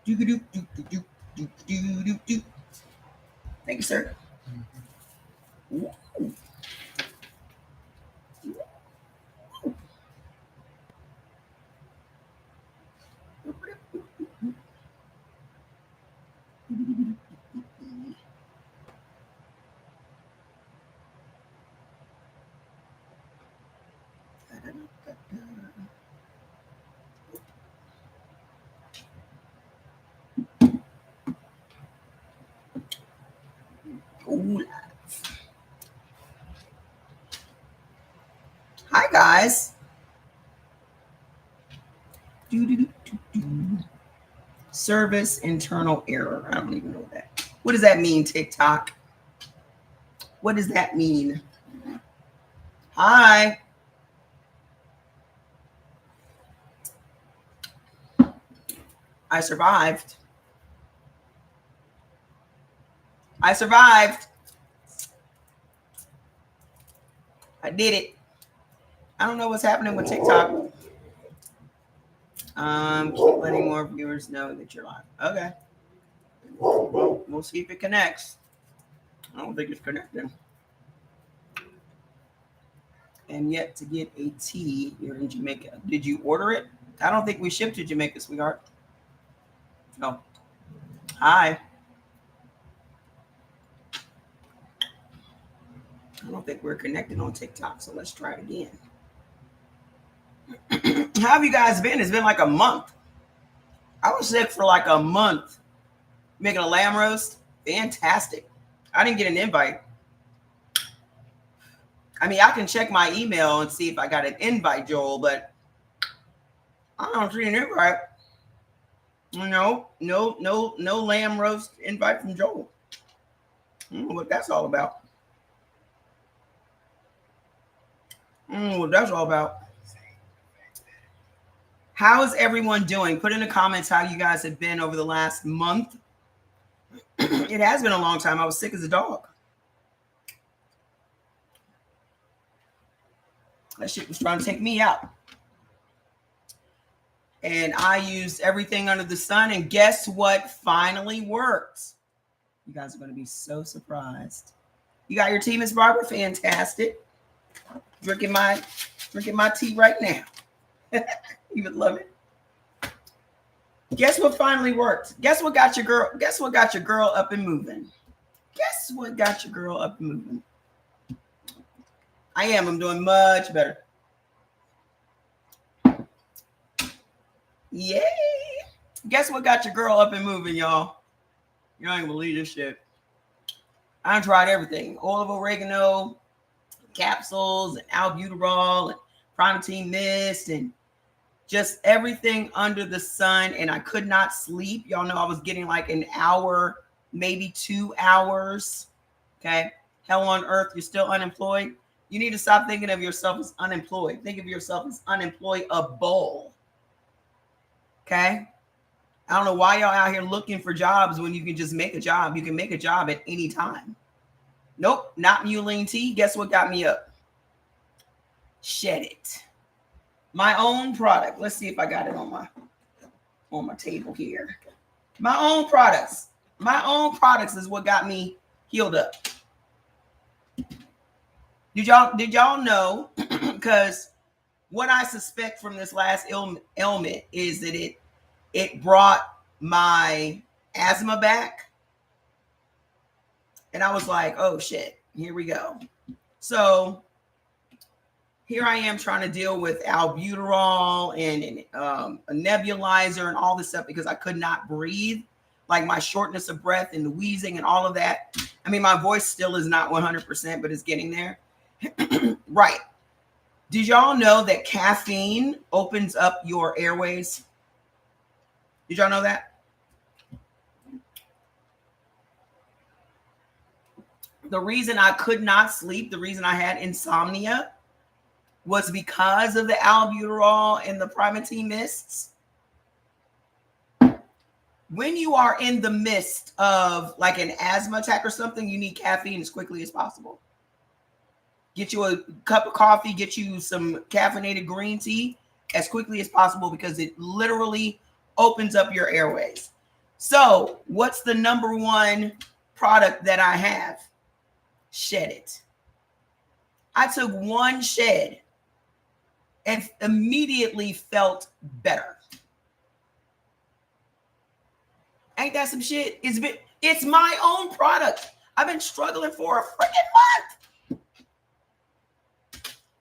Thank you, sir. Hi, guys. Service internal error. I don't even know that. What does that mean, TikTok? What does that mean? Hi. I survived. I survived. I did it. I don't know what's happening with TikTok. Keep letting more viewers know that you're live. Okay. Well, we'll see if it connects. I don't think it's connecting. And yet to get a tea, you're in Jamaica. Did you order it? I don't think we shipped to Jamaica, sweetheart. No. Hi. I don't think we're connected on TikTok, so let's try it again. How have you guys been? It's been like a month. I was sick for like a month making a lamb roast. Fantastic. I didn't get an invite. I mean, I can check my email and see if I got an invite, Joel, but I don't see an invite. No lamb roast invite from Joel. I don't know what that's all about. I don't know what that's all about. How is everyone doing? Put in the comments how you guys have been over the last month. It has been a long time. I was sick as a dog. That shit was trying to take me out. And I used everything under the sun. And guess what finally works? You guys are going to be so surprised. You got your tea, Miss Barbara? Fantastic. Drinking my tea right now. You would love it. Guess what finally worked? Guess what got your girl? Guess what got your girl up and moving? Guess what got your girl up and moving? I'm doing much better. Yay! Guess what got your girl up and moving, y'all? You ain't believe this shit. I tried everything. Oil of oregano, capsules, and albuterol, and Primatine mist, and just everything under the sun. And I could not sleep. Y'all know I was getting like an hour, maybe 2 hours. Okay. Hell on earth, you're still unemployed. You need to stop thinking of yourself as unemployed. Think of yourself as unemployable. Okay. I don't know why y'all out here looking for jobs when you can just make a job. You can make a job at any time. Nope, not Muline tea. Guess what got me up? Shed It. My own product. Let's see if I got it on my table here. My own products. My own products is what got me healed up. Did y'all know? Because what I suspect from this last ailment is that it brought my asthma back. And I was like, oh shit, here we go. So here I am trying to deal with albuterol and a nebulizer and all this stuff because I could not breathe. Like my shortness of breath and the wheezing and all of that. I mean, my voice still is not 100%, but it's getting there. Right. Did y'all know that caffeine opens up your airways? Did y'all know that? The reason I could not sleep, the reason I had insomnia was because of the albuterol and the Primatine mists. When you are in the midst of like an asthma attack or something, you need caffeine as quickly as possible. Get you a cup of coffee, get you some caffeinated green tea as quickly as possible because it literally opens up your airways. So what's the number one product that I have? Shed It. I took one shed and immediately felt better. Ain't that some shit? It's my own product. I've been struggling for a freaking month.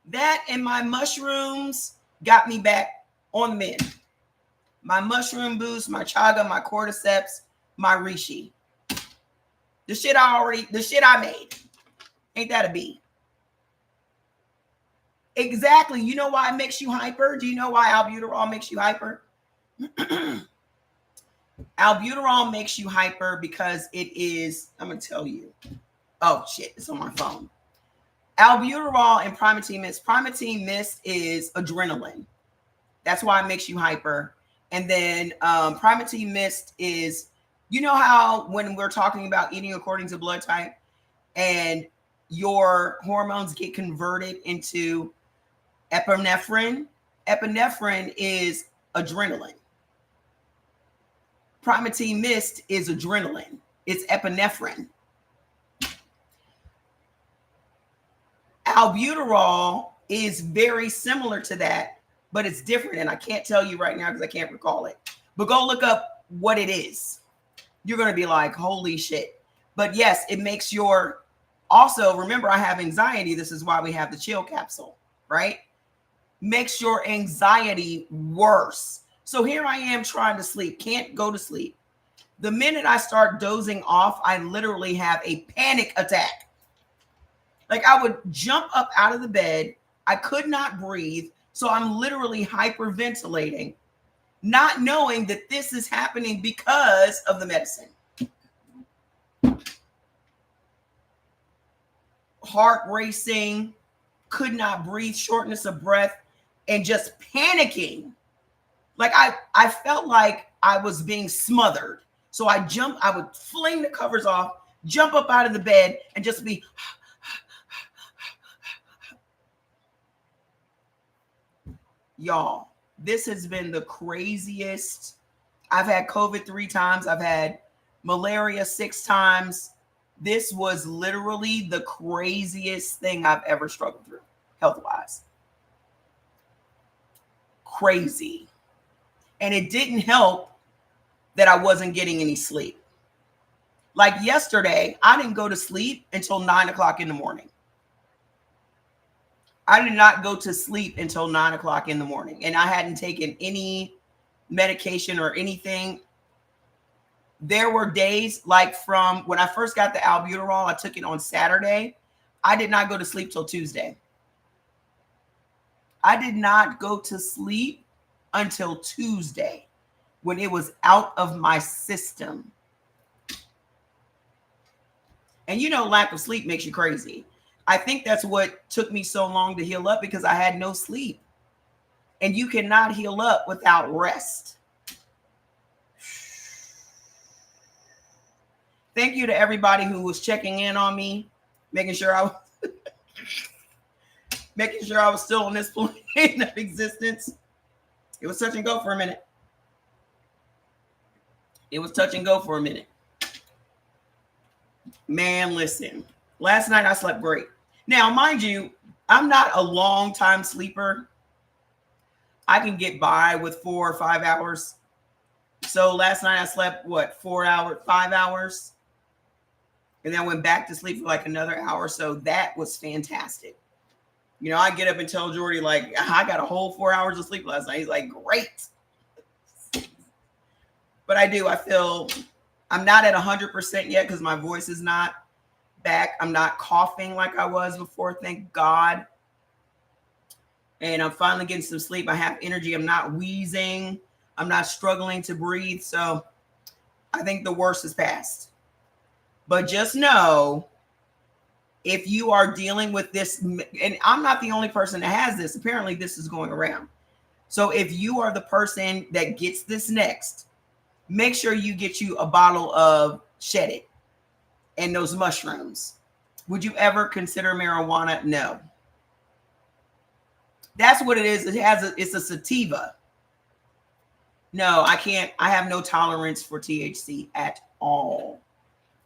That and my mushrooms got me back on the mend. My mushroom boost, my chaga, my cordyceps, my reishi. The shit I made. Ain't that a B? Exactly. You know why it makes you hyper? Do you know why albuterol makes you hyper? Albuterol makes you hyper because it is, I'm going to tell you. Oh, shit. It's on my phone. Albuterol and Primatene Mist. Primatene Mist is adrenaline. That's why it makes you hyper. And then Primatene Mist is, you know how when we're talking about eating according to blood type and your hormones get converted into epinephrine. Epinephrine is adrenaline. Primatene Mist is adrenaline. It's epinephrine. Albuterol is very similar to that, but it's different. And I can't tell you right now because I can't recall it. But go look up what it is. You're going to be like, holy shit. But yes, it makes your... Also, remember, I have anxiety. This is why we have the chill capsule, right? Makes your anxiety worse. So here I am trying to sleep, can't go to sleep. The minute I start dozing off, I literally have a panic attack. Like I would jump up out of the bed. I could not breathe. So I'm literally hyperventilating, not knowing that this is happening because of the medicine. Heart racing, could not breathe, shortness of breath, and just panicking. Like I felt like I was being smothered. So I would fling the covers off, jump up out of the bed, and just be... Y'all, this has been the craziest. I've had COVID 3 times. I've had malaria 6 times. This was literally the craziest thing I've ever struggled through, health-wise. Crazy. And it didn't help that I wasn't getting any sleep. Like yesterday, I didn't go to sleep until 9 o'clock in the morning. I did not go to sleep until 9 o'clock in the morning. And I hadn't taken any medication or anything. There were days like from when I first got the albuterol, I took it on Saturday. I did not go to sleep till Tuesday. I did not go to sleep until Tuesday when it was out of my system. And you know, lack of sleep makes you crazy. I think that's what took me so long to heal up because I had no sleep. And you cannot heal up without rest. Thank you to everybody who was checking in on me, making sure I was still on this plane of existence. It was touch and go for a minute. Man, listen. Last night I slept great. Now, mind you, I'm not a long time sleeper. I can get by with 4 or 5 hours. So last night I slept, 4 hours, 5 hours. And then I went back to sleep for like another hour. So that was fantastic. You know, I get up and tell Jordy, like, I got a whole 4 hours of sleep last night. He's like, great. But I do. I feel I'm not at 100% yet because my voice is not back. I'm not coughing like I was before, thank God. And I'm finally getting some sleep. I have energy. I'm not wheezing. I'm not struggling to breathe. So I think the worst is past. But just know, if you are dealing with this, and I'm not the only person that has this, apparently this is going around. So if you are the person that gets this next, make sure you get you a bottle of Shed It and those mushrooms. Would you ever consider marijuana? No. That's what it is. It's a sativa. No, I can't. I have no tolerance for THC at all.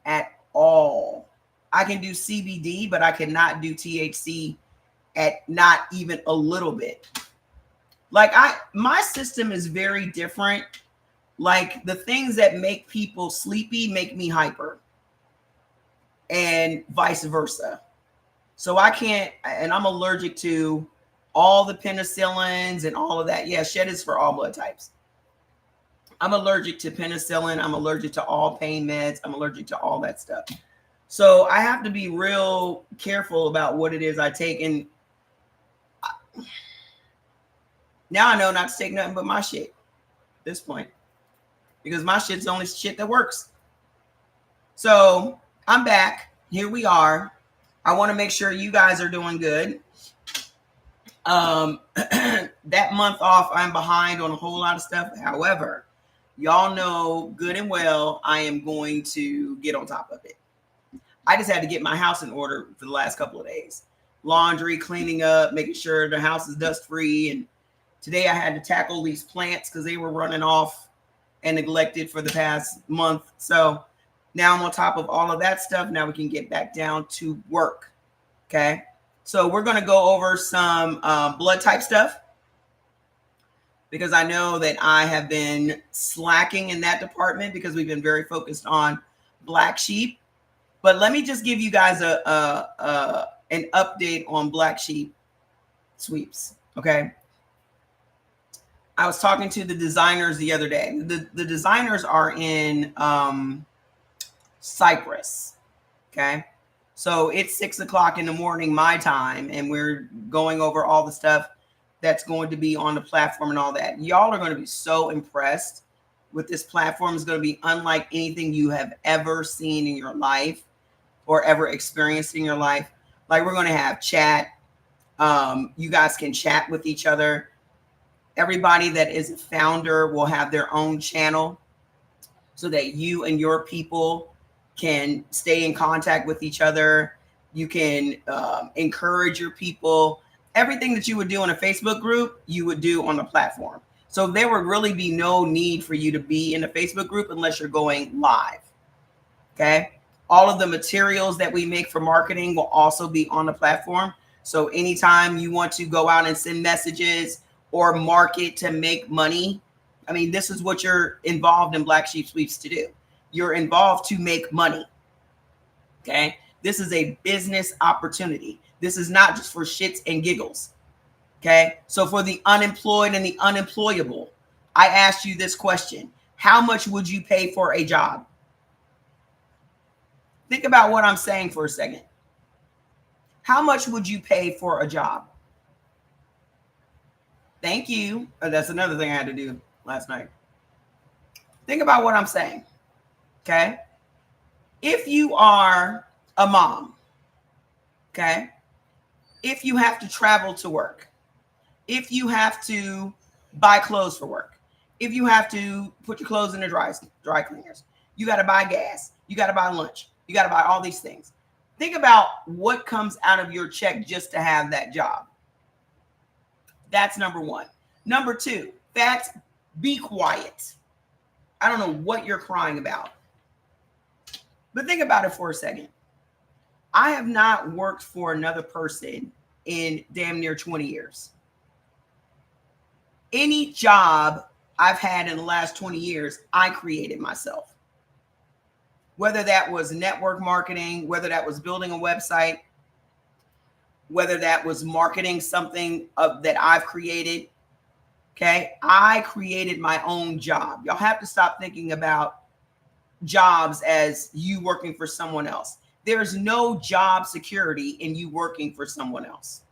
At all. I can do CBD, but I cannot do THC at not even a little bit. Like my system is very different. Like the things that make people sleepy make me hyper and vice versa. So I can't, and I'm allergic to all the penicillins and all of that. Yeah, shed is for all blood types. I'm allergic to penicillin. I'm allergic to all pain meds. I'm allergic to all that stuff. So I have to be real careful about what it is I take. And now I know not to take nothing but my shit at this point, because my shit's the only shit that works. So I'm back. Here we are. I want to make sure you guys are doing good. That month off, I'm behind on a whole lot of stuff. However, y'all know good and well I am going to get on top of it. I just had to get my house in order for the last couple of days. Laundry, cleaning up, making sure the house is dust free. And today I had to tackle these plants because they were running off and neglected for the past month. So now I'm on top of all of that stuff. Now we can get back down to work. Okay. So we're going to go over some blood type stuff, because I know that I have been slacking in that department because we've been very focused on black sheep. But let me just give you guys an update on black sheep sweeps. Okay. I was talking to the designers the other day. The designers are in Cyprus. Okay. So it's 6 o'clock in the morning, my time, and we're going over all the stuff that's going to be on the platform and all that. Y'all are going to be so impressed with this platform. It's going to be unlike anything you have ever seen in your life or ever experienced in your life. Like, we're going to have chat. You guys can chat with each other. Everybody that is a founder will have their own channel so that you and your people can stay in contact with each other. You can encourage your people. Everything that you would do in a Facebook group, you would do on the platform. So there would really be no need for you to be in a Facebook group unless you're going live. Okay. All of the materials that we make for marketing will also be on the platform. So anytime you want to go out and send messages or market to make money, I mean, this is what you're involved in Black Sheep Sweeps to do. You're involved to make money. Okay. This is a business opportunity. This is not just for shits and giggles. Okay. So for the unemployed and the unemployable, I asked you this question. How much would you pay for a job? Think about what I'm saying for a second. How much would you pay for a job? Thank you. That's another thing I had to do last night. Think about what I'm saying. Okay. If you are a mom, okay, if you have to travel to work, if you have to buy clothes for work, if you have to put your clothes in the dry cleaners, you got to buy gas, you got to buy lunch, you got to buy all these things. Think about what comes out of your check just to have that job. That's number one. Number two, facts, be quiet. I don't know what you're crying about. But think about it for a second. I have not worked for another person in damn near 20 years. Any job I've had in the last 20 years, I created myself. Whether that was network marketing, whether that was building a website, whether that was marketing something that I've created. Okay. I created my own job. Y'all have to stop thinking about jobs as you working for someone else. There's no job security in you working for someone else.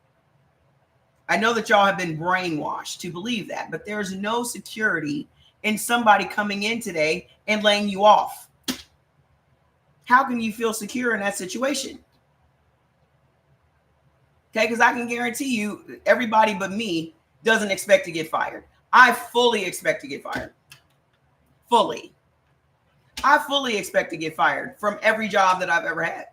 I know that y'all have been brainwashed to believe that, but there's no security in somebody coming in today and laying you off. How can you feel secure in that situation? Okay, because I can guarantee you everybody but me doesn't expect to get fired. I fully expect to get fired. Fully. I fully expect to get fired from every job that I've ever had.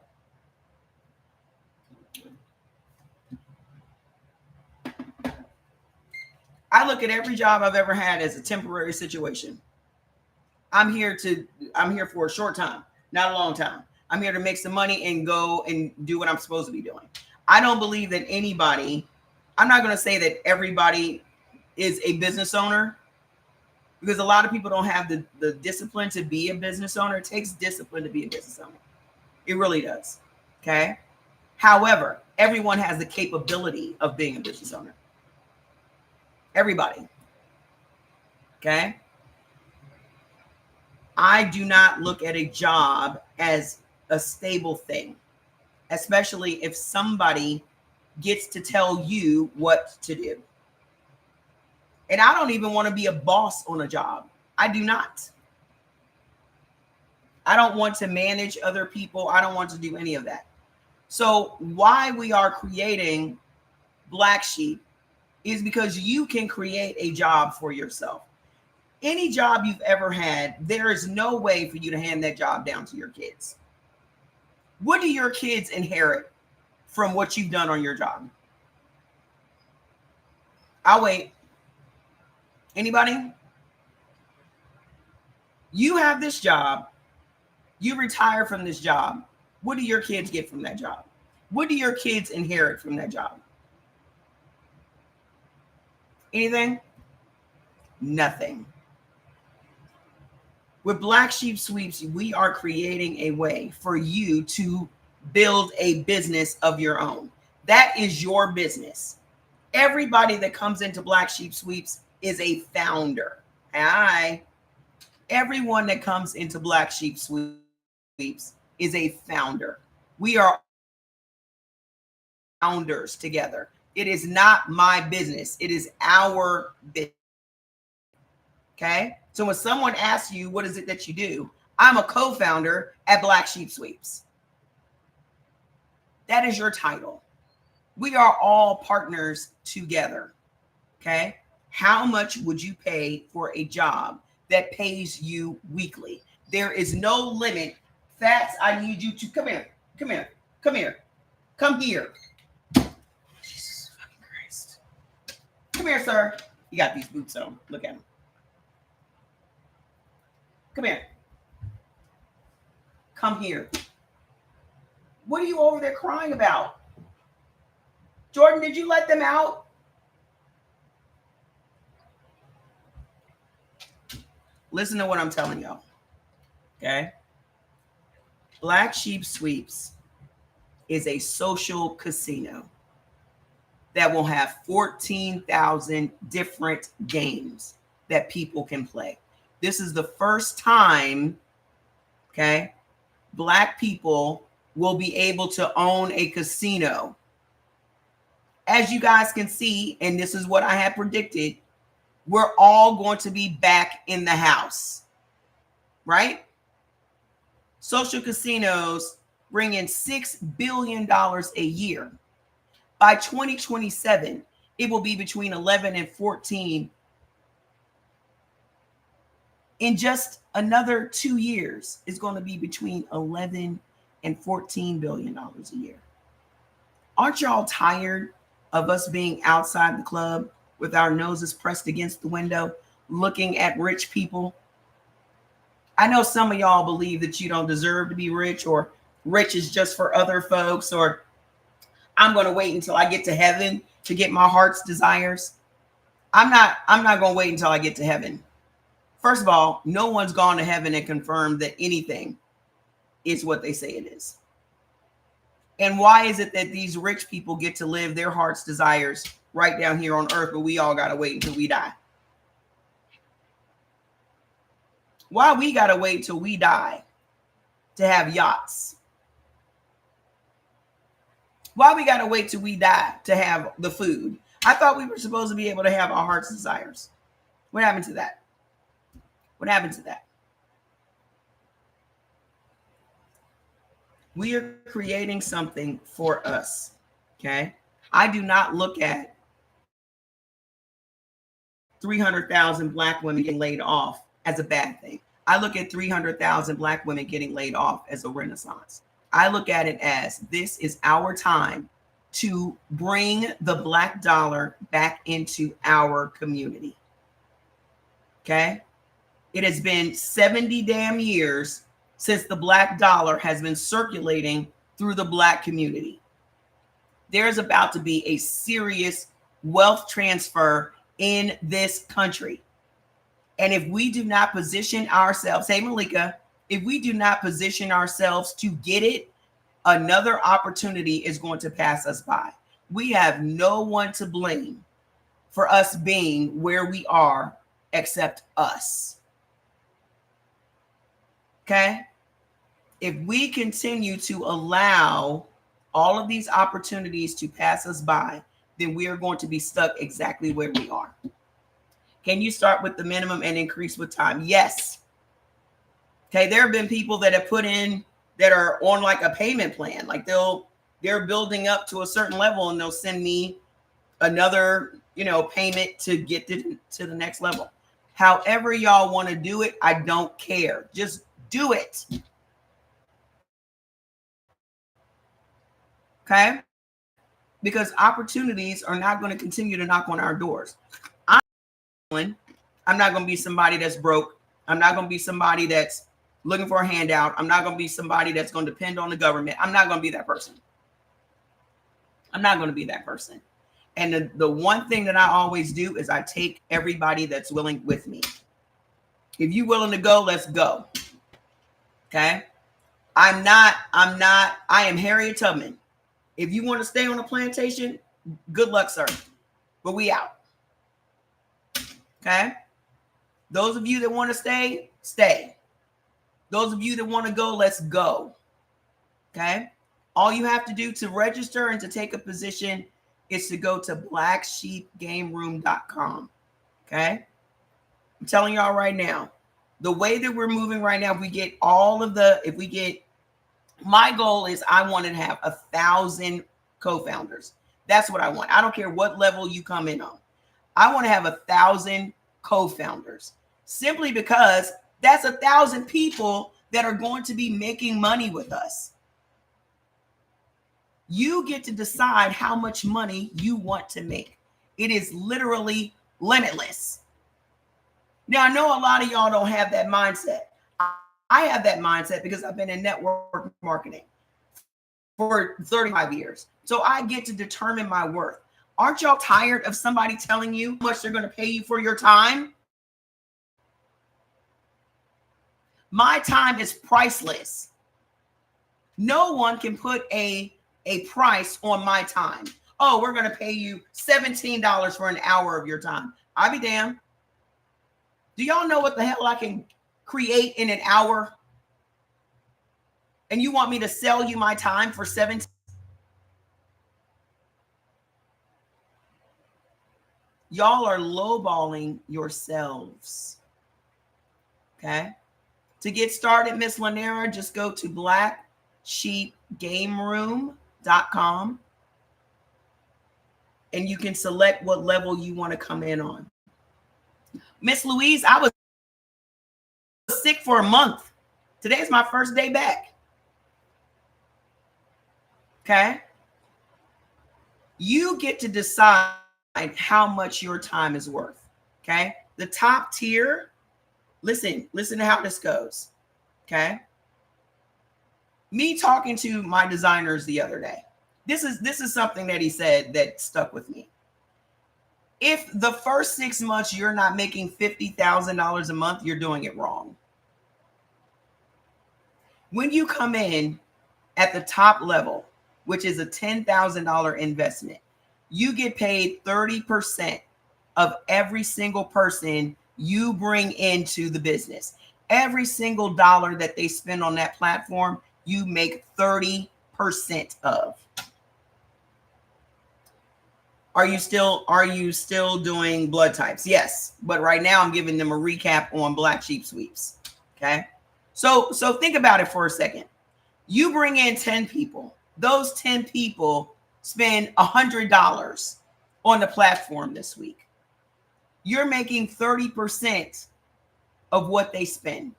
I look at every job I've ever had as a temporary situation. I'm here for a short time, not a long time. I'm here to make some money and go and do what I'm supposed to be doing. I don't believe that anybody, I'm not going to say that everybody is a business owner, because a lot of people don't have the discipline to be a business owner. It takes discipline to be a business owner. It really does. Okay. However, everyone has the capability of being a business owner. Everybody. Okay. I do not look at a job as a stable thing, especially if somebody gets to tell you what to do. And I don't even want to be a boss on a job. I do not. I don't want to manage other people. I don't want to do any of that. So why we are creating Black Sheep is because you can create a job for yourself. Any job you've ever had, there is no way for you to hand that job down to your kids. What do your kids inherit from what you've done on your job? I'll wait. Anybody? You have this job. You retire from this job. What do your kids get from that job? What do your kids inherit from that job? Anything? Nothing. With Black Sheep Sweeps, we are creating a way for you to build a business of your own. That is your business. Everybody that comes into Black Sheep Sweeps is a founder. Everyone that comes into Black Sheep Sweeps is a founder. We are founders together. It is not my business. It is our business. Okay? So when someone asks you, what is it that you do? I'm a co-founder at Black Sheep Sweeps. That is your title. We are all partners together. Okay? How much would you pay for a job that pays you weekly? There is no limit. Fats, I need you to come here. Come here. Come here. Come here. Jesus fucking Christ. Come here, sir. You got these boots on. Look at him. Come here. Come here. What are you over there crying about? Jordan, did you let them out? Listen to what I'm telling y'all. Okay? Black Sheep Sweeps is a social casino that will have 14,000 different games that people can play. This is the first time, okay, Black people will be able to own a casino. As you guys can see, and this is what I had predicted, we're all going to be back in the house, right? Social casinos bring in $6 billion a year. By 2027, it will be between 11 and 14. In just another 2 years, it's going to be between 11 and 14 billion dollars a year. Aren't y'all tired of us being outside the club with our noses pressed against the window, looking at rich people? I know some of y'all believe that you don't deserve to be rich, or rich is just for other folks, or I'm going to wait until I get to heaven to get my heart's desires. I'm not going to wait until I get to heaven. First of all, no one's gone to heaven and confirmed that anything is what they say it is. And why is it that these rich people get to live their heart's desires right down here on earth, but we all got to wait until we die? Why we got to wait till we die to have yachts? Why we got to wait till we die to have the food? I thought we were supposed to be able to have our heart's desires. What happened to that? What happened to that? We are creating something for us. Okay? I do not look at 300,000 Black women getting laid off as a bad thing. I look at 300,000 Black women getting laid off as a renaissance. I look at it as this is our time to bring the Black dollar back into our community. Okay? It has been 70 damn years since the Black dollar has been circulating through the Black community. There's about to be a serious wealth transfer in this country. And if we do not position ourselves, hey Malika, if we do not position ourselves to get it, another opportunity is going to pass us by. We have no one to blame for us being where we are except us. Okay? If we continue to allow all of these opportunities to pass us by, then we are going to be stuck exactly where we are. Can you start with the minimum and increase with time? Yes. Okay, there have been people that have put in that are on like a payment plan. Like they're building up to a certain level and they'll send me another, payment to get to the next level. However y'all want to do it, I don't care. Just do it. Okay? Because opportunities are not going to continue to knock on our doors. I'm not going to be somebody that's broke. I'm not going to be somebody that's looking for a handout. I'm not going to be somebody that's going to depend on the government. I'm not going to be that person. I'm not going to be that person. And the one thing that I always do is I take everybody that's willing with me. If you're willing to go, let's go. Okay? I am Harriet Tubman. If you want to stay on a plantation, good luck, sir. But we out. Okay? Those of you that want to stay, stay. Those of you that want to go, let's go. Okay? All you have to do to register and to take a position is to go to blacksheepgameroom.com. Okay? I'm telling y'all right now, the way that we're moving right now, my goal is I want to have 1,000 co-founders. That's what I want. I don't care what level you come in on. I want to have 1,000 co-founders simply because that's 1,000 people that are going to be making money with us. You get to decide how much money you want to make. It is literally limitless. Now, I know a lot of y'all don't have that mindset. I have that mindset because I've been in network marketing for 35 years. So I get to determine my worth. Aren't y'all tired of somebody telling you how much they're going to pay you for your time? My time is priceless. No one can put a price on my time. Oh, we're going to pay you $17 for an hour of your time. I'll be damned. Do y'all know what the hell I can create in an hour? And you want me to sell you my time for $17? Y'all are lowballing yourselves. Okay? To get started, Miss Lanera, just go to blacksheepgameroom.com and you can select what level you want to come in on. Miss Louise, I was sick for a month. Today's my first day back. Okay? You get to decide how much your time is worth. Okay? The top tier, listen to how this goes. Okay? Me talking to my designers the other day. This is something that he said that stuck with me. If the first 6 months you're not making $50,000 a month, you're doing it wrong. When you come in at the top level, which is a $10,000 investment, you get paid 30% of every single person you bring into the business. Every single dollar that they spend on that platform, you make 30% of. Are you still doing blood types? Yes. But right now I'm giving them a recap on Black Sheep Sweeps. Okay. So think about it for a second. You bring in 10 people. Those 10 people spend $100 on the platform this week. You're making 30% of what they spend.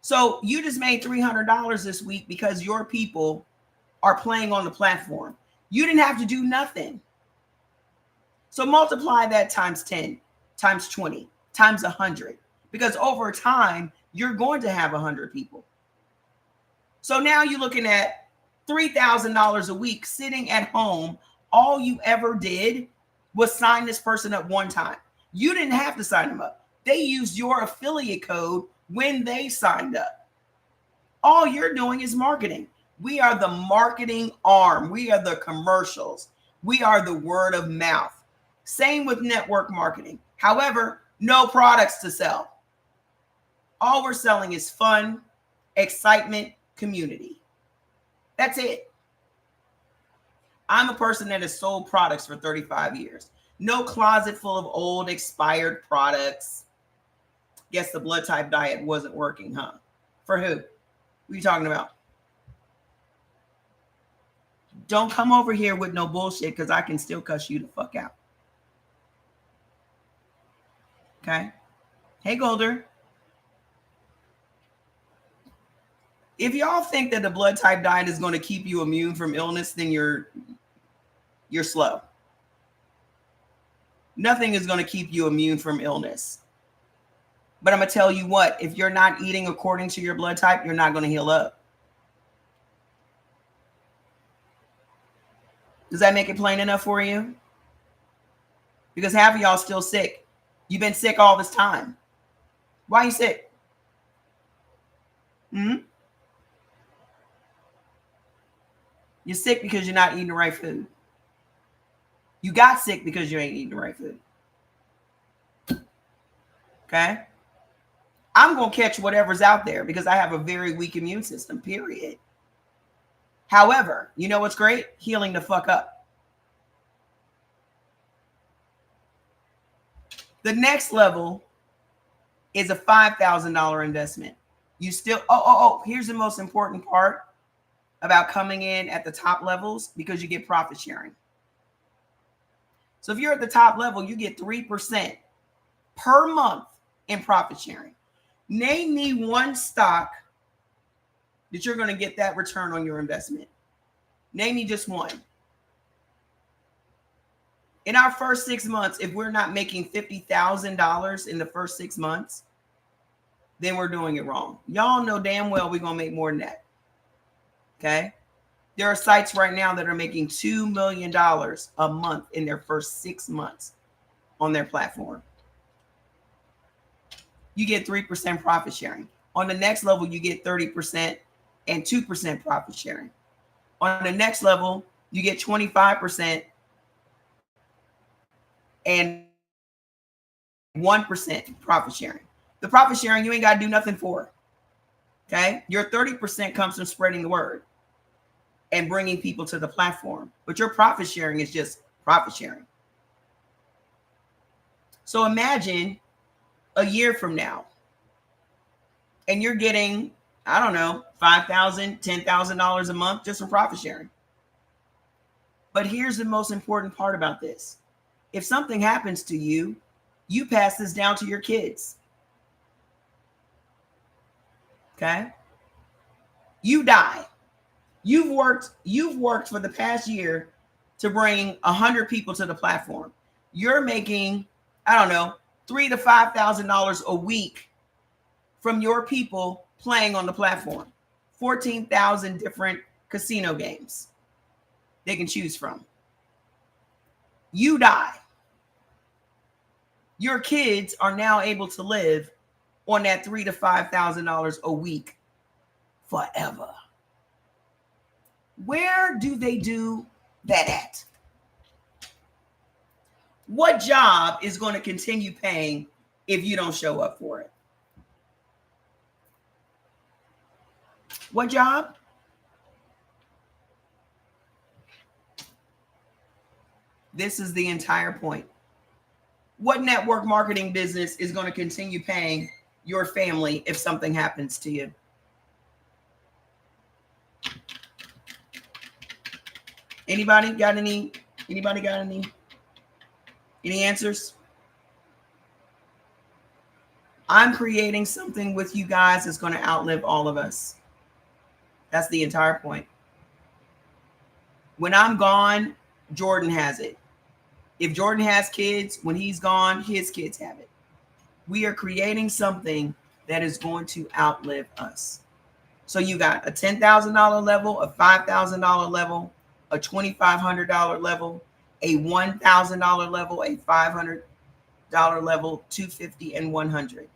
So you just made $300 this week because your people are playing on the platform. You didn't have to do nothing. So multiply that times 10, times 20, times 100, because over time, you're going to have 100 people. So now you're looking at $3,000 a week sitting at home. All you ever did was sign this person up one time. You didn't have to sign them up. They used your affiliate code when they signed up. All you're doing is marketing. We are the marketing arm. We are the commercials. We are the word of mouth. Same with network marketing. However, no products to sell. All we're selling is fun, excitement, community. That's it. I'm a person that has sold products for 35 years. No closet full of old expired products. Guess the blood type diet wasn't working, huh? For who? What are you talking about? Don't come over here with no bullshit, because I can still cuss you the fuck out. Okay? Hey, Golder. If y'all think that the blood type diet is going to keep you immune from illness, then you're slow. Nothing is going to keep you immune from illness. But I'm going to tell you what, if you're not eating according to your blood type, you're not going to heal up. Does that make it plain enough for you? Because half of y'all still sick. You've been sick all this time. Why are you sick? You're sick because you're not eating the right food. You got sick because you ain't eating the right food. Okay? I'm going to catch whatever's out there because I have a very weak immune system, period. However, you know what's great? Healing the fuck up. The next level is a $5,000 investment. You still, here's the most important part about coming in at the top levels, because you get profit sharing. So if you're at the top level, you get 3% per month in profit sharing. Name me one stock that you're going to get that return on your investment. Name me just one. In our first 6 months, if we're not making $50,000 in the first 6 months, then we're doing it wrong. Y'all know damn well we're going to make more than that. Okay? There are sites right now that are making $2 million a month in their first 6 months on their platform. You get 3% profit sharing. On the next level, you get 30% and 2% profit sharing. On the next level, you get 25% and 1% profit sharing. The profit sharing, you ain't got to do nothing for. Okay? Your 30% comes from spreading the word and bringing people to the platform. But your profit sharing is just profit sharing. So imagine a year from now, and you're getting, I don't know, $5,000, $10,000 a month just from profit sharing. But here's the most important part about this. If something happens to you, you pass this down to your kids. Okay? You die. You've worked for the past year to bring 100 people to the platform. You're making, I don't know, $3,000 to $5,000 a week from your people playing on the platform. 14,000 different casino games they can choose from. You die. Your kids are now able to live on that $3,000 to $5,000 a week forever. Where do they do that at? What job is going to continue paying if you don't show up for it? What job? This is the entire point. What network marketing business is going to continue paying your family if something happens to you? Anybody got any answers? I'm creating something with you guys that's going to outlive all of us. That's the entire point. When I'm gone, Jordan has it. If Jordan has kids, when he's gone, his kids have it. We are creating something that is going to outlive us. So you got a $10,000 level, a $5,000 level, a $2,500 level, a $1,000 level, a $500 level, 250 and 100.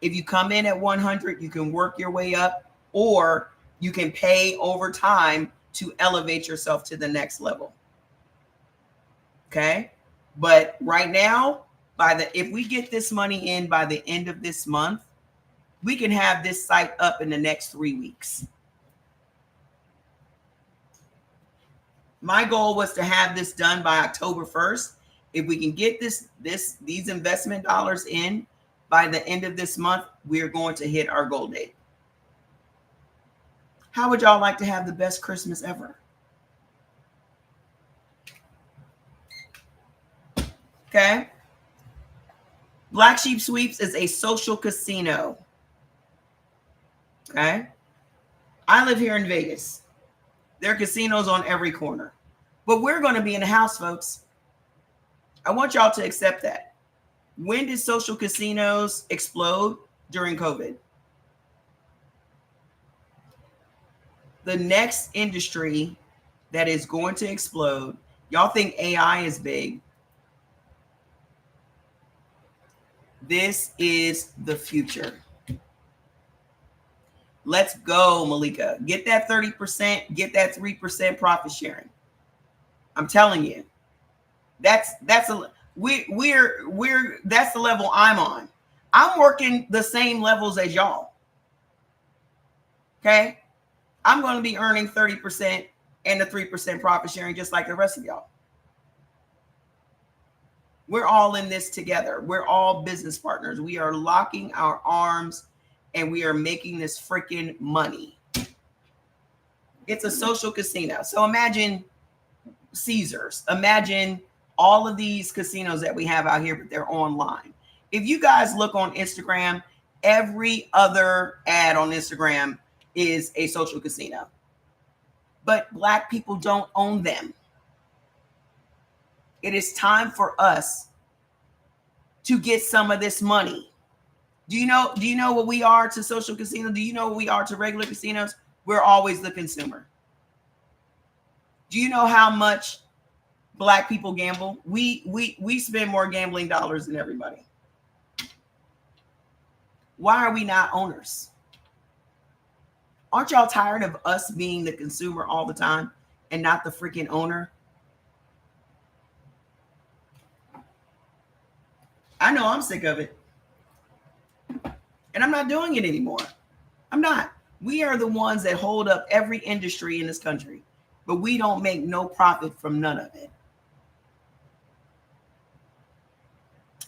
If you come in at 100, you can work your way up, or you can pay over time to elevate yourself to the next level. Okay? But right now, if we get this money in by the end of this month, we can have this site up in the next 3 weeks. My goal was to have this done by October 1st. If we can get these investment dollars in by the end of this month, we're going to hit our goal date. How would y'all like to have the best Christmas ever? Okay. Black Sheep Sweeps is a social casino. Okay. I live here in Vegas. There are casinos on every corner. But we're going to be in the house, folks. I want y'all to accept that. When did social casinos explode? During COVID. The next industry that is going to explode, y'all think AI is big. This is the future. Let's go, Malika. Get that 30%, get that 3% profit sharing. I'm telling you. That's the level I'm on. I'm working the same levels as y'all. Okay? I'm going to be earning 30% and the 3% profit sharing just like the rest of y'all. We're all in this together. We're all business partners. We are locking our arms and we are making this freaking money. It's a social casino. So imagine Caesars. Imagine all of these casinos that we have out here, but they're online. If you guys look on Instagram, every other ad on Instagram is a social casino. But Black people don't own them. It is time for us to get some of this money. Do you know what we are to social casino? Do you know what we are to regular casinos? We're always the consumer. Do you know how much Black people gamble? We spend more gambling dollars than everybody. Why are we not owners? Aren't y'all tired of us being the consumer all the time and not the freaking owner? I know I'm sick of it. And I'm not doing it anymore. I'm not. We are the ones that hold up every industry in this country, but we don't make no profit from none of it.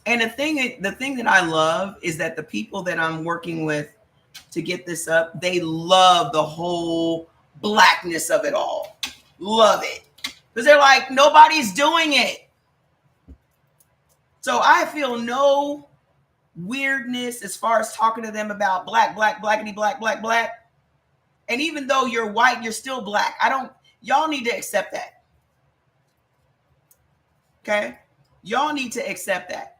And the thing that I love is that the people that I'm working with to get this up, they love the whole Blackness of it all. Love it. Because they're like, nobody's doing it. So I feel no weirdness as far as talking to them about black, blackity, black. And even though you're white, you're still Black. Y'all need to accept that. Okay? Y'all need to accept that.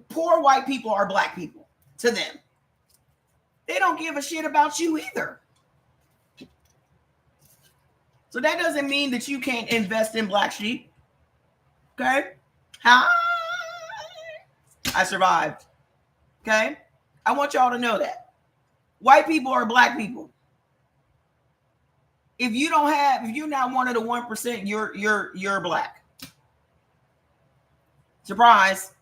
Poor white people are Black people to them. They don't give a shit about you either. So that doesn't mean that you can't invest in Black sheep. Okay? Hi. I survived. Okay? I want y'all to know that. White people are Black people. If you're not one of the 1%, you're Black. Surprise.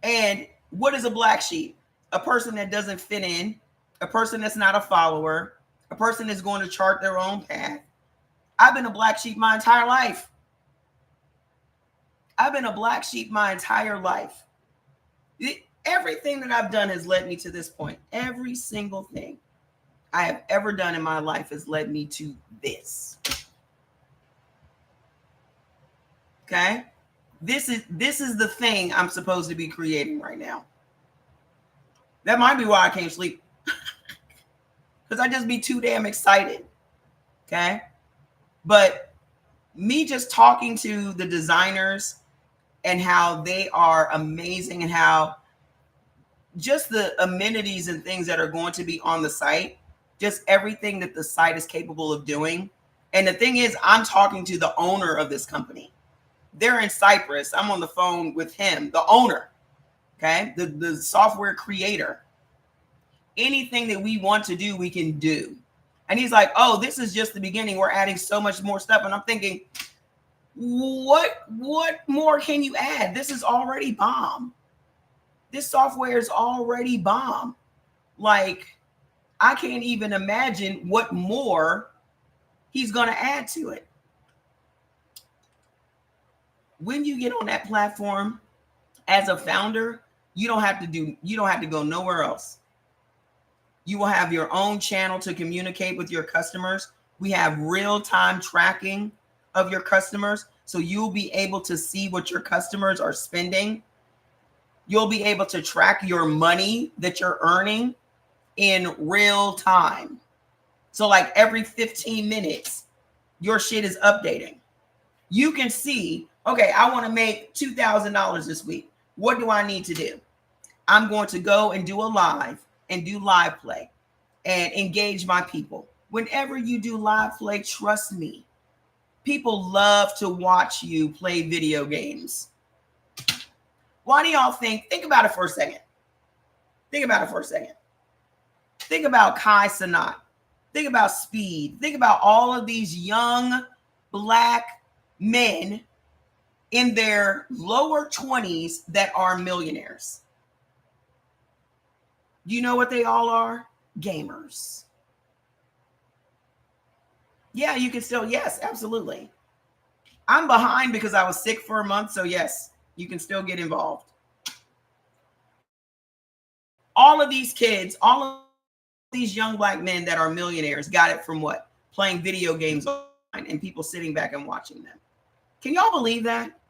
And what is a Black sheep? A person that doesn't fit in, a person that's not a follower, a person that's going to chart their own path. I've been a Black sheep my entire life. Everything that I've done has led me to this point. Every single thing I have ever done in my life has led me to this. Okay? This is the thing I'm supposed to be creating right now. That might be why I can't sleep. because I just be too damn excited. Okay. But me just talking to the designers and how they are amazing and how just the amenities and things that are going to be on the site, just everything that the site is capable of doing. And the thing is, I'm talking to the owner of this company. They're in Cyprus. I'm on the phone with him, the owner, okay? The software creator. Anything that we want to do, we can do. And he's like, oh, this is just the beginning. We're adding so much more stuff. And I'm thinking, what more can you add? This is already bomb. This software is already bomb. Like, I can't even imagine what more he's going to add to it. When you get on that platform as a founder, you don't have to go nowhere else. You will have your own channel to communicate with your customers. We have real-time tracking of your customers. So you'll be able to see what your customers are spending. You'll be able to track your money that you're earning in real time. So like every 15 minutes, your shit is updating. You can see, okay, I want to make $2,000 this week. What do I need to do? I'm going to go and do a live and do live play and engage my people. Whenever you do live play, trust me, people love to watch you play video games. Why do y'all think about it for a second. Think about it for a second. Think about Kai Cenat. Think about Speed. Think about all of these young Black men in their lower 20s that are millionaires. You know what they all are? Gamers. Yeah, you can still, yes, absolutely. I'm behind because I was sick for a month. So yes, you can still get involved. All of these kids, all of these young Black men that are millionaires got it from what? Playing video games online and people sitting back and watching them. Can y'all believe that?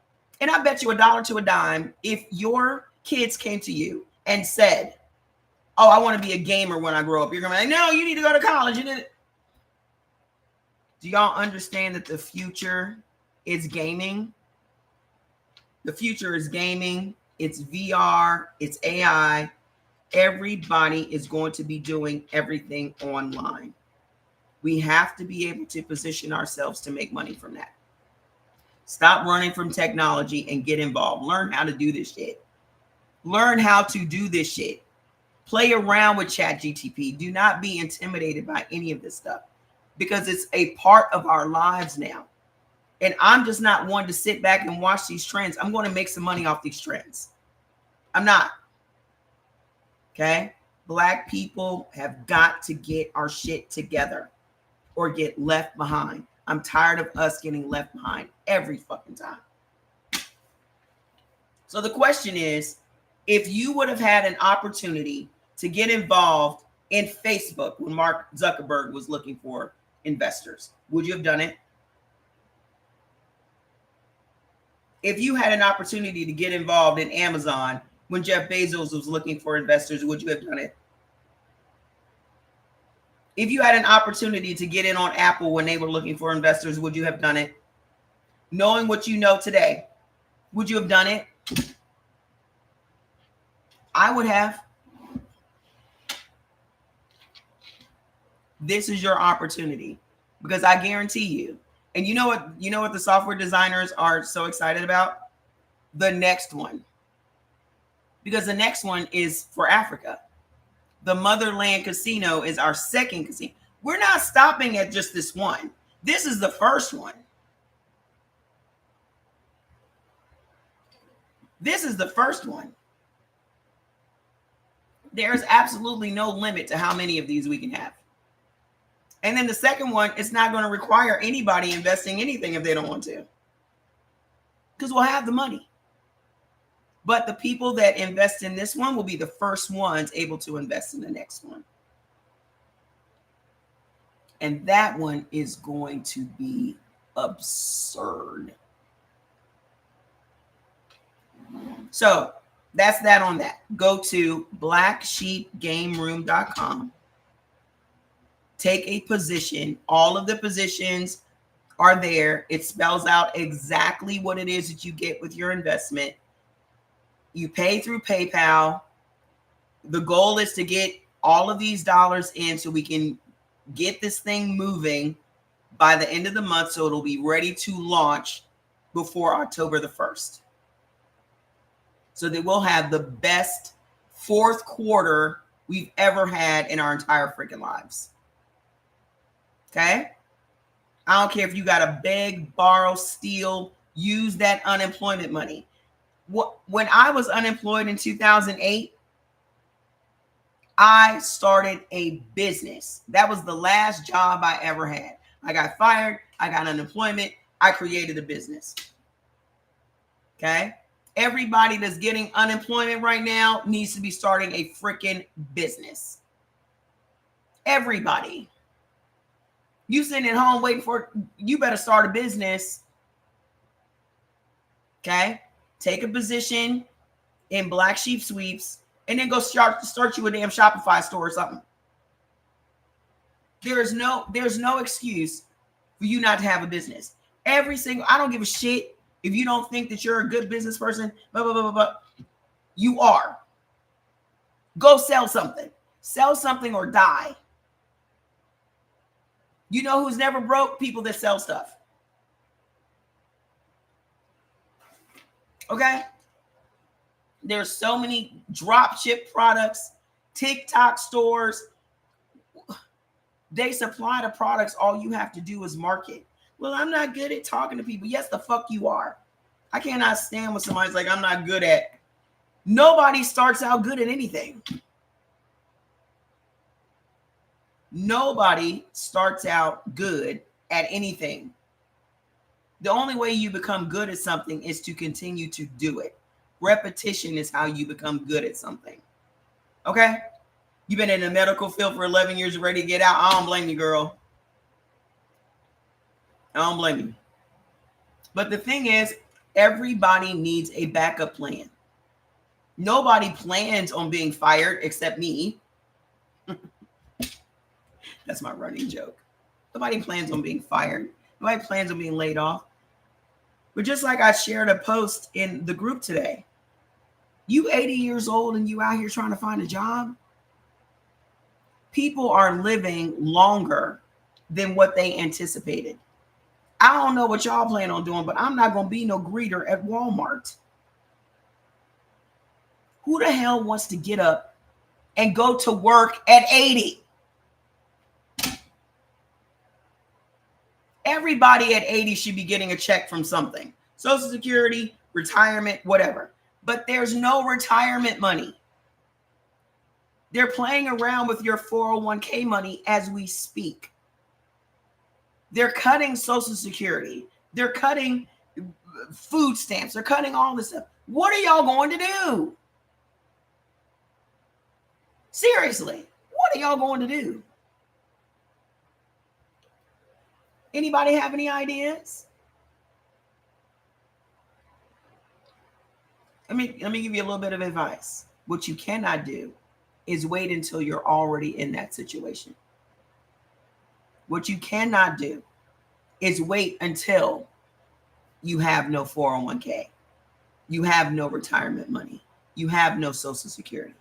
And I bet you $1 to a dime, if your kids came to you and said, oh, I want to be a gamer when I grow up, you're going to be like, no, you need to go to college. Do y'all understand that the future is gaming? The future is gaming. It's VR. It's AI. Everybody is going to be doing everything online. We have to be able to position ourselves to make money from that. Stop running from technology and get involved. Learn how to do this shit. Learn how to do this shit. Play around with ChatGPT. Do not be intimidated by any of this stuff because it's a part of our lives now. And I'm just not one to sit back and watch these trends. I'm going to make some money off these trends. I'm not. Okay? Black people have got to get our shit together or get left behind. I'm tired of us getting left behind every fucking time. So the question is, if you would have had an opportunity to get involved in Facebook when Mark Zuckerberg was looking for investors, would you have done it? If you had an opportunity to get involved in Amazon when Jeff Bezos was looking for investors, would you have done it? If you had an opportunity to get in on Apple when they were looking for investors, would you have done it? Knowing what you know today, would you have done it? I would have. This is your opportunity because I guarantee you. And you know what the software designers are so excited about? The next one. Because the next one is for Africa. The Motherland Casino is our second casino. We're not stopping at just this one. This is the first one. This is the first one. There's absolutely no limit to how many of these we can have. And then the second one, it's not going to require anybody investing anything if they don't want to. Because we'll have the money. But the people that invest in this one will be the first ones able to invest in the next one. And that one is going to be absurd. So that's that on that. Go to blacksheepgameroom.com. take a position. All of the positions are there. It spells out exactly what it is that you get with your investment. You pay through PayPal. The goal is to get all of these dollars in so we can get this thing moving by the end of the month, so it'll be ready to launch before October the 1st. So that we'll have the best fourth quarter we've ever had in our entire freaking lives. Okay? I don't care if you got to beg, borrow, steal, use that unemployment money. When I was unemployed in 2008, I started a business. That was the last job I ever had. I got fired. I got unemployment. I created a business. Okay? Everybody that's getting unemployment right now needs to be starting a freaking business. Everybody. You sitting at home waiting for, you better start a business. Okay? Take a position in Black Sheep Sweeps and then go start you a damn Shopify store or something. There's no excuse for you not to have a business. I don't give a shit if you don't think that you're a good business person, blah, blah, blah, blah, blah. You are. Go sell something. Sell something or die. You know who's never broke? People that sell stuff. Okay? There's so many drop ship products, TikTok stores. They supply the products. All you have to do is market. Well, I'm not good at talking to people. Yes, the fuck you are. I cannot stand when somebody's like, I'm not good at. Nobody starts out good at anything. Nobody starts out good at anything. The only way you become good at something is to continue to do it. Repetition is how you become good at something. Okay? You've been in the medical field for 11 years, you're ready to get out. I don't blame you, girl. I don't blame you. But the thing is, everybody needs a backup plan. Nobody plans on being fired except me. That's my running joke. Nobody plans on being fired. Nobody plans on being laid off. But just like I shared a post in the group today, you 80 years old and you out here trying to find a job, people are living longer than what they anticipated. I don't know what y'all plan on doing, but I'm not going to be no greeter at Walmart. Who the hell wants to get up and go to work at 80? Everybody at 80 should be getting a check from something. Social Security, retirement, whatever. But there's no retirement money. They're playing around with your 401k money as we speak. They're cutting Social Security. They're cutting food stamps. They're cutting all this stuff. What are y'all going to do? Seriously, what are y'all going to do? Anybody have any ideas? Let me give you a little bit of advice. What you cannot do is wait until you're already in that situation. What you cannot do is wait until you have no 401k. You have no retirement money. You have no Social Security.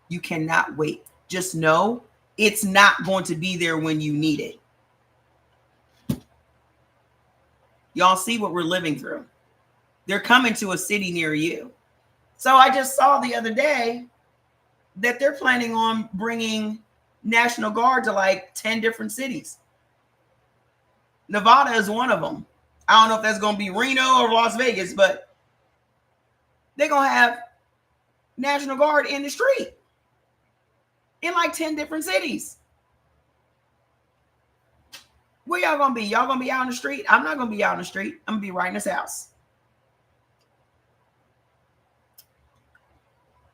You cannot wait. Just know it's not going to be there when you need it. Y'all see what we're living through. They're coming to a city near you. So I just saw the other day that they're planning on bringing National Guard to like 10 different cities. Nevada is one of them. I don't know if that's going to be Reno or Las Vegas, but they're going to have National Guard in the street in like 10 different cities. Where y'all going to be? Y'all going to be out in the street? I'm not going to be out in the street. I'm going to be right in this house.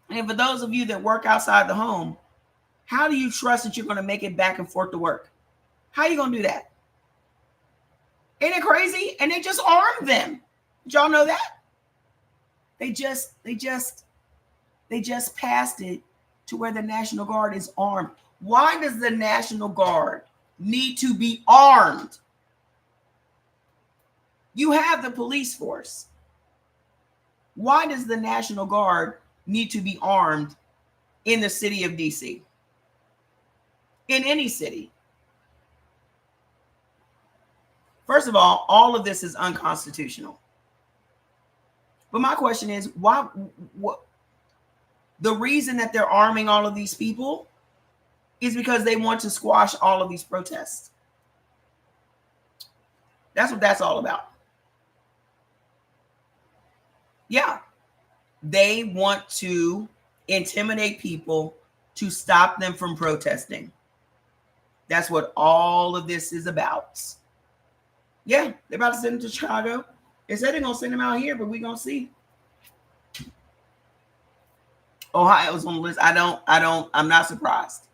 And for those of you that work outside the home, how do you trust that you're going to make it back and forth to work? How are you going to do that? Ain't it crazy? And they just armed them. Did y'all know that? They just passed it to where the National Guard is armed. Why does the National Guard need to be armed. You have the police force. Why does the National Guard need to be armed in the city of DC? In any city? First of all of this is unconstitutional. But my question is, why? What? The reason that they're arming all of these people is because they want to squash all of these protests. That's what that's all about. Yeah. They want to intimidate people to stop them from protesting. That's what all of this is about. Yeah, they're about to send them to Chicago. They said they're going to send them out here, but we're going to see. Ohio's on the list. I'm not surprised.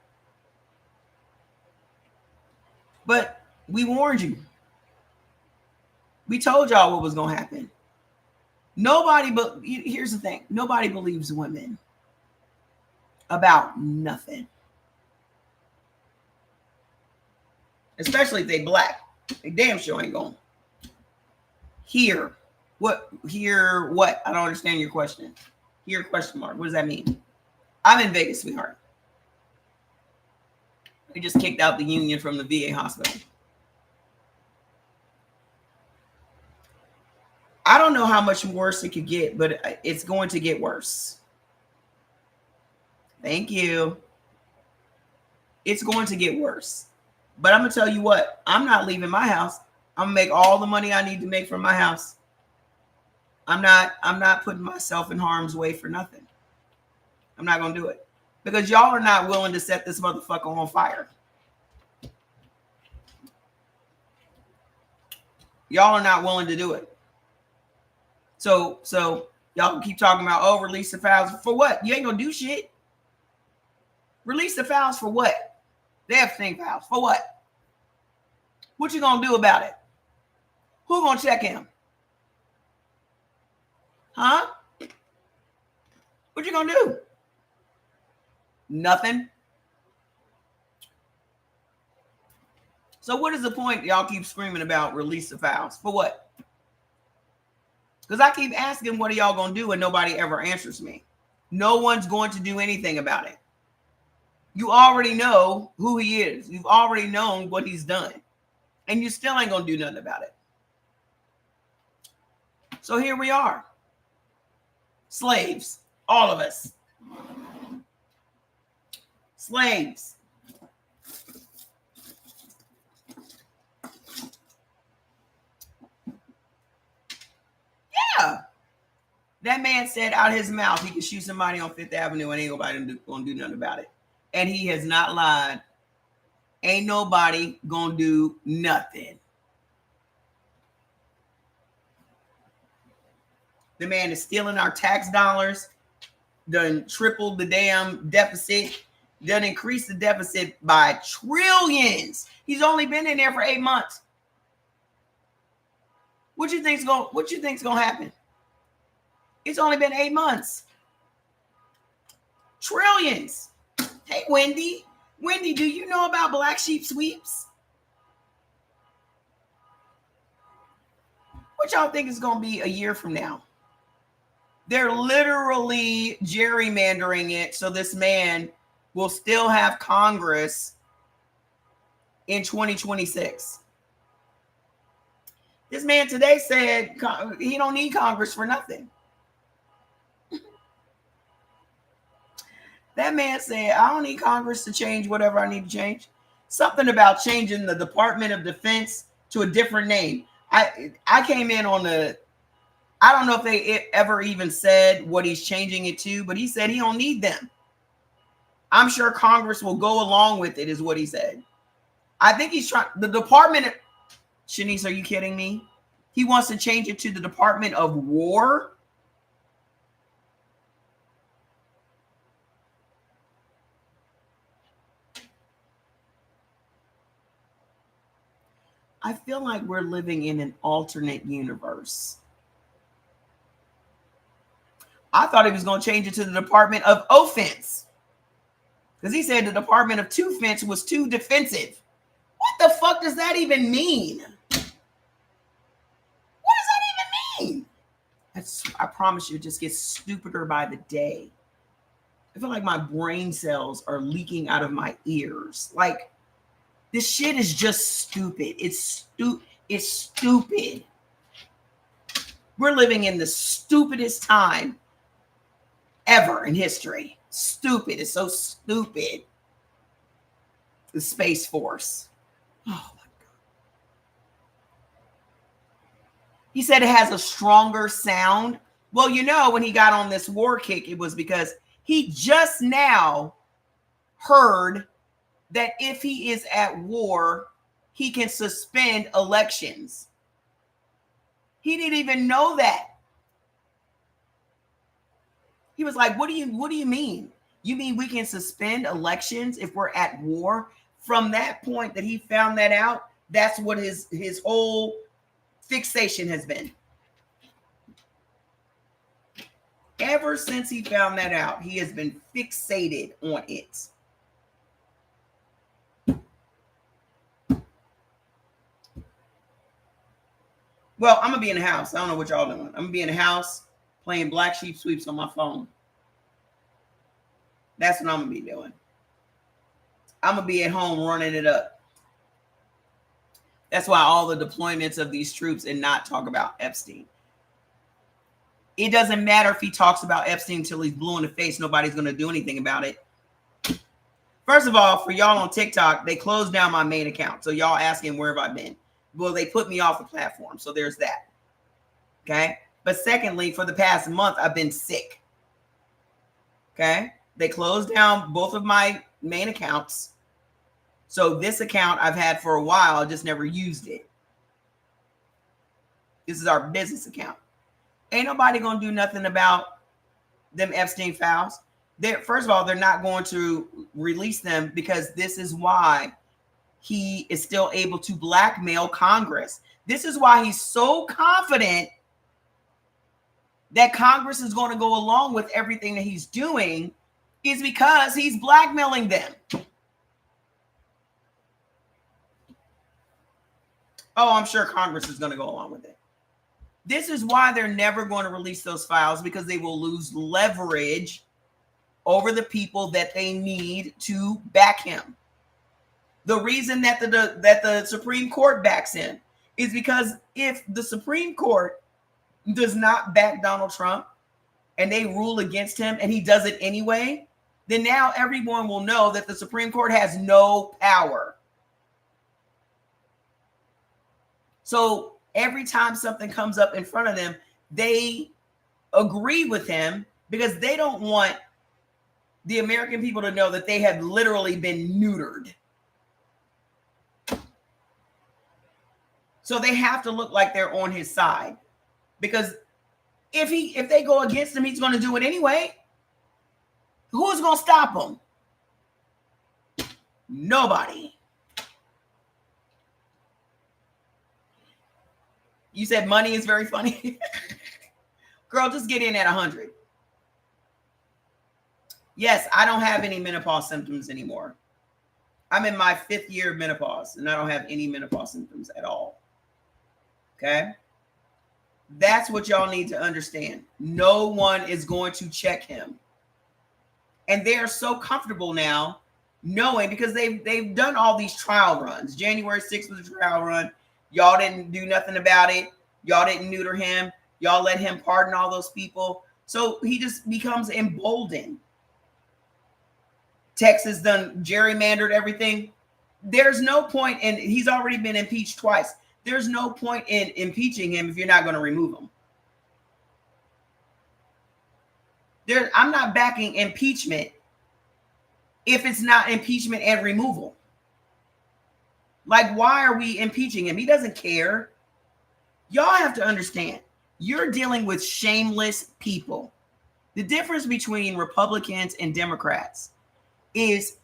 But we warned you. We told y'all what was going to happen. But here's the thing. Nobody believes women about nothing. Especially if they black. They damn sure ain't going to hear what? I don't understand your question. Here, question mark. What does that mean? I'm in Vegas, sweetheart. They just kicked out the union from the VA hospital. I don't know how much worse it could get, but it's going to get worse. Thank you. It's going to get worse. But I'm going to tell you what. I'm not leaving my house. I'm going to make all the money I need to make from my house. I'm not putting myself in harm's way for nothing. I'm not going to do it. Because y'all are not willing to set this motherfucker on fire. Y'all are not willing to do it. So y'all can keep talking about, oh, release the files. For what? You ain't going to do shit. Release the files for what? The Epstein files. For what? What you going to do about it? Who going to check him? Huh? What you going to do? Nothing. So what is the point y'all keep screaming about release the files? For what? Because I keep asking, what are y'all going to do? And nobody ever answers me. No one's going to do anything about it. You already know who he is. You've already known what he's done. And you still ain't going to do nothing about it. So here we are. Slaves. All of us. Slaves. Yeah. That man said out of his mouth he could shoot somebody on Fifth Avenue and ain't nobody gonna do nothing about it. And he has not lied. Ain't nobody gonna do nothing. The man is stealing our tax dollars, done tripled the damn deficit, done increased the deficit by trillions. He's only been in there for 8 months. What you think's gonna happen? It's only been 8 months. Trillions. Hey, Wendy. Wendy, do you know about black sheep sweeps? What y'all think is gonna be a year from now? They're literally gerrymandering it so this man will still have Congress in 2026. This man today said he don't need Congress for nothing. That man said, I don't need Congress to change whatever I need to change. Something about changing the Department of Defense to a different name. I came in on I don't know if they ever even said what he's changing it to, but he said he don't need them. I'm sure Congress will go along with it, is what he said. I think he's trying, the Department of, Shanice, are you kidding me? He wants to change it to the Department of War. I feel like we're living in an alternate universe. I thought he was going to change it to the Department of Offense. Because he said the Department of Two Fence was too defensive. What the fuck does that even mean? What does that even mean? I promise you, it just gets stupider by the day. I feel like my brain cells are leaking out of my ears. Like, this shit is just stupid. It's stupid. We're living in the stupidest time ever in history. Stupid. It's so stupid. The Space Force. Oh my God. He said it has a stronger sound. Well, you know, when he got on this war kick, it was because he just now heard that if he is at war, he can suspend elections. He didn't even know that. He was like, what do you mean? You mean we can suspend elections if we're at war? From that point that he found that out, that's what his whole fixation has been. Ever since he found that out, he has been fixated on it. Well, I'm going to be in the house. I don't know what y'all doing. I'm going to be in the house playing Black Sheep Sweeps on my phone. That's what I'm going to be doing. I'm going to be at home running it up. That's why all the deployments of these troops and not talk about Epstein. It doesn't matter if he talks about Epstein until he's blue in the face. Nobody's going to do anything about it. First of all, for y'all on TikTok, they closed down my main account. So y'all asking, where have I been? Well, they put me off the platform. So there's that. Okay. But secondly, for the past month, I've been sick. Okay. They closed down both of my main accounts. So this account I've had for a while, I just never used it. This is our business account. Ain't nobody going to do nothing about them Epstein files. First of all, they're not going to release them because this is why he is still able to blackmail Congress. This is why he's so confident that Congress is going to go along with everything that he's doing, is because he's blackmailing them. Oh, I'm sure Congress is going to go along with it. This is why they're never going to release those files, because they will lose leverage over the people that they need to back him. The reason that the Supreme Court backs him is because if the Supreme Court does not back Donald Trump and they rule against him and he does it anyway, then now everyone will know that the Supreme Court has no power. So every time something comes up in front of them, they agree with him because they don't want the American people to know that they have literally been neutered. So they have to look like they're on his side, because if they go against him, he's going to do it anyway. Who's going to stop him? Nobody. You said money is very funny. Girl, just get in at 100. Yes, I don't have any menopause symptoms anymore. I'm in my 5th year of menopause and I don't have any menopause symptoms at all. Okay? That's what y'all need to understand. No one is going to check him. And they are so comfortable now knowing, because they've done all these trial runs. January 6th was a trial run. Y'all didn't do nothing about it. Y'all didn't neuter him. Y'all let him pardon all those people. So he just becomes emboldened. Texas done gerrymandered everything. There's no point in, he's already been impeached twice. There's no point in impeaching him if you're not going to remove him. I'm not backing impeachment if it's not impeachment and removal. Like, why are we impeaching him? He doesn't care. Y'all have to understand, you're dealing with shameless people. The difference between Republicans and Democrats is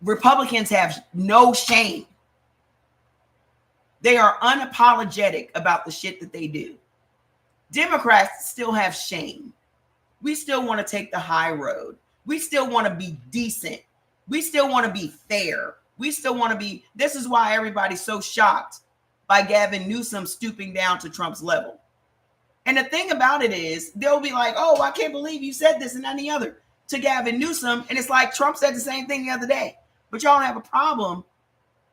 Republicans have no shame. They are unapologetic about the shit that they do. Democrats still have shame. We still want to take the high road. We still want to be decent. We still want to be fair. We still want to be. This is why everybody's so shocked by Gavin Newsom stooping down to Trump's level. And the thing about it is, they'll be like, oh, I can't believe you said this and any other to Gavin Newsom. And it's like Trump said the same thing the other day. But y'all don't have a problem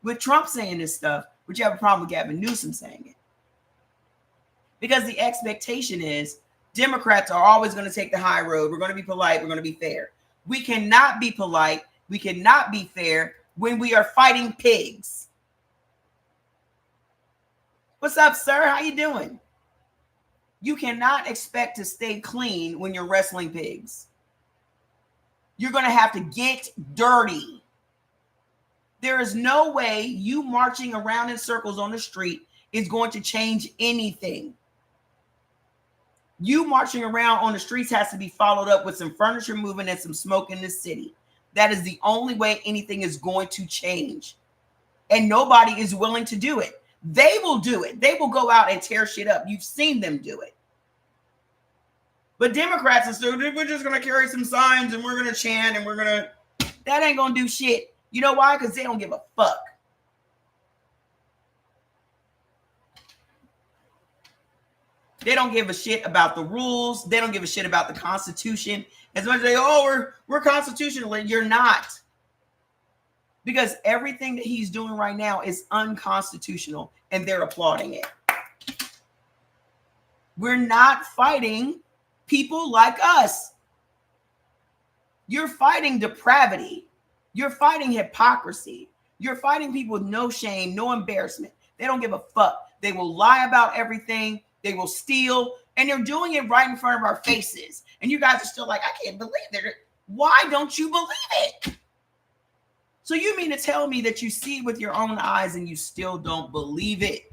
with Trump saying this stuff, but you have a problem with Gavin Newsom saying it. Because the expectation is Democrats are always going to take the high road. We're going to be polite. We're going to be fair. We cannot be polite. We cannot be fair when we are fighting pigs. What's up, sir? How you doing? You cannot expect to stay clean when you're wrestling pigs. You're going to have to get dirty. There is no way you marching around in circles on the street is going to change anything. You marching around on the streets has to be followed up with some furniture moving and some smoke in the city. That is the only way anything is going to change. And nobody is willing to do it. They will do it. They will go out and tear shit up. You've seen them do it. But Democrats are still, we're just going to carry some signs and we're going to chant and we're going to, that ain't going to do shit. You know why? Because they don't give a fuck. They don't give a shit about the rules. They don't give a shit about the Constitution. As much as they, oh, we're constitutional. You're not. Because everything that he's doing right now is unconstitutional and they're applauding it. We're not fighting people like us. You're fighting depravity. You're fighting hypocrisy. You're fighting people with no shame, no embarrassment. They don't give a fuck. They will lie about everything. They will steal. And they're doing it right in front of our faces. And you guys are still like, I can't believe it. Why don't you believe it? So you mean to tell me that you see it with your own eyes and you still don't believe it?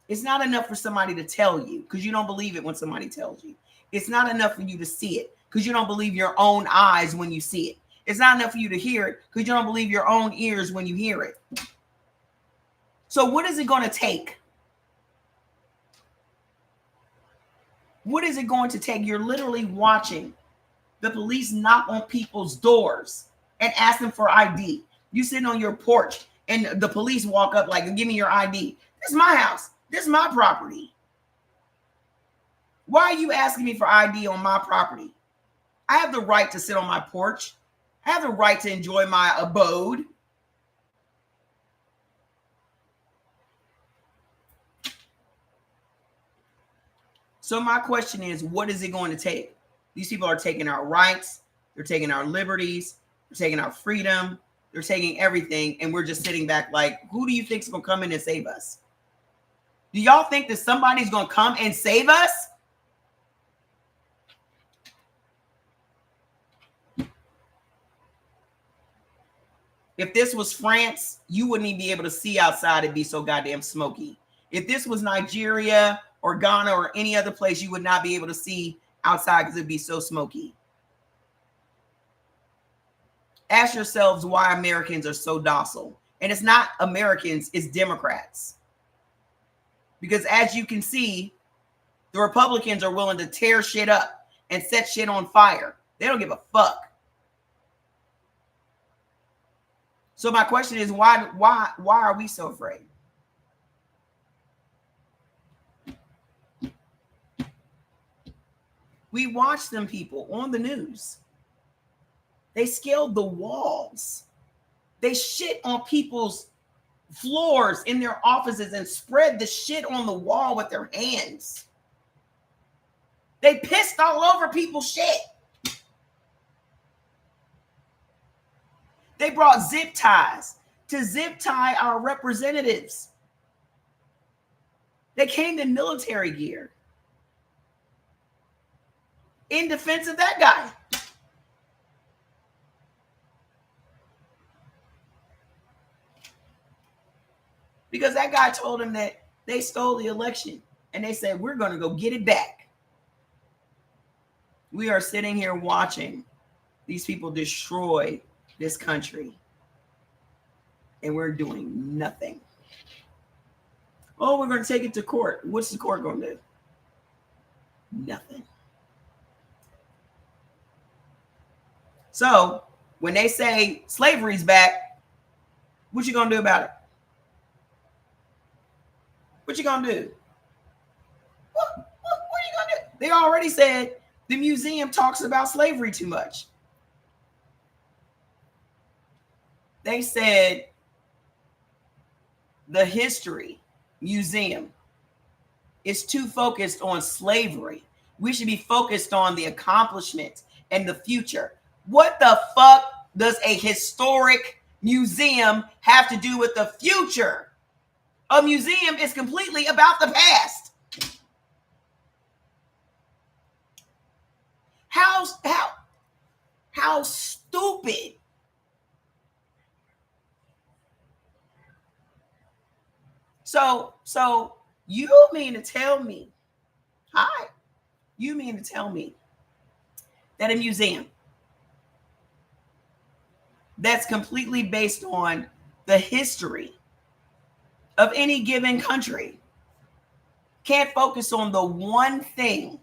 It's not enough for somebody to tell you because you don't believe it when somebody tells you. It's not enough for you to see it because you don't believe your own eyes when you see it. It's not enough for you to hear it because you don't believe your own ears when you hear it. So what is it going to take? What is it going to take? You're literally watching the police knock on people's doors and ask them for ID. You sitting on your porch and the police walk up like, give me your ID. This is my house. This is my property. Why are you asking me for ID on my property? I have the right to sit on my porch. I have the right to enjoy my abode. So my question is, what is it going to take? These people are taking our rights. They're taking our liberties. They're taking our freedom. They're taking everything. And we're just sitting back like, who do you think is going to come in and save us? Do y'all think that somebody's going to come and save us? If this was France, you wouldn't even be able to see outside. It'd be so goddamn smoky. If this was Nigeria or Ghana or any other place, you would not be able to see outside because it'd be so smoky. Ask yourselves why Americans are so docile. And it's not Americans, it's Democrats. Because as you can see, the Republicans are willing to tear shit up and set shit on fire. They don't give a fuck. So my question is, why are we so afraid? We watch them people on the news. They scaled the walls. They shit on people's floors in their offices and spread the shit on the wall with their hands. They pissed all over people's shit. They brought zip ties to zip tie our representatives. They came in military gear in defense of that guy. Because that guy told him that they stole the election and they said, we're going to go get it back. We are sitting here watching these people destroy this country and we're doing nothing. Oh, we're going to take it to court. What's the court going to do? Nothing. So When they say slavery's back, what you gonna do about it? What you gonna do? What are you gonna do? They already said the museum talks about slavery too much. They said the history museum is too focused on slavery. We should be focused on the accomplishments and the future. What the fuck does a historic museum have to do with the future? A museum is completely about the past. How stupid. So you mean to tell me, hi, you mean to tell me that a museum that's completely based on the history of any given country can't focus on the one thing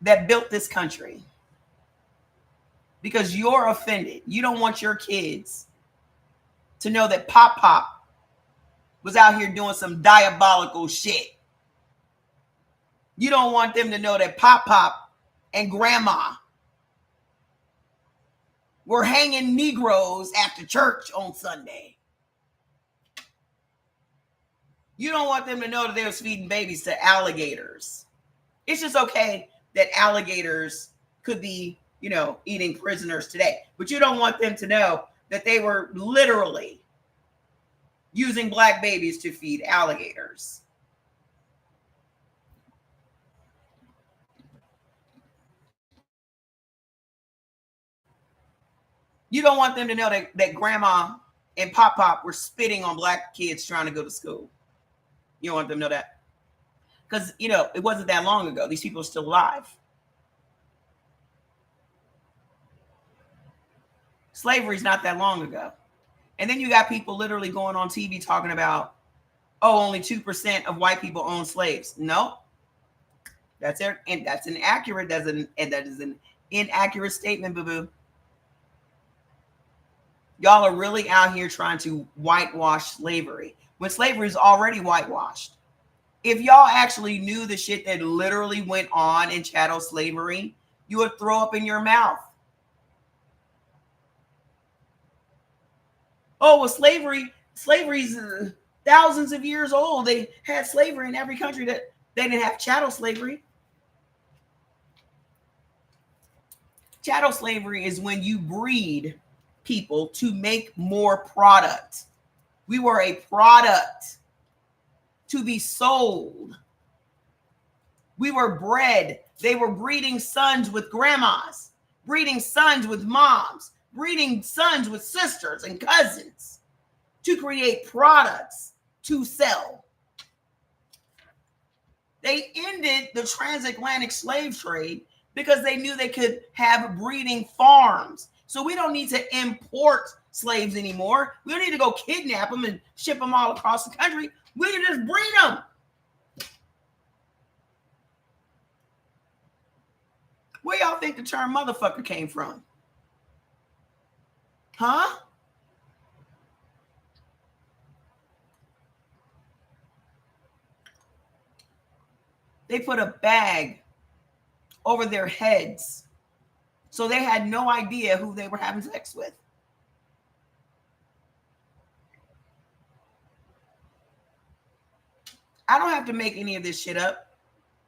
that built this country because you're offended? You don't want your kids to know that Pop was out here doing some diabolical shit. You don't want them to know that Pop and Grandma were hanging Negroes after church on Sunday. You don't want them to know that they was feeding babies to alligators. It's just okay that alligators could be, eating prisoners today. But you don't want them to know that they were literally using black babies to feed alligators. You don't want them to know that Grandma and Pop were spitting on black kids trying to go to school. You don't want them to know that. Because, it wasn't that long ago. These people are still alive. Slavery's not that long ago. And then you got people literally going on TV talking about, only 2% of white people own slaves. No. That's an inaccurate statement, boo-boo. Y'all are really out here trying to whitewash slavery when slavery is already whitewashed. If y'all actually knew the shit that literally went on in chattel slavery, you would throw up in your mouth. Oh, well, slavery's thousands of years old. They had slavery in every country that they didn't have chattel slavery. Chattel slavery is when you breed people to make more product. We were a product to be sold. We were bred. They were breeding sons with grandmas, breeding sons with moms, breeding sons with sisters and cousins to create products to sell. They ended the transatlantic slave trade because they knew they could have breeding farms. So we don't need to import slaves anymore. We don't need to go kidnap them and ship them all across the country. We can just breed them. Where y'all think the term motherfucker came from? Huh? They put a bag over their heads, so they had no idea who they were having sex with. I don't have to make any of this shit up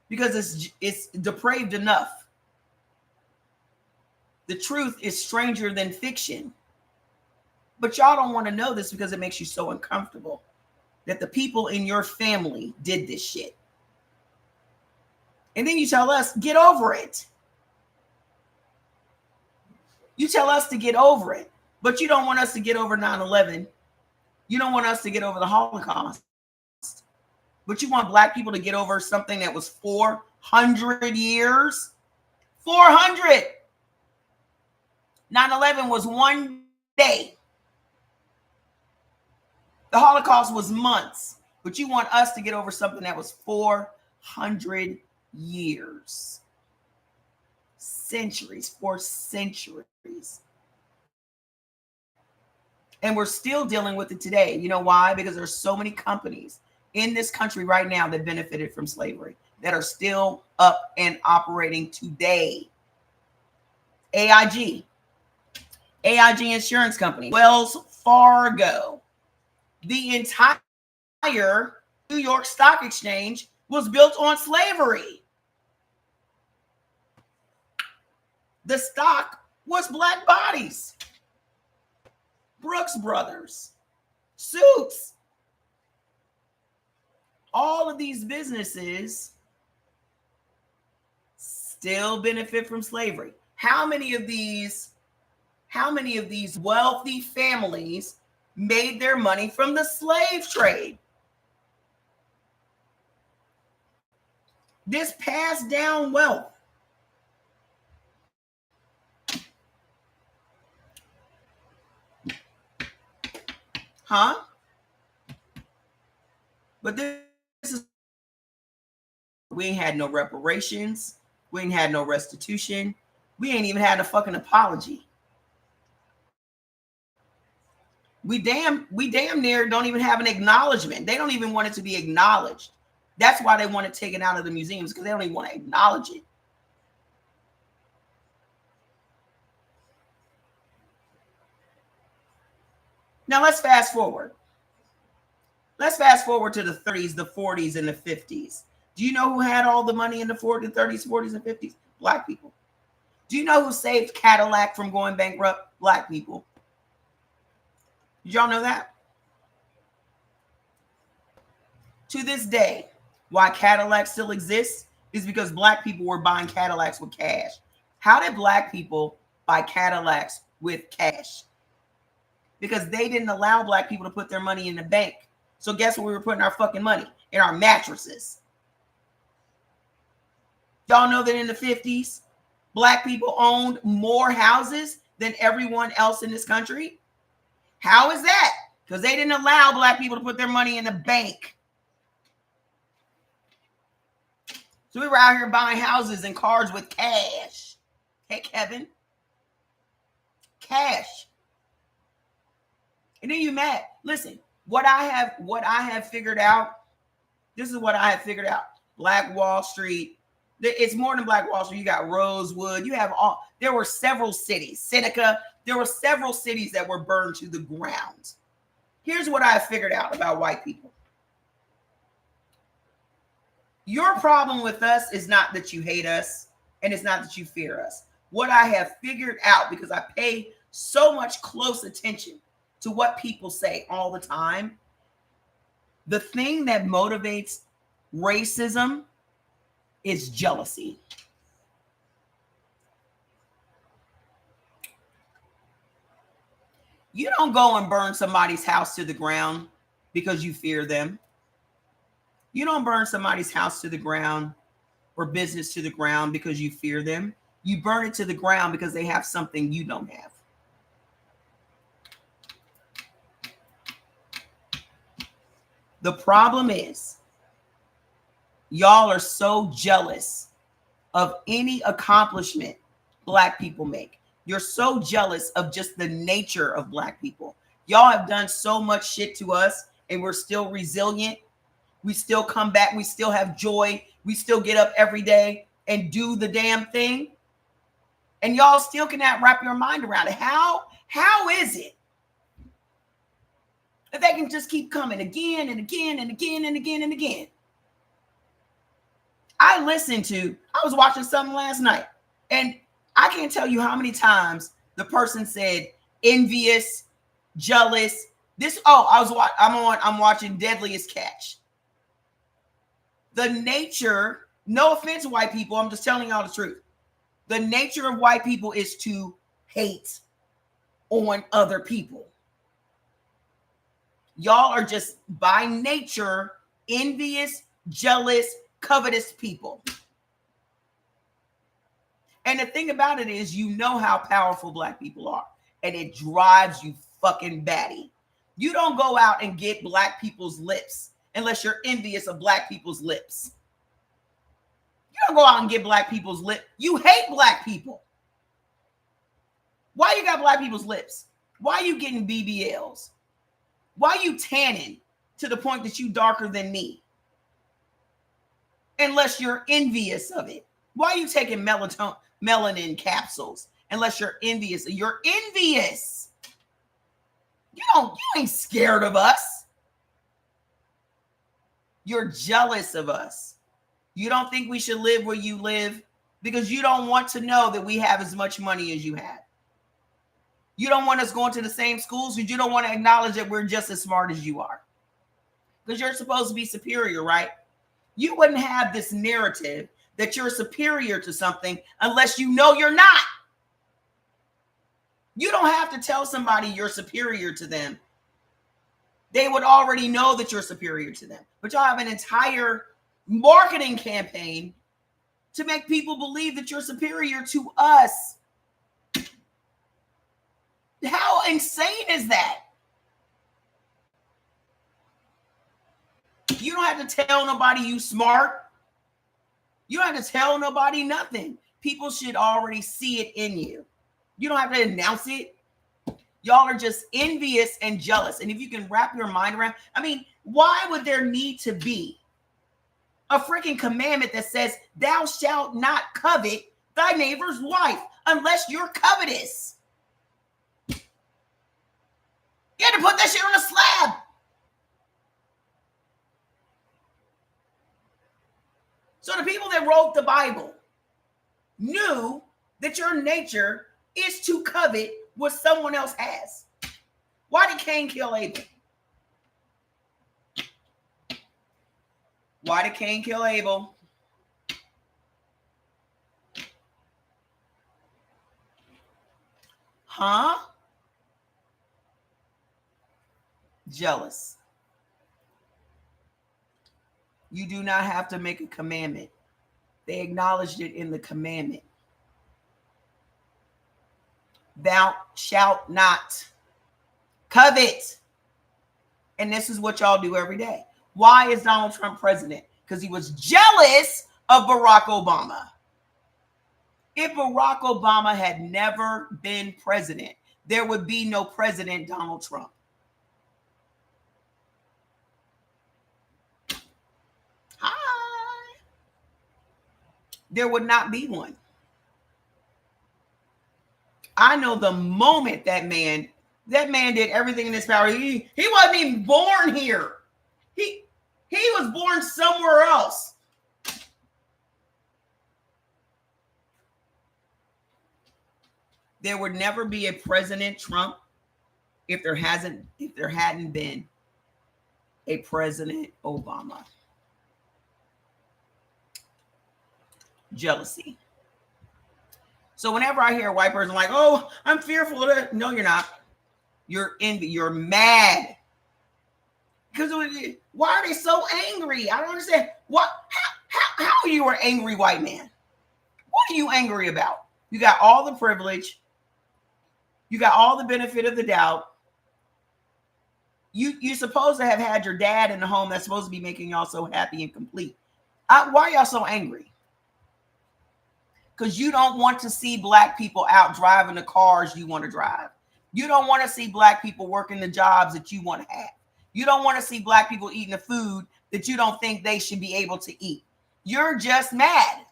because it's depraved enough. The truth is stranger than fiction. But y'all don't want to know this because it makes you so uncomfortable that the people in your family did this shit. And then you tell us, get over it. You tell us to get over it, but you don't want us to get over 9/11. You don't want us to get over the Holocaust. But you want black people to get over something that was 400 years? 400! 9/11 was one day. The Holocaust was months. But you want us to get over something that was 400 years. Centuries, for centuries. And we're still dealing with it today. You know why? Because there's so many companies in this country right now that benefited from slavery that are still up and operating today. AIG Insurance Company, Wells Fargo, the entire New York Stock Exchange was built on slavery. The stock was black bodies. Brooks Brothers, Suits. All of these businesses still benefit from slavery. How many of these wealthy families made their money from the slave trade? This passed down wealth. Huh? But this is, we ain't had no reparations. We ain't had no restitution. We ain't even had a fucking apology. We damn near don't even have an acknowledgement. They don't even want it to be acknowledged. That's why they want it taken out of the museums, because they don't even want to acknowledge it. Now let's fast forward. Let's fast forward to the 30s, the 40s, and the 50s. Do you know who had all the money in the 40s, 30s, 40s, and 50s? Black people. Do you know who saved Cadillac from going bankrupt? Black people. Did y'all know that? To this day, why Cadillac still exists is because black people were buying Cadillacs with cash. How did black people buy Cadillacs with cash? Because they didn't allow black people to put their money in the bank. So guess where we were putting our fucking money? In our mattresses. Y'all know that in the 50s, black people owned more houses than everyone else in this country? How is that? Because they didn't allow black people to put their money in the bank. So we were out here buying houses and cars with cash. Hey, Kevin. Cash. And then you mad. Listen, what I have figured out, this is what I have figured out. Black Wall Street. It's more than Black Wall Street. You got Rosewood. You have all, there were several cities. Seneca. There were several cities that were burned to the ground. Here's what I have figured out about white people. Your problem with us is not that you hate us, and it's not that you fear us. What I have figured out, because I pay so much close attention to what people say all the time, the thing that motivates racism is jealousy. You don't go and burn somebody's house to the ground because you fear them. You don't burn somebody's house to the ground or business to the ground because you fear them. You burn it to the ground because they have something you don't have. The problem is, y'all are so jealous of any accomplishment black people make. You're so jealous of just the nature of black people. Y'all have done so much shit to us, and we're still resilient. We still come back. We still have joy. We still get up every day and do the damn thing. And y'all still cannot wrap your mind around it. How is it that they can just keep coming again and again and again and again and again? I was watching something last night, and I can't tell you how many times the person said envious, jealous. I'm watching Deadliest Catch. The nature, no offense, white people, I'm just telling y'all the truth. The nature of white people is to hate on other people. Y'all are just by nature envious, jealous, covetous people. And the thing about it is, you know how powerful black people are, and it drives you fucking batty. You don't go out and get black people's lips unless you're envious of black people's lips. You don't go out and get black people's lip. You hate black people. Why you got black people's lips? Why you getting BBLs? Why you tanning to the point that you darker than me? Unless you're envious of it. Why are you taking melanin capsules? Unless you're envious. You're envious. You ain't scared of us. You're jealous of us. You don't think we should live where you live because you don't want to know that we have as much money as you have. You don't want us going to the same schools because you don't want to acknowledge that we're just as smart as you are. Because you're supposed to be superior, right? You wouldn't have this narrative that you're superior to something unless you know you're not. You don't have to tell somebody you're superior to them. They would already know that you're superior to them. But y'all have an entire marketing campaign to make people believe that you're superior to us. How insane is that? You don't have to tell nobody you smart. You don't have to tell nobody nothing. People should already see it in you. You don't have to announce it. Y'all are just envious and jealous. And if you can wrap your mind around, I mean, why would there need to be a freaking commandment that says, thou shalt not covet thy neighbor's wife unless you're covetous? You had to put that shit on a slab. So the people that wrote the Bible knew that your nature is to covet what someone else has. Why did Cain kill Abel? Why did Cain kill Abel? Huh? Jealous. You do not have to make a commandment. They acknowledged it in the commandment. Thou shalt not covet. And this is what y'all do every day. Why is Donald Trump president? Because he was jealous of Barack Obama. If Barack Obama had never been president, there would be no President Donald Trump. Hi. There would not be one. I know the moment that man did everything in his power. He wasn't even born here. He was born somewhere else. There would never be a President Trump if there hadn't been a President Obama. Jealousy. So whenever I hear a white person like, oh, I'm fearful of that. No, you're not. You're envy. You're mad. Because why are they so angry? I don't understand. What? How are you an angry white man? What are you angry about? You got all the privilege. You got all the benefit of the doubt. You're supposed to have had your dad in the home that's supposed to be making y'all so happy and complete. Why are y'all so angry? Because you don't want to see black people out driving the cars you want to drive. You don't want to see black people working the jobs that you want to have. You don't want to see black people eating the food that you don't think they should be able to eat. You're just mad.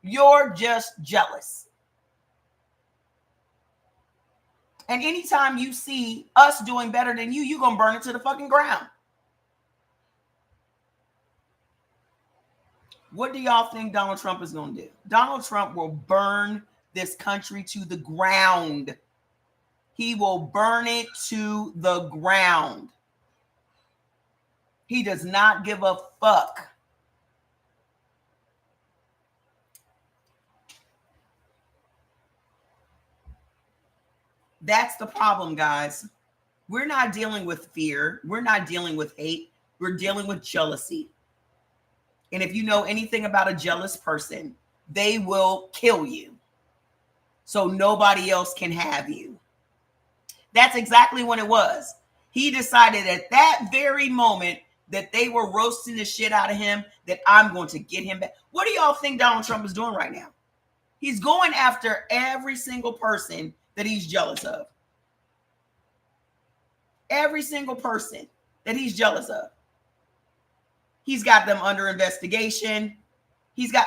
You're just jealous. And anytime you see us doing better than you, you're going to burn it to the fucking ground. What do y'all think Donald Trump is going to do? Donald Trump will burn this country to the ground. He will burn it to the ground. He does not give a fuck. That's the problem, guys. We're not dealing with fear. We're not dealing with hate. We're dealing with jealousy. And if you know anything about a jealous person, they will kill you. So nobody else can have you. That's exactly what it was. He decided at that very moment that they were roasting the shit out of him, that I'm going to get him back. What do y'all think Donald Trump is doing right now? He's going after every single person that he's jealous of. Every single person that he's jealous of. He's got them under investigation. He's got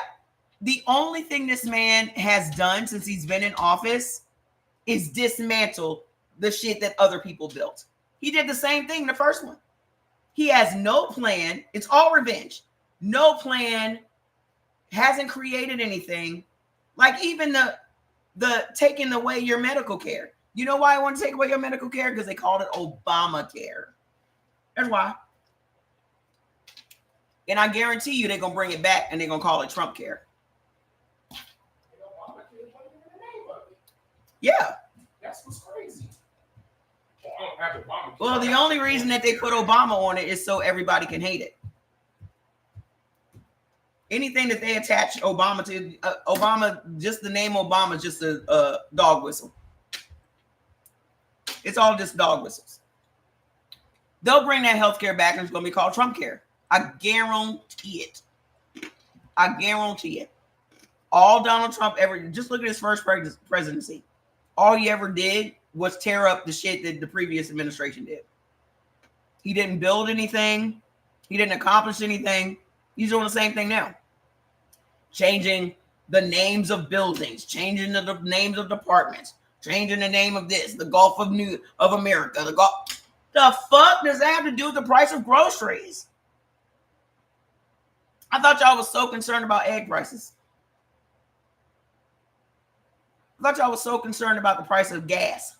the only thing this man has done since he's been in office is dismantle the shit that other people built. He did the same thing in the first one. He has no plan. It's all revenge. No plan. Hasn't created anything. Like even the taking away your medical care. You know why I want to take away your medical care? Because they called it Obamacare. That's why. And I guarantee you they're going to bring it back and they're going to call it Trump care. Yeah. That's what's crazy. Well, the only reason that they put Obama on it is so everybody can hate it. Anything that they attach Obama to, Obama, just the name Obama is just a dog whistle. It's all just dog whistles. They'll bring that health care back and it's going to be called Trump care. I guarantee it. I guarantee it. All Donald Trump ever, just look at his first presidency. All he ever did was tear up the shit that the previous administration did. He didn't build anything. He didn't accomplish anything. He's doing the same thing now. Changing the names of buildings, changing the names of departments, changing the name of this, the Gulf of America, the Gulf. The fuck does that have to do with the price of groceries? I thought y'all was so concerned about egg prices. I thought y'all was so concerned about the price of gas.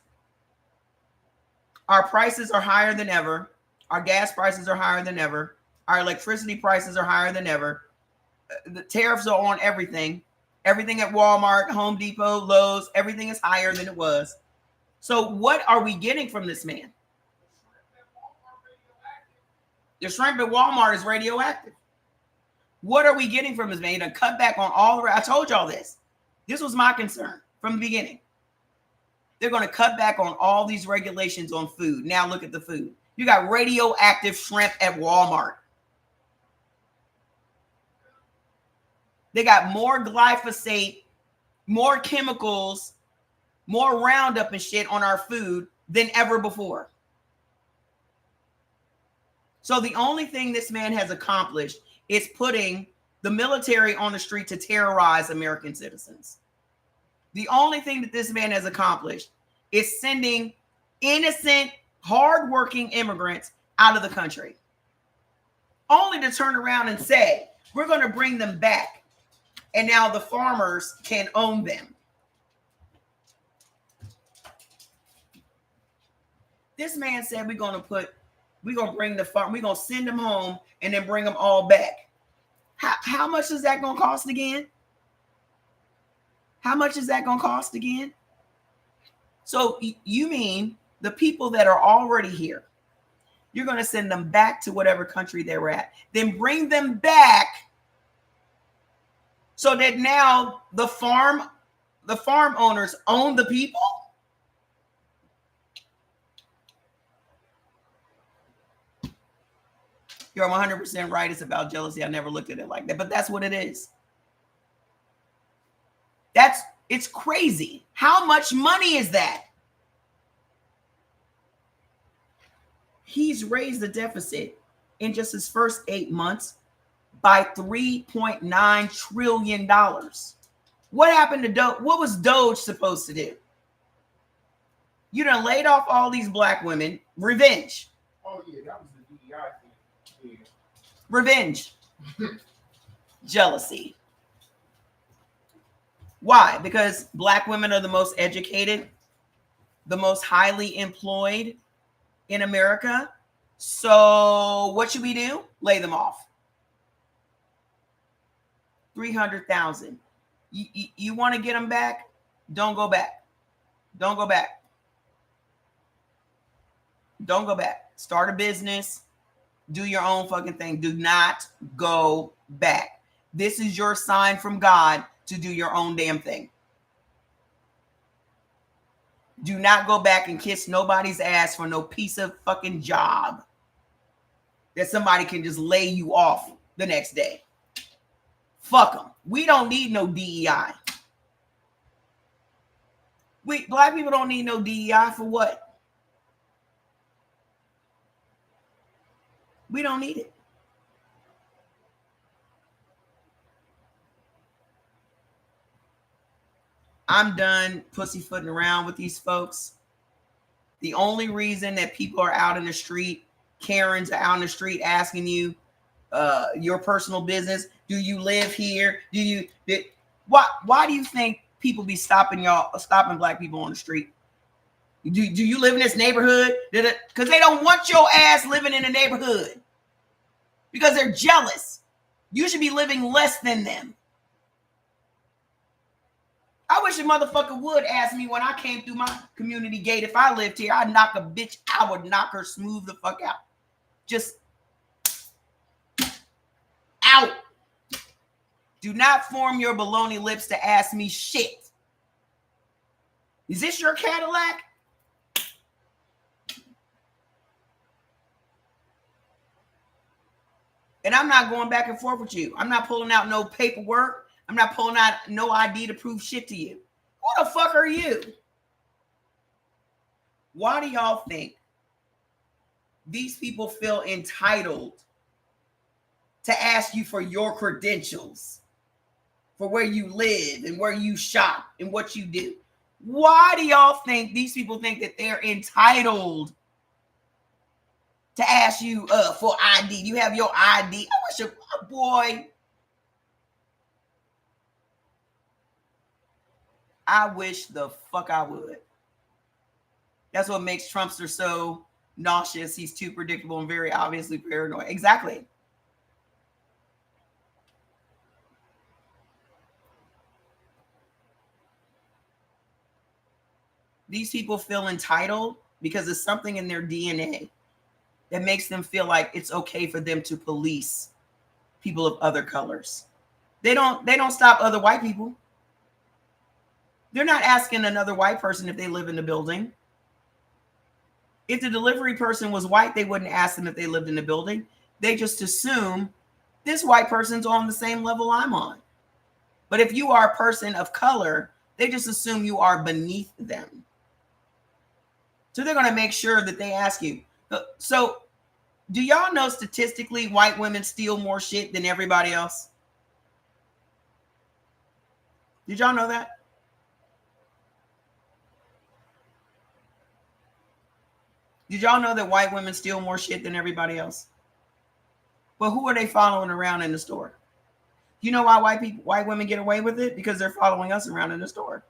Our prices are higher than ever. Our gas prices are higher than ever. Our electricity prices are higher than ever. The tariffs are on everything. Everything at Walmart, Home Depot, Lowe's, everything is higher than it was. So what are we getting from this man? The shrimp at Walmart is radioactive. What are we getting from this man? To cut back on all the... I told y'all this. This was my concern from the beginning. They're going to cut back on all these regulations on food. Now look at the food. You got radioactive shrimp at Walmart. They got more glyphosate, more chemicals, more Roundup and shit on our food than ever before. So the only thing this man has accomplished is putting the military on the street to terrorize American citizens. The only thing that this man has accomplished is sending innocent, hardworking immigrants out of the country. Only to turn around and say, we're going to bring them back. And now the farmers can own them. This man said we're going to bring the farm, we're going to send them home and then bring them all back. How much is that going to cost again? How much is that going to cost again? So you mean the people that are already here, you're going to send them back to whatever country they were at, then bring them back so that now the farm owners own the people? You're 100% right. It's about jealousy. I never looked at it like that, but that's what it is. It's crazy. How much money is that? He's raised the deficit in just his first 8 months by $3.9 trillion. What happened to Doge? What was Doge supposed to do? You done laid off all these black women. Revenge. Oh, yeah, that was the DEI thing. Yeah. Revenge. Jealousy. Why? Because black women are the most educated, the most highly employed in America. So what should we do? Lay them off. 300,000. You want to get them back? Don't go back. Don't go back. Don't go back. Start a business. Do your own fucking thing. Do not go back. This is your sign from God to do your own damn thing. Do not go back and kiss nobody's ass for no piece of fucking job that somebody can just lay you off the next day. Fuck them. We don't need no DEI. Black people don't need no DEI for what? We don't need it. I'm done pussyfooting around with these folks. The only reason that people are out in the street, Karens are out in the street asking you your personal business. Do you live here? Why do you think people be stopping black people on the street? Do you live in this neighborhood? Because they don't want your ass living in the neighborhood. Because they're jealous. You should be living less than them. I wish a motherfucker would ask me when I came through my community gate if I lived here. I'd knock a bitch. I would knock her smooth the fuck out. Just out. Do not form your baloney lips to ask me shit. Is this your Cadillac? And I'm not going back and forth with you. I'm not pulling out no paperwork. I'm not pulling out no ID to prove shit to you. Who the fuck are you? Why do y'all think these people feel entitled to ask you for your credentials, for where you live and where you shop and what you do? Why do y'all think these people think that they're entitled to ask you for ID? You have your ID. I wish a boy. I wish the fuck I would. That's what makes Trumpster so nauseous. He's too predictable and very obviously paranoid. Exactly. These people feel entitled because there's something in their DNA that makes them feel like it's okay for them to police people of other colors. They don't stop other white people. They're not asking another white person if they live in the building. If the delivery person was white, they wouldn't ask them if they lived in the building. They just assume this white person's on the same level I'm on. But if you are a person of color, they just assume you are beneath them. So they're going to make sure that they ask you. So do y'all know statistically white women steal more shit than everybody else? Did y'all know that? Did y'all know that white women steal more shit than everybody else? But who are they following around in the store? You know why white women get away with it? Because they're following us around in the store.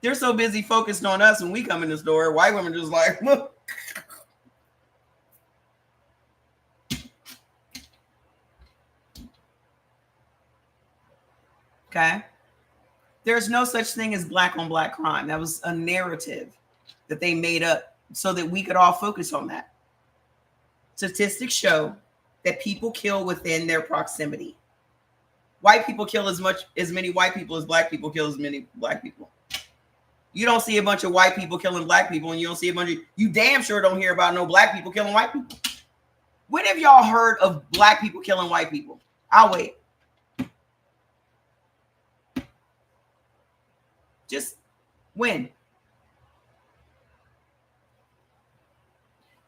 They're so busy focused on us when we come in the store. White women just like, look. Okay. There's no such thing as black on black crime. That was a narrative that they made up so that we could all focus on that. Statistics show that people kill within their proximity. White people kill as many white people as black people kill as many black people. You don't see a bunch of white people killing black people, and you don't see you damn sure don't hear about no black people killing white people. When have y'all heard of black people killing white people? I'll wait. Just when?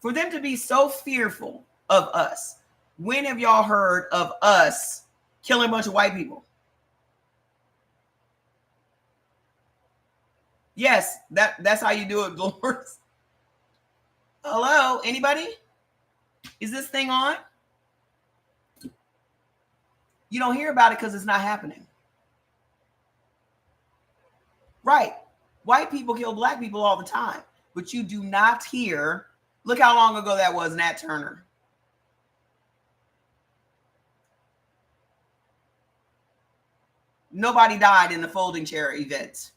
For them to be so fearful of us, when have y'all heard of us killing a bunch of white people? Yes, that's how you do it, Dolores. Hello, anybody? Is this thing on? You don't hear about it because it's not happening. Right. White people kill black people all the time, but you do not hear. Look how long ago that was, Nat Turner. Nobody died in the folding chair event.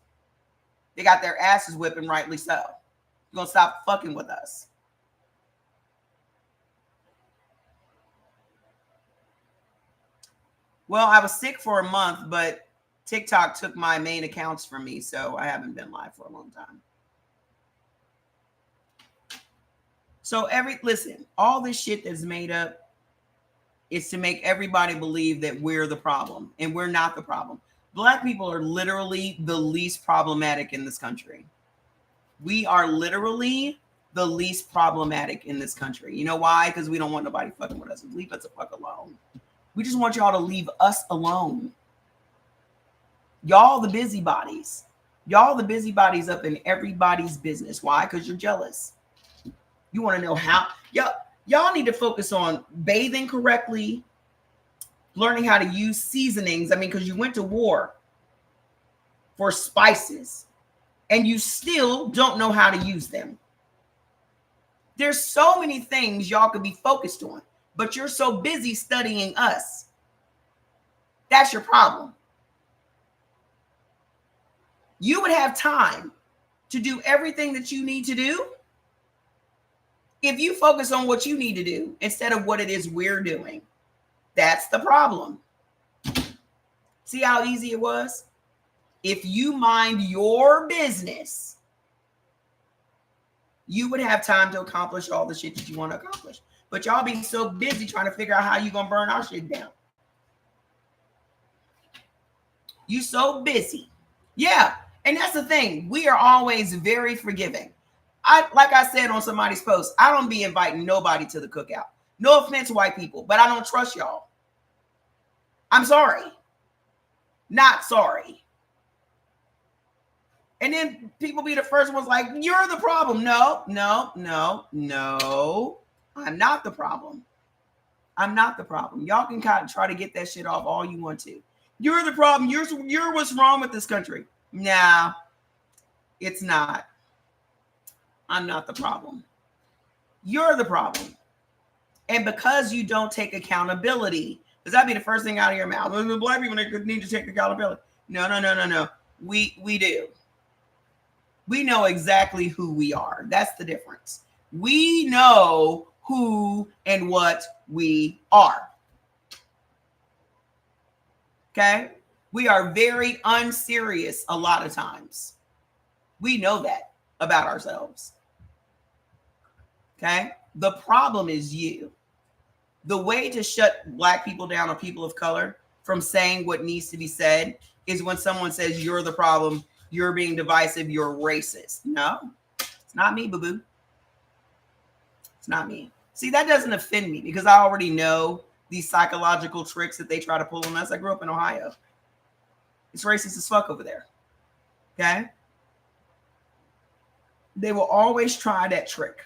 They got their asses whipping, rightly so. You're going to stop fucking with us. Well, I was sick for a month, but TikTok took my main accounts from me, so I haven't been live for a long time. So listen, all this shit that's made up is to make everybody believe that we're the problem, and we're not the problem. Black people are literally the least problematic in this country. We are literally the least problematic in this country. You know why? Because we don't want nobody fucking with us. Leave us the fuck alone. We just want y'all to leave us alone. Y'all the busybodies. Y'all the busybodies up in everybody's business. Why? Because you're jealous. You want to know how. Y'all need to focus on bathing correctly, learning how to use seasonings. I mean, because you went to war for spices and you still don't know how to use them. There's so many things y'all could be focused on, but you're so busy studying us. That's your problem. You would have time to do everything that you need to do if you focus on what you need to do instead of what it is we're doing. That's the problem. See how easy it was? If you mind your business, you would have time to accomplish all the shit that you want to accomplish. But y'all be so busy trying to figure out how you going to burn our shit down. You so busy. Yeah. And that's the thing. We are always very forgiving. Like I said on somebody's post, I don't be inviting nobody to the cookout. No offense, white people, but I don't trust y'all. I'm sorry. Not sorry. And then people be the first ones like, you're the problem. No. I'm not the problem. I'm not the problem. Y'all can kind of try to get that shit off all you want to. You're the problem. You're what's wrong with this country. Nah, it's not. I'm not the problem. You're the problem. And because you don't take accountability, because that'd be the first thing out of your mouth. The black people need to take accountability. No. We do. We know exactly who we are. That's the difference. We know who and what we are. Okay? We are very unserious a lot of times. We know that about ourselves. Okay? The problem is you. The way to shut black people down or people of color from saying what needs to be said is when someone says you're the problem, you're being divisive, you're racist. No, it's not me, boo-boo. It's not me. See, that doesn't offend me because I already know these psychological tricks that they try to pull on us. I grew up in Ohio. It's racist as fuck over there. Okay? They will always try that trick.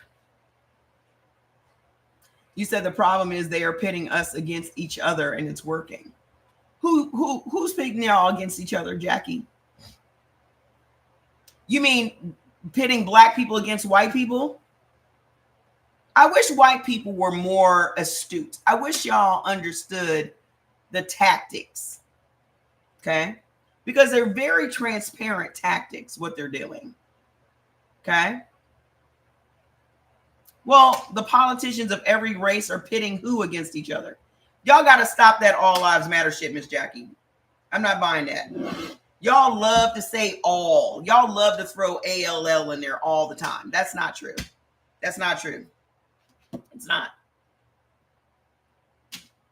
You said the problem is they are pitting us against each other and it's working. Who's pitting y'all against each other, Jackie? You mean pitting black people against white people? I wish white people were more astute. I wish y'all understood the tactics. Okay? Because they're very transparent tactics, what they're doing. Okay? Well, the politicians of every race are pitting who against each other? Y'all got to stop that all lives matter shit, Miss Jackie. I'm not buying that. Y'all love to say all. Y'all love to throw ALL in there all the time. That's not true. That's not true. It's not.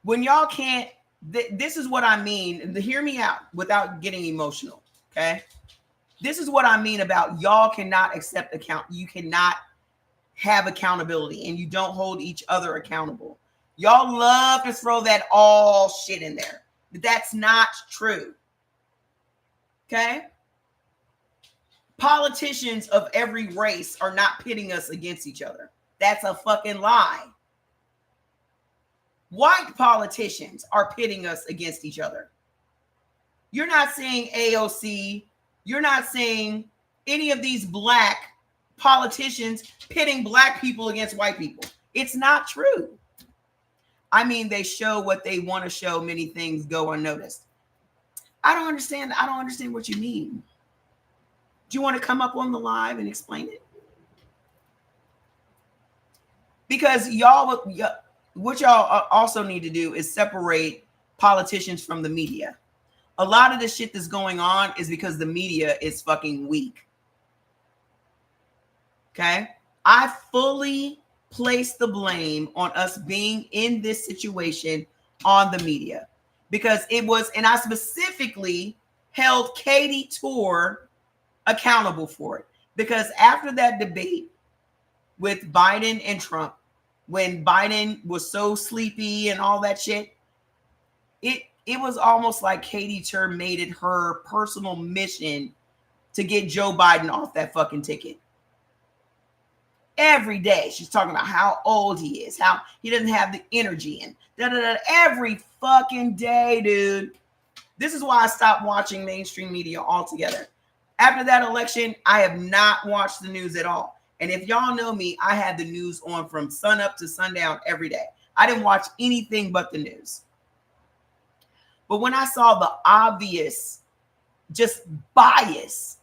When y'all can't, this is what I mean. Hear me out without getting emotional, okay? This is what I mean about y'all cannot accept account. You cannot have accountability and you don't hold each other accountable. Y'all love to throw that all shit in there. But that's not true. Okay? Politicians of every race are not pitting us against each other. That's a fucking lie. White politicians are pitting us against each other. You're not seeing AOC. You're not seeing any of these black politicians pitting black people against white people. It's not true. I mean, they show what they want to show. Many things go unnoticed. I don't understand what you mean. Do you want to come up on the live and explain it? Because what y'all also need to do is separate politicians from the media. A lot of the shit that's going on is because the media is fucking weak. Okay? I fully place the blame on us being in this situation on the media, because it was, and I specifically held Katie Tour accountable for it, because after that debate with Biden and Trump, when Biden was so sleepy and all that shit, it was almost like Katie Tour made it her personal mission to get Joe Biden off that fucking ticket. Every day she's talking about how old he is, how he doesn't have the energy, and da da da. Every fucking day, dude. This is why I stopped watching mainstream media altogether. After that election, I have not watched the news at all. And if y'all know me, I had the news on from sun up to sundown every day. I didn't watch anything but the news. But when I saw the obvious just bias,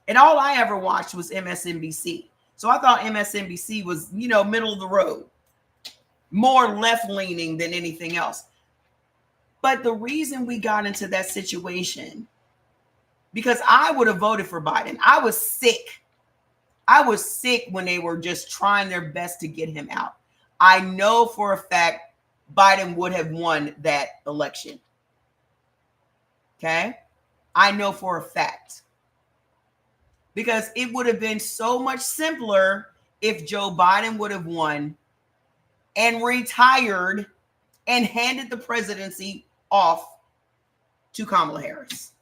and all I ever watched was MSNBC. So I thought MSNBC was, middle of the road, more left-leaning than anything else. But the reason we got into that situation, because I would have voted for Biden. I was sick. I was sick when they were just trying their best to get him out. I know for a fact Biden would have won that election. Okay? I know for a fact. Because it would have been so much simpler if Joe Biden would have won and retired and handed the presidency off to Kamala Harris.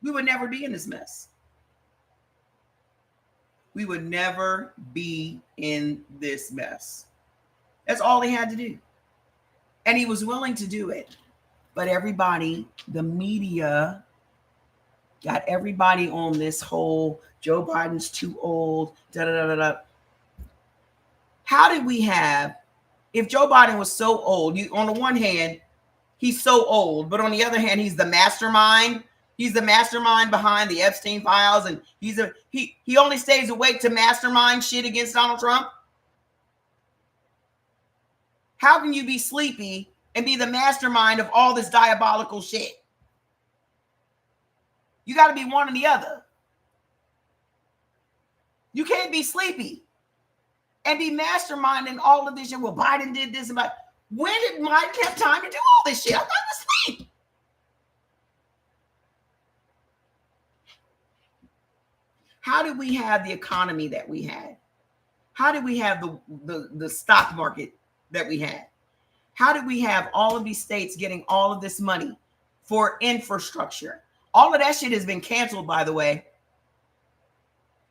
We would never be in this mess. We would never be in this mess. That's all he had to do. And he was willing to do it. But everybody, the media, got everybody on this whole Joe Biden's too old, da da da da da. How did we have, if Joe Biden was so old, on the one hand, he's so old, but on the other hand, he's the mastermind. He's the mastermind behind the Epstein files, and he only stays awake to mastermind shit against Donald Trump. How can you be sleepy and be the mastermind of all this diabolical shit? You got to be one or the other. You can't be sleepy and be masterminding all of this shit. Well, Biden did this. And when did Biden have time to do all this shit? I thought he was asleep. How did we have the economy that we had? How did we have the stock market that we had? How did we have all of these states getting all of this money for infrastructure? All of that shit has been canceled, by the way.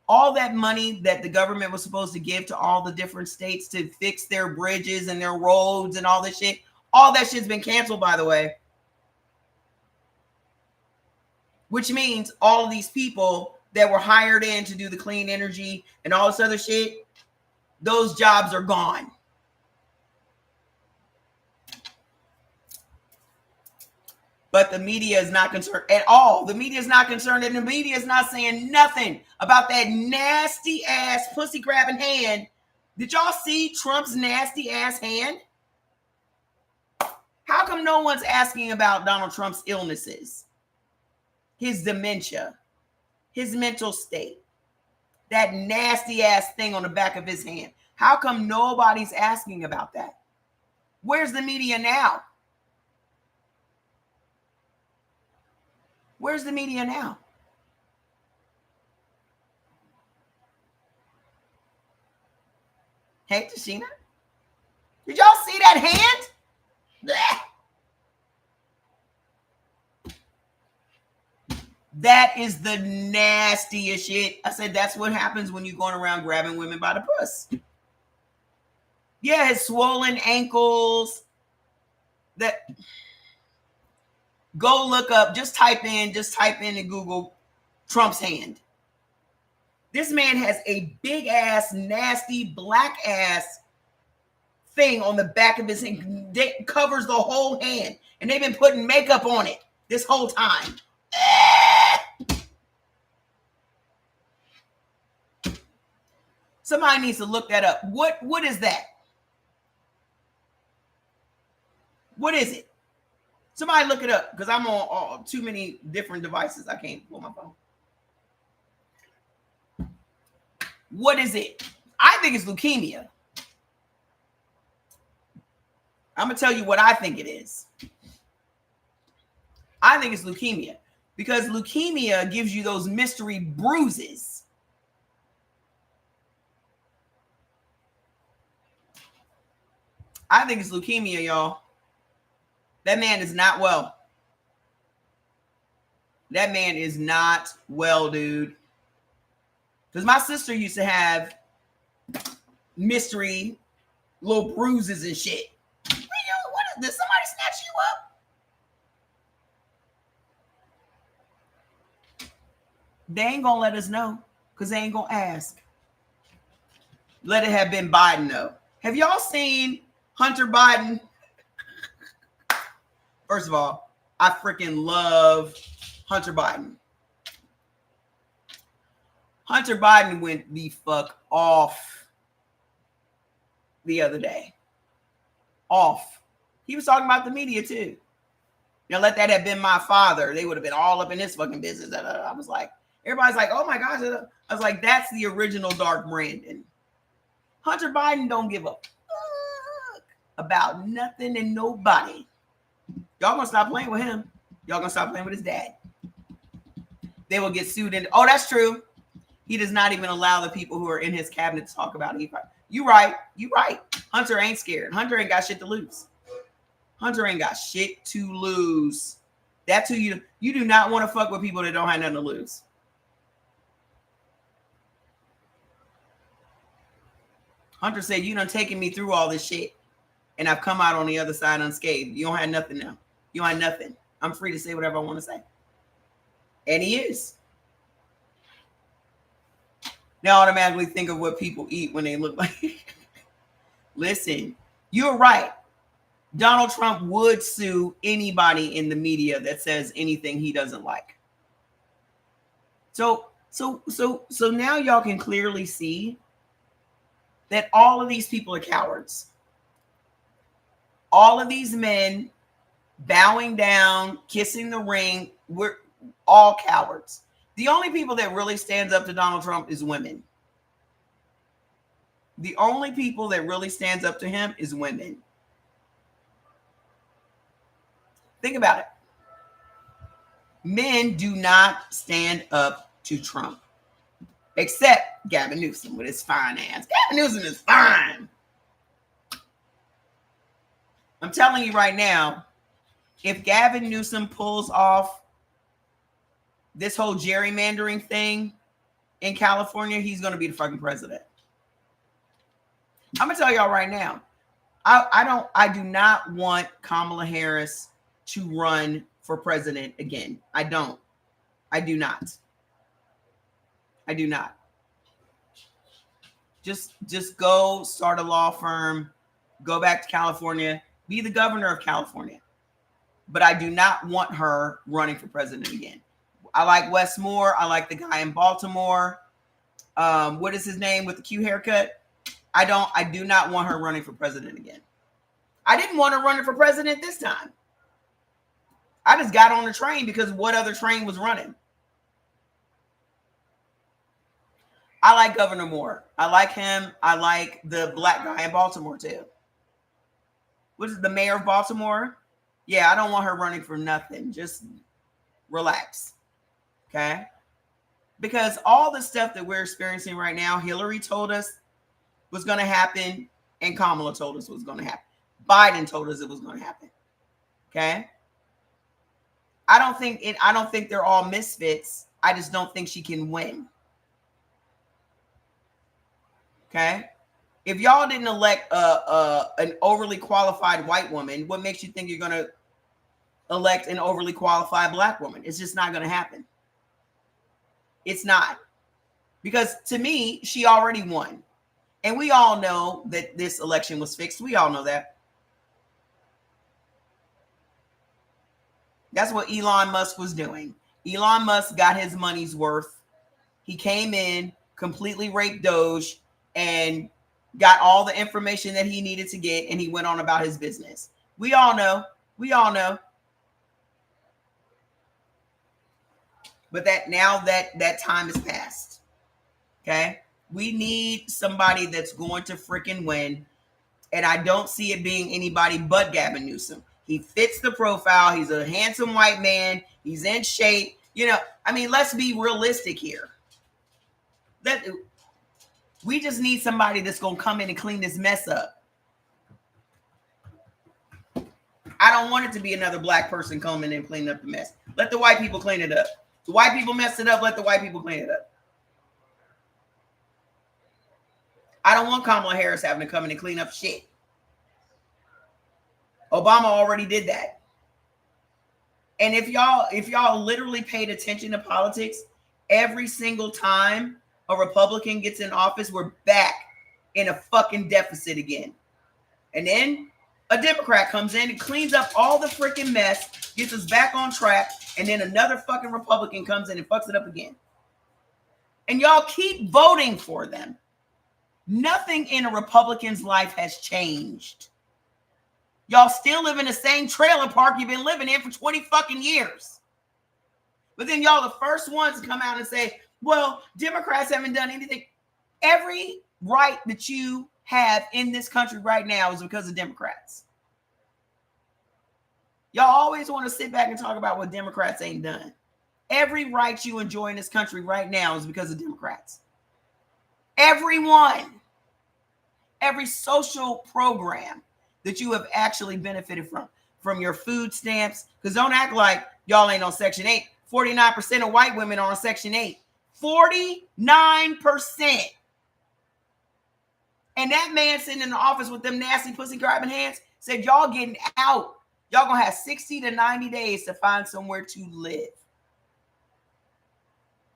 All that money that the government was supposed to give to all the different states to fix their bridges and their roads and all this shit, all that shit's been canceled, by the way. Which means all of these people that were hired in to do the clean energy and all this other shit, those jobs are gone. But the media is not concerned at all. The media is not concerned, and the media is not saying nothing about that nasty ass pussy grabbing hand. Did y'all see Trump's nasty ass hand? How come no one's asking about Donald Trump's illnesses, his dementia, his mental state, that nasty ass thing on the back of his hand? How come nobody's asking about that? Where's the media now? Where's the media now? Hey, Tashina, did y'all see that hand? Blech. That is the nastiest shit. I said that's what happens when you're going around grabbing women by the puss. Yeah, his swollen ankles. That. Go look up, just type in Google Trump's hand. This man has a big ass, nasty, black ass thing on the back of his hand that covers the whole hand. And they've been putting makeup on it this whole time. Somebody needs to look that up. What is that? What is it? Somebody look it up, because I'm on too many different devices. I can't pull my phone. What is it? I think it's leukemia. I'm going to tell you what I think it is. I think it's leukemia, because leukemia gives you those mystery bruises. I think it's leukemia, y'all. That man is not well. That man is not well, dude. Because my sister used to have mystery little bruises and shit. What is this? Somebody snatch you up? They ain't gonna let us know because they ain't gonna ask. Let it have been Biden, though. Have y'all seen Hunter Biden? First of all, I freaking love Hunter Biden. Hunter Biden went the fuck off the other day. Off. He was talking about the media too. Now, let that have been my father, they would have been all up in his fucking business. I was like, everybody's like, oh my gosh. I was like, that's the original Dark Brandon. Hunter Biden don't give a fuck about nothing and nobody. Y'all gonna stop playing with him. Y'all gonna stop playing with his dad. They will get sued. Oh, that's true. He does not even allow the people who are in his cabinet to talk about it. You right. You right. Hunter ain't scared. Hunter ain't got shit to lose. Hunter ain't got shit to lose. That's who you do not want to fuck with, people that don't have nothing to lose. Hunter said, you done taken me through all this shit, and I've come out on the other side unscathed. You don't have nothing now. You don't have nothing. I'm free to say whatever I want to say. And he is. Now automatically think of what people eat when they look like. Listen, you're right. Donald Trump would sue anybody in the media that says anything he doesn't like. So now y'all can clearly see that all of these people are cowards. All of these men bowing down, kissing the ring, we're all cowards. The only people that really stands up to Donald Trump is women. The only people that really stands up to him is women. Think about it. Men do not stand up to Trump. Except Gavin Newsom with his fine ass. Gavin Newsom is fine. I'm telling you right now, if Gavin Newsom pulls off this whole gerrymandering thing in California, he's going to be the fucking president. I'm going to tell y'all right now, I do not want Kamala Harris to run for president again. I do not. I do not. Just go start a law firm, go back to California, be the governor of California. But I do not want her running for president again. I like Wes Moore. I like the guy in Baltimore. What is his name with the Q haircut? I do not want her running for president again. I didn't want her running for president this time. I just got on the train because what other train was running? I like Governor Moore. I like him. I like the black guy in Baltimore too. What is it, the mayor of Baltimore? Yeah, I don't want her running for nothing. Just relax. Okay? Because all the stuff that we're experiencing right now, Hillary told us was going to happen, and Kamala told us was going to happen. Biden told us it was going to happen. Okay? I don't think they're all misfits. I just don't think she can win. Okay? If y'all didn't elect an overly qualified white woman, what makes you think you're going to elect an overly qualified black woman? It's just not going to happen. It's not. Because to me, she already won. And we all know that this election was fixed. We all know that. That's what Elon Musk was doing. Elon Musk got his money's worth. He came in, completely raped Doge, and got all the information that he needed to get, and he went on about his business. We all know. We all know. But that time has passed. Okay? We need somebody that's going to freaking win. And I don't see it being anybody but Gavin Newsom. He fits the profile. He's a handsome white man. He's in shape. You know, I mean, let's be realistic here. We just need somebody that's going to come in and clean this mess up. I don't want it to be another black person coming in and cleaning up the mess. Let the white people clean it up. The white people messed it up. Let the white people clean it up. I don't want Kamala Harris having to come in and clean up shit. Obama already did that. And if y'all literally paid attention to politics, every single time a Republican gets in office, we're back in a fucking deficit again. And then a Democrat comes in and cleans up all the freaking mess, gets us back on track, and then another fucking Republican comes in and fucks it up again. And y'all keep voting for them. Nothing in a Republican's life has changed. Y'all still live in the same trailer park you've been living in for 20 fucking years. But then y'all the first ones to come out and say, well, Democrats haven't done anything. Every right that you have in this country right now is because of Democrats. Y'all always want to sit back and talk about what Democrats ain't done. Every right you enjoy in this country right now is because of Democrats. Everyone. Every social program that you have actually benefited from your food stamps. Because don't act like y'all ain't on Section 8. 49% of white women are on Section 8. 49%. And that man sitting in the office with them nasty pussy grabbing hands said, y'all getting out. Y'all going to have 60 to 90 days to find somewhere to live.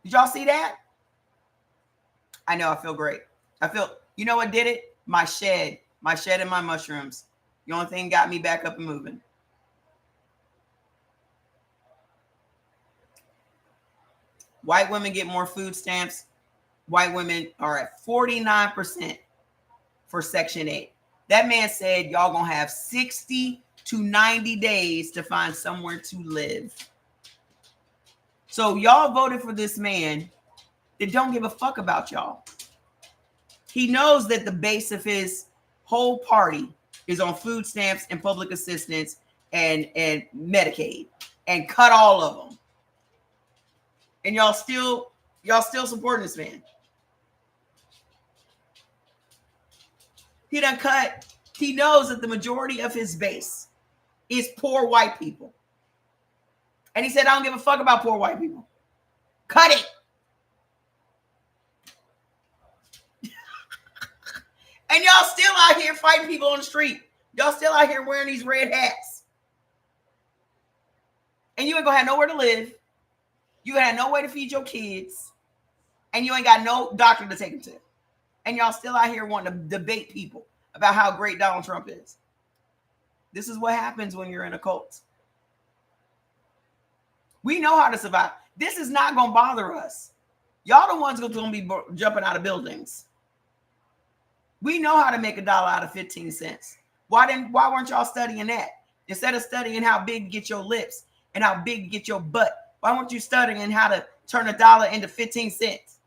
Did y'all see that? I know, I feel great. You know what did it? My shed and my mushrooms. The only thing got me back up and moving. White women get more food stamps. White women are at 49% for Section 8. That man said y'all gonna have 60 to 90 days to find somewhere to live. So y'all voted for this man that don't give a fuck about y'all. He knows that the base of his whole party is on food stamps and public assistance and Medicaid, and cut all of them. And y'all still supporting this man. He done cut. He knows that the majority of his base is poor white people. And he said, I don't give a fuck about poor white people. Cut it. And y'all still out here fighting people on the street. Y'all still out here wearing these red hats. And you ain't gonna have nowhere to live. You ain't have no way to feed your kids. And you ain't got no doctor to take them to. And y'all still out here wanting to debate people about how great Donald Trump is. This is what happens when you're in a cult. We know how to survive. This is not going to bother us. Y'all the ones going to be jumping out of buildings. We know how to make $1 out of 15 cents. Why weren't y'all studying that? Instead of studying how big to get your lips and how big to get your butt, why weren't you studying how to turn $1 into 15 cents?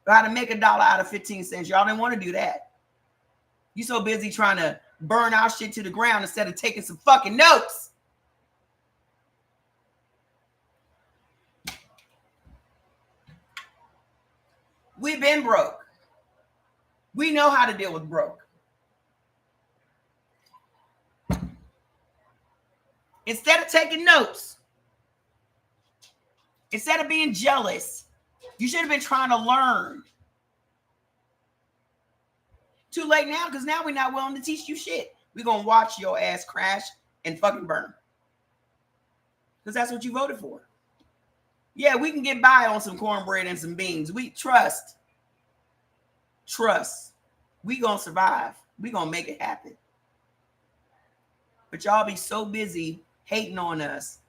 Or how to make $1 out of 15 cents? Y'all didn't want to do that. You so busy trying to burn our shit to the ground instead of taking some fucking notes. We've been broke. We know how to deal with broke. Instead of taking notes, instead of being jealous, you should have been trying to learn. Too late now, because now we're not willing to teach you shit. We're going to watch your ass crash and fucking burn. Because that's what you voted for. Yeah, we can get by on some cornbread and some beans. We trust. We going to survive. We going to make it happen. But y'all be so busy hating on us,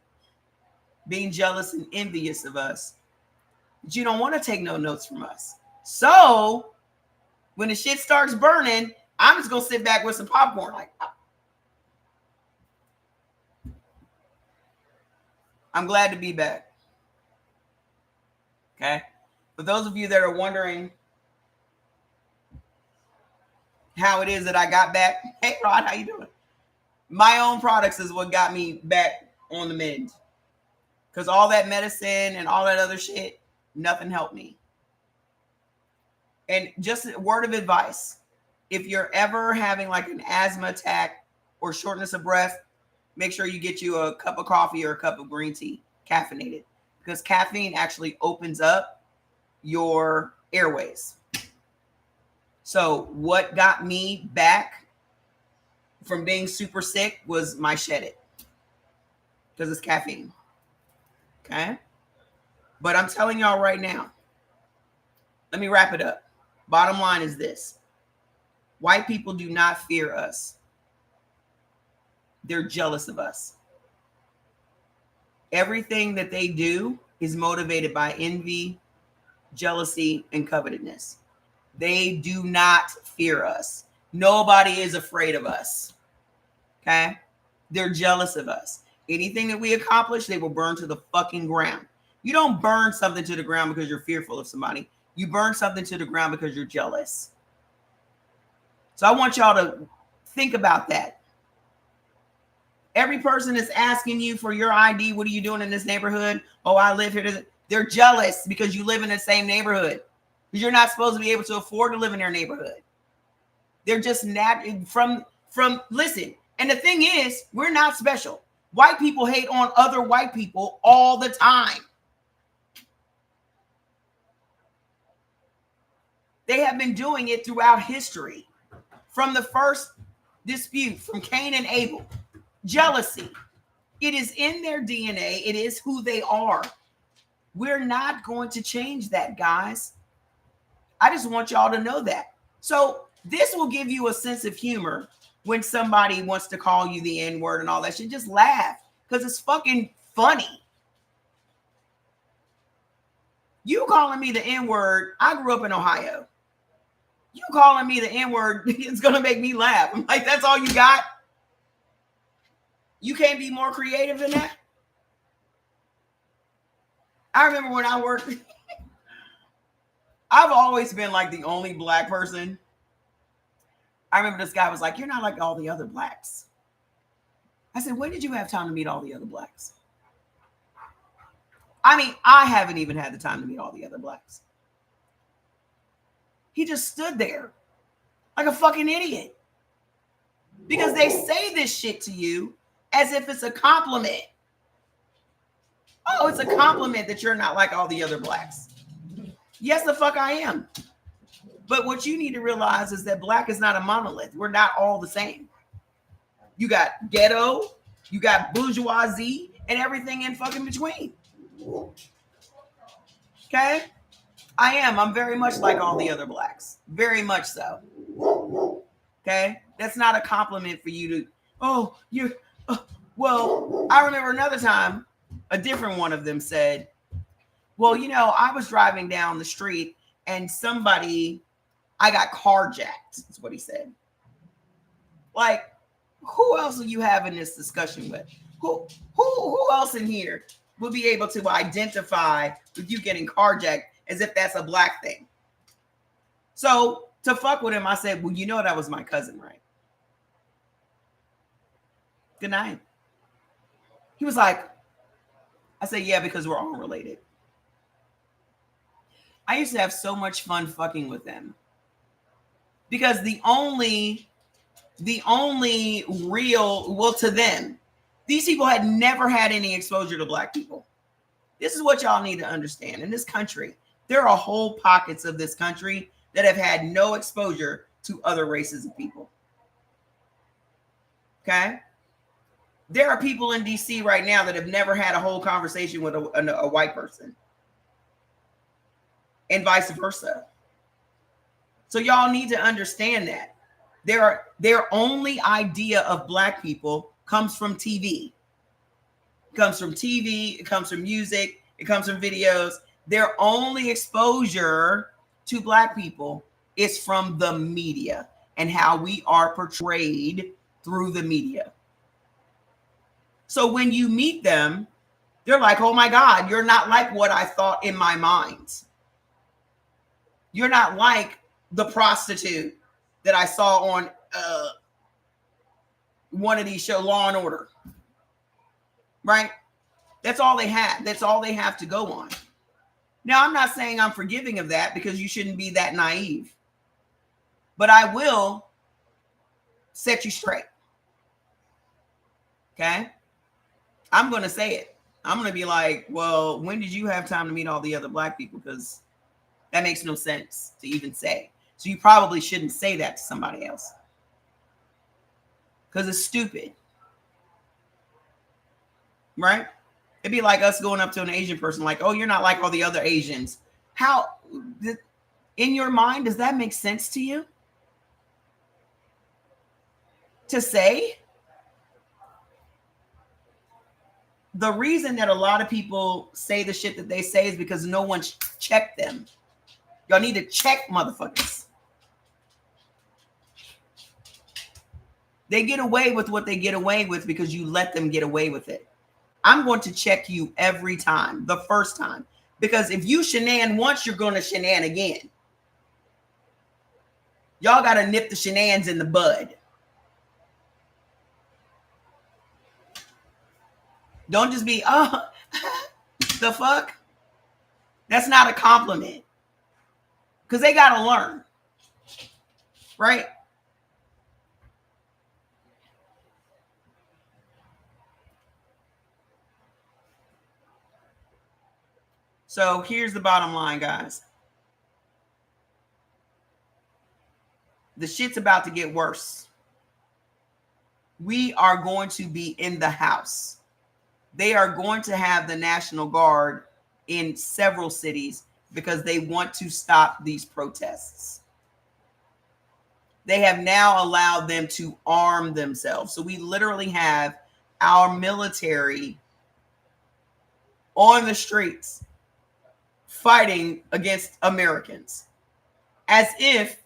being jealous and envious of us, that you don't want to take no notes from us. So when the shit starts burning, I'm just going to sit back with some popcorn. Like, I'm glad to be back. Okay. For those of you that are wondering how it is that I got back, Hey, Rod, how you doing? My own products is what got me back on the mend. Because all that medicine and all that other shit, nothing helped me. And just a word of advice, if you're ever having like an asthma attack or shortness of breath, make sure you get you a cup of coffee or a cup of green tea, caffeinated, because caffeine actually opens up your airways. So what got me back from being super sick was my Shed It, because it's caffeine. Okay. But I'm telling y'all right now, let me wrap it up. Bottom line is this: white people do not fear us. They're jealous of us. Everything that they do is motivated by envy, jealousy, and covetousness. They do not fear us. Nobody is afraid of us. Okay? They're jealous of us. Anything that we accomplish, they will burn to the fucking ground. You don't burn something to the ground because you're fearful of somebody. You burn something to the ground because you're jealous. So I want y'all to think about that. Every person is asking you for your ID. What are you doing in this neighborhood? Oh, I live here. They're jealous because you live in the same neighborhood. Because you're not supposed to be able to afford to live in their neighborhood. They're just not from listen. And the thing is, we're not special. White people hate on other white people all the time. They have been doing it throughout history. From the first dispute, from Cain and Abel. Jealousy. It is in their DNA. It is who they are. We're not going to change that, guys. I just want y'all to know that. So this will give you a sense of humor when somebody wants to call you the N-word and all that shit. Just laugh because it's fucking funny. You calling me the N-word, I grew up in Ohio. You calling me the N-word is going to make me laugh. I'm like, that's all you got? You can't be more creative than that? I remember when I worked, I've always been like the only black person. I remember this guy was like, you're not like all the other blacks. I said, when did you have time to meet all the other blacks? I mean, I haven't even had the time to meet all the other blacks. He just stood there like a fucking idiot. Because they say this shit to you as if it's a compliment. Oh, it's a compliment that you're not like all the other blacks. Yes, the fuck I am. But what you need to realize is that black is not a monolith. We're not all the same. You got ghetto, you got bourgeoisie, and everything in fucking between. Okay? I am. I'm very much like all the other blacks. Very much so. Okay? That's not a compliment for you to, oh, you're, well, I remember another time, a different one of them said, well, you know, I was driving down the street and I got carjacked, is what he said. Like, who else are you having this discussion with? Who else in here will be able to identify with you getting carjacked as if that's a black thing? So to fuck with him, I said, well, you know that was my cousin, right? Good night. He was like, I said, yeah, because we're all related. I used to have so much fun fucking with them. Because the only real, well, to them, these people had never had any exposure to black people. This is what y'all need to understand. In this country, there are whole pockets of this country that have had no exposure to other races of people. Okay? There are people in DC right now that have never had a whole conversation with a white person. And vice versa. So y'all need to understand that. Their only idea of black people comes from TV. It comes from TV, it comes from music, it comes from videos. Their only exposure to black people is from the media and how we are portrayed through the media. So when you meet them, they're like, oh my God, you're not like what I thought in my mind. You're not like the prostitute that I saw on one of these show, Law and Order. Right? That's all they have. That's all they have to go on. Now, I'm not saying I'm forgiving of that because you shouldn't be that naive. But I will set you straight. Okay? I'm going to say it. I'm going to be like, well, when did you have time to meet all the other black people? Because that makes no sense to even say. So you probably shouldn't say that to somebody else. Because it's stupid. Right? It'd be like us going up to an Asian person like, oh, you're not like all the other Asians. How, in your mind, does that make sense to you? To say? The reason that a lot of people say the shit that they say is because no one's checked them. Y'all need to check motherfuckers. They get away with what they get away with because you let them get away with it. I'm going to check you every time, the first time. Because if you shenan once, you're going to shenan again. Y'all got to nip the shenanigans in the bud. Don't just be, oh, the fuck? That's not a compliment. Because they got to learn. Right? So here's the bottom line, guys. The shit's about to get worse. We are going to be in the house. They are going to have the National Guard in several cities because they want to stop these protests. They have now allowed them to arm themselves. So we literally have our military on the streets fighting against Americans, as if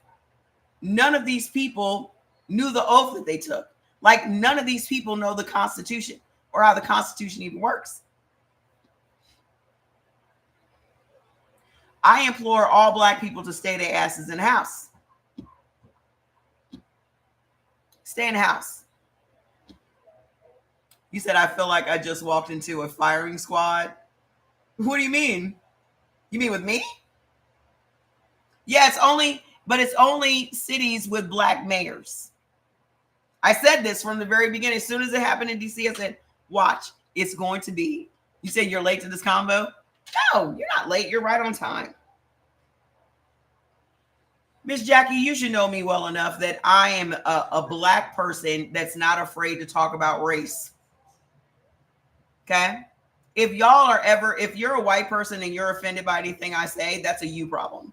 none of these people knew the oath that they took. Like none of these people know the Constitution or how the Constitution even works. I implore all black people to stay their asses in the house. Stay in the house. You said, I feel like I just walked into a firing squad. What do you mean? You mean with me? Yeah, it's only cities with black mayors. I said this from the very beginning. As soon as it happened in DC, I said, watch, it's going to be. You said you're late to this convo? No, you're not late. You're right on time. Miss Jackie, you should know me well enough that I am a black person that's not afraid to talk about race. Okay? If you're a white person and you're offended by anything I say, that's a you problem.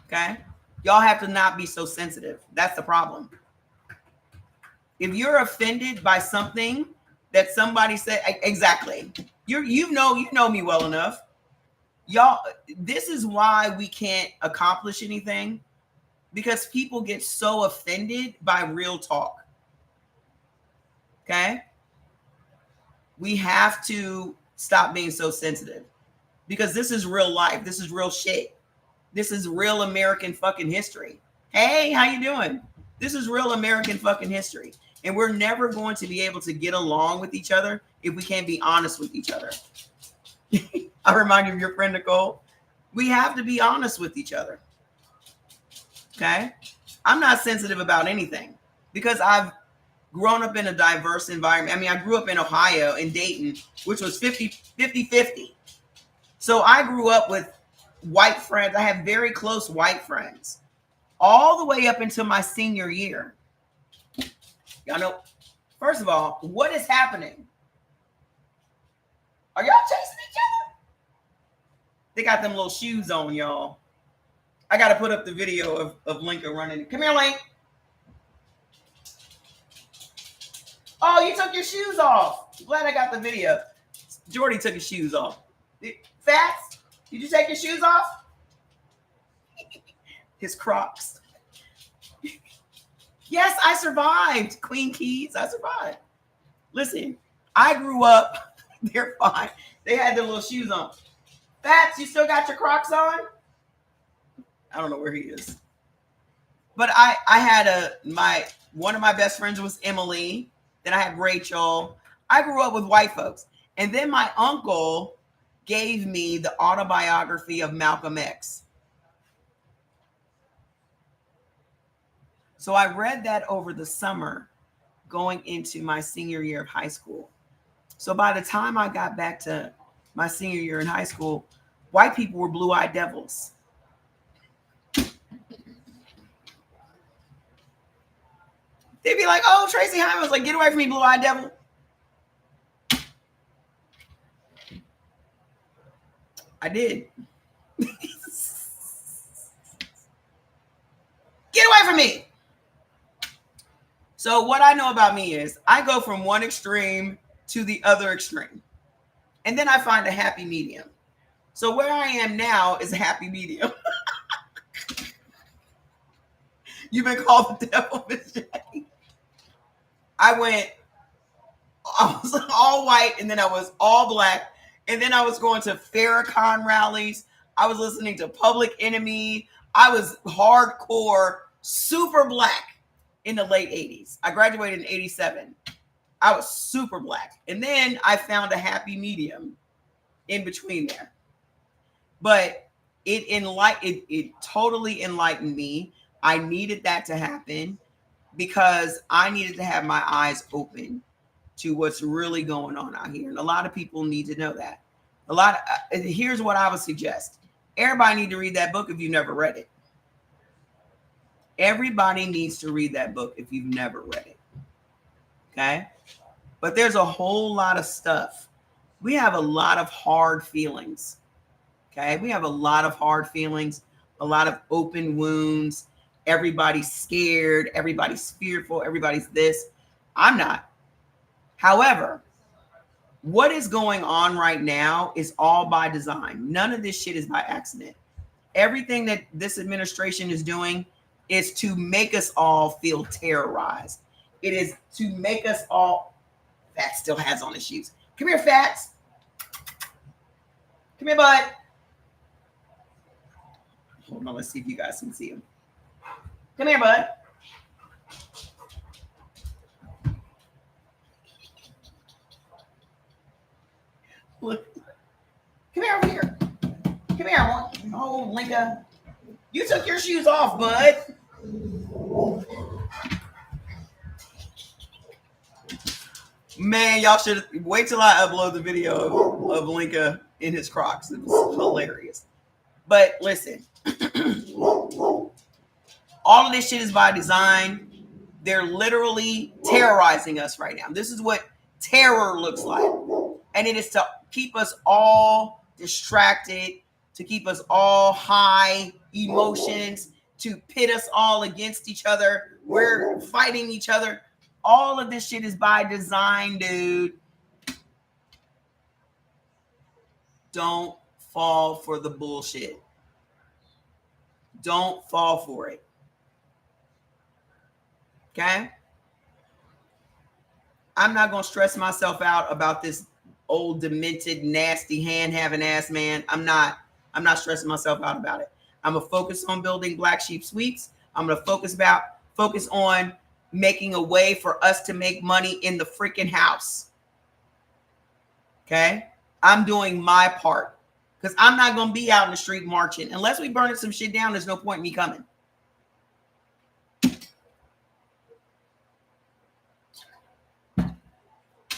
Okay? Y'all have to not be so sensitive. That's the problem. If you're offended by something that somebody said, exactly. You know me well enough. Y'all, this is why we can't accomplish anything, because people get so offended by real talk. Okay? We have to stop being so sensitive, because this is real life. This is real shit. This is real American fucking history. Hey, how you doing? This is real American fucking history. And we're never going to be able to get along with each other if we can't be honest with each other. I remind you of your friend Nicole. We have to be honest with each other. Okay? I'm not sensitive about anything because I've grown up in a diverse environment. I mean, I grew up in Ohio, in Dayton, which was 50-50. So I grew up with white friends. I have very close white friends all the way up until my senior year. Y'all know, first of all, what is happening? Are y'all chasing each other? They got them little shoes on, y'all. I got to put up the video of Lincoln running. Come here, Link. Oh, you took your shoes off. Glad I got the video. Jordy took his shoes off. Fats, did you take your shoes off? His Crocs. Yes, I survived. Queen Keys, I survived. Listen, I grew up. They're fine. They had their little shoes on. Fats, you still got your Crocs on? I don't know where he is. But I had one of my best friends was Emily. Then I had Rachel. I grew up with white folks. And then my uncle gave me the autobiography of Malcolm X. So I read that over the summer going into my senior year of high school. So by the time I got back to my senior year in high school, white people were blue-eyed devils. They'd be like, oh, Tracy Hyman was like, get away from me, blue-eyed devil. I did. Get away from me. So what I know about me is I go from one extreme to the other extreme. And then I find a happy medium. So where I am now is a happy medium. You've been called the devil, Miss J. I was all white, and then I was all black, and then I was going to Farrakhan rallies. I was listening to Public Enemy. I was hardcore, super black in the late 80s. I graduated in 87. I was super black. And then I found a happy medium in between there. But it totally enlightened me. I needed that to happen because I needed to have my eyes open to what's really going on out here. And a lot of people need to know that. Here's what I would suggest. Everybody need to read that book if you've never read it. Everybody needs to read that book if you've never read it. Okay? But there's a whole lot of stuff. We have a lot of hard feelings. Okay? We have a lot of hard feelings, a lot of open wounds. Everybody's scared. Everybody's fearful. Everybody's this. I'm not. However, what is going on right now is all by design. None of this shit is by accident. Everything that this administration is doing is to make us all feel terrorized. It is to make us all. Fats still has on his shoes. Come here, Fats. Come here, bud. Hold on, let's see if you guys can see him. Come here, bud. Look. Come here over here. Come here. Oh, Linka. You took your shoes off, bud. Man, y'all should wait till I upload the video of Linka in his Crocs. It was hilarious. But listen, all of this shit is by design. They're literally terrorizing us right now. This is what terror looks like. And it is to keep us all distracted, to keep us all high emotions, to pit us all against each other. We're fighting each other. All of this shit is by design, dude. Don't fall for the bullshit. Don't fall for it. Okay? I'm not going to stress myself out about this old, demented, nasty, hand-having ass man. I'm not stressing myself out about it. I'm going to focus on building Black Sheep Sweeps. I'm going to focus on making a way for us to make money in the freaking house. Okay? I'm doing my part because I'm not going to be out in the street marching. Unless we burn some shit down, there's no point in me coming.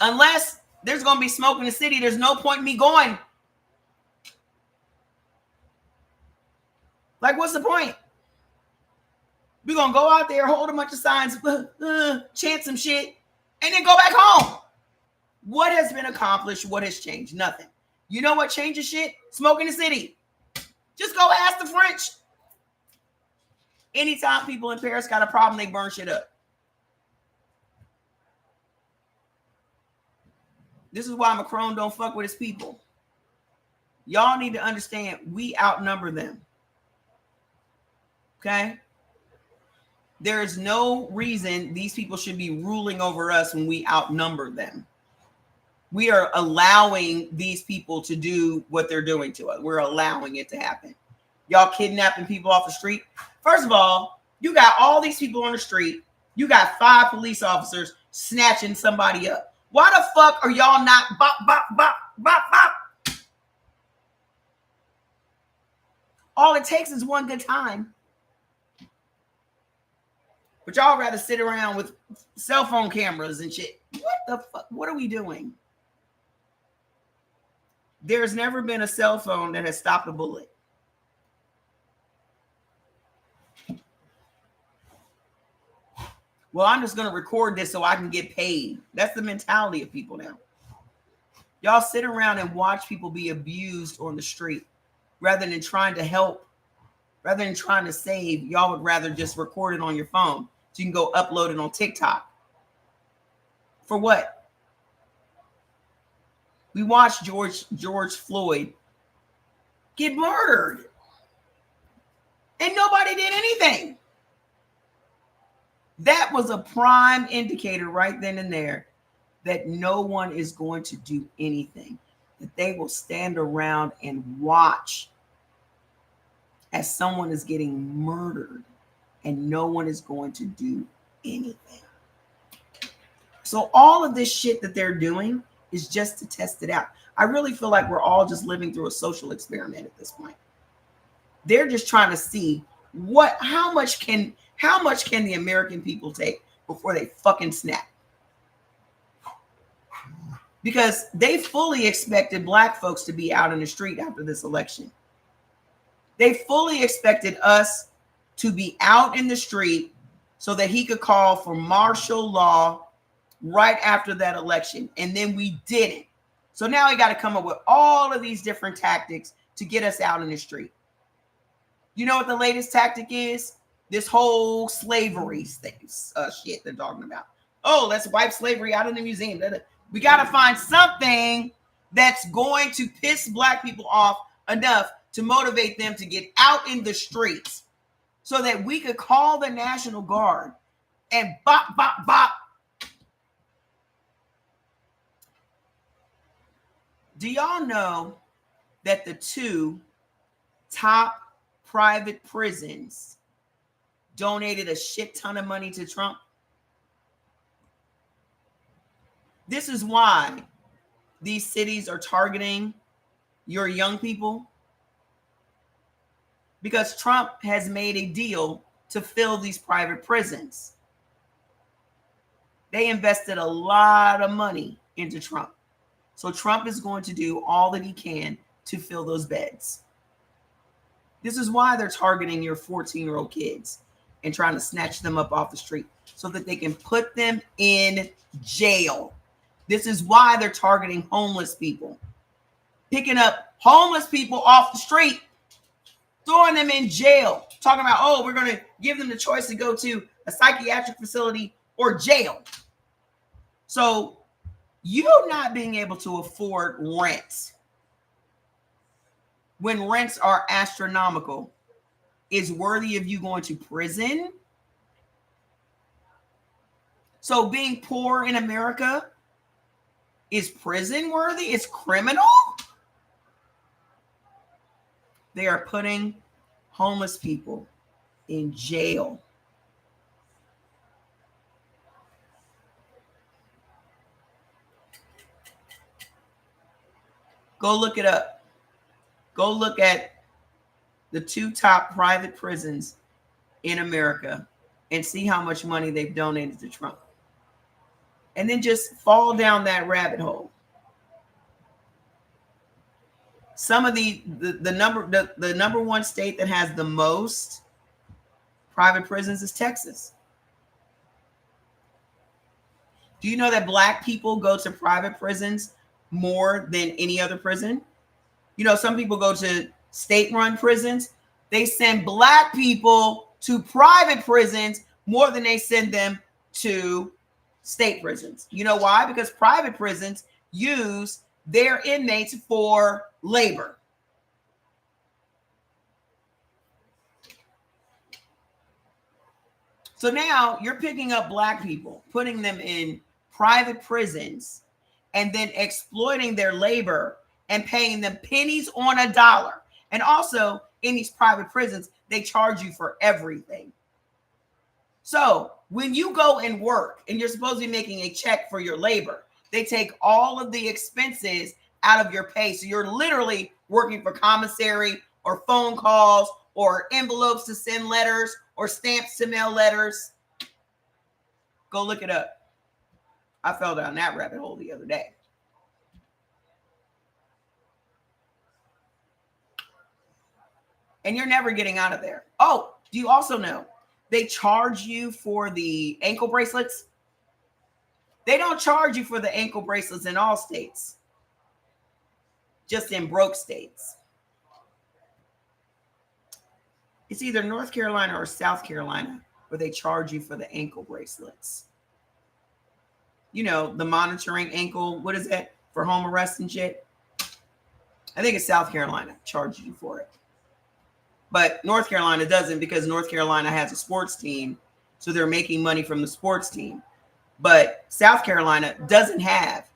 Unless there's going to be smoke in the city, there's no point in me going. Like, what's the point? We're going to go out there, hold a bunch of signs, chant some shit, and then go back home. What has been accomplished? What has changed? Nothing. You know what changes shit? Smoke in the city. Just go ask the French. Anytime people in Paris got a problem, they burn shit up. This is why Macron don't fuck with his people. Y'all need to understand we outnumber them. Okay? There is no reason these people should be ruling over us when we outnumber them. We are allowing these people to do what they're doing to us. We're allowing it to happen. Y'all kidnapping people off the street. First of all, You got all these people on the street. You got 5 police officers snatching somebody up. Why the fuck are y'all not bop, bop, bop, bop, bop? All it takes is one good time. But y'all rather sit around with cell phone cameras and shit. What the fuck? What are we doing? There's never been a cell phone that has stopped a bullet. Well, I'm just going to record this so I can get paid. That's the mentality of people now. Y'all sit around and watch people be abused on the street rather than trying to help, rather than trying to save. Y'all would rather just record it on your phone so you can go upload it on TikTok. For what? We watched George Floyd get murdered and nobody did anything. That was a prime indicator right then and there that no one is going to do anything, that they will stand around and watch as someone is getting murdered and no one is going to do anything. So all of this shit that they're doing is just to test it out. I really feel like we're all just living through a social experiment at this point. They're just trying to see how much can the American people take before they fucking snap. Because they fully expected black folks to be out in the street after this election. They fully expected us to be out in the street so that he could call for martial law right after that election. And then we didn't. So now he got to come up with all of these different tactics to get us out in the street. You know what the latest tactic is? This whole slavery shit they're talking about. Oh, let's wipe slavery out of the museum. We got to find something that's going to piss black people off enough to motivate them to get out in the streets so that we could call the National Guard and bop, bop, bop. Do y'all know that the 2 top private prisons donated a shit ton of money to Trump? This is why these cities are targeting your young people. Because Trump has made a deal to fill these private prisons. They invested a lot of money into Trump. So Trump is going to do all that he can to fill those beds. This is why they're targeting your 14-year-old kids and trying to snatch them up off the street so that they can put them in jail. This is why they're targeting homeless people. Picking up homeless people off the street, throwing them in jail, talking about, oh, we're going to give them the choice to go to a psychiatric facility or jail. So you not being able to afford rent when rents are astronomical is worthy of you going to prison. So being poor in America is prison worthy? It's criminal? They are putting homeless people in jail. Go look it up. Go look at the 2 top private prisons in America and see how much money they've donated to Trump. And then just fall down that rabbit hole. Some of the number 1 state that has the most private prisons is Texas. Do you know that black people go to private prisons more than any other prison? You know, some people go to state-run prisons. They send black people to private prisons more than they send them to state prisons. You know why? Because private prisons use their inmates for labor. So now you're picking up black people, putting them in private prisons, and then exploiting their labor and paying them pennies on a dollar. And also in these private prisons, they charge you for everything. So when you go and work and you're supposed to be making a check for your labor, they take all of the expenses out of your pay. So you're literally working for commissary or phone calls or envelopes to send letters or stamps to mail letters. Go look it up. I fell down that rabbit hole the other day. And you're never getting out of there. Oh, do you also know they charge you for the ankle bracelets? They don't charge you for the ankle bracelets in all states, just in broke states. It's either North Carolina or South Carolina where they charge you for the ankle bracelets. You know, the monitoring ankle, what is that, for home arrest and shit? I think it's South Carolina charges you for it. But North Carolina doesn't, because North Carolina has a sports team, so they're making money from the sports team. But South Carolina doesn't have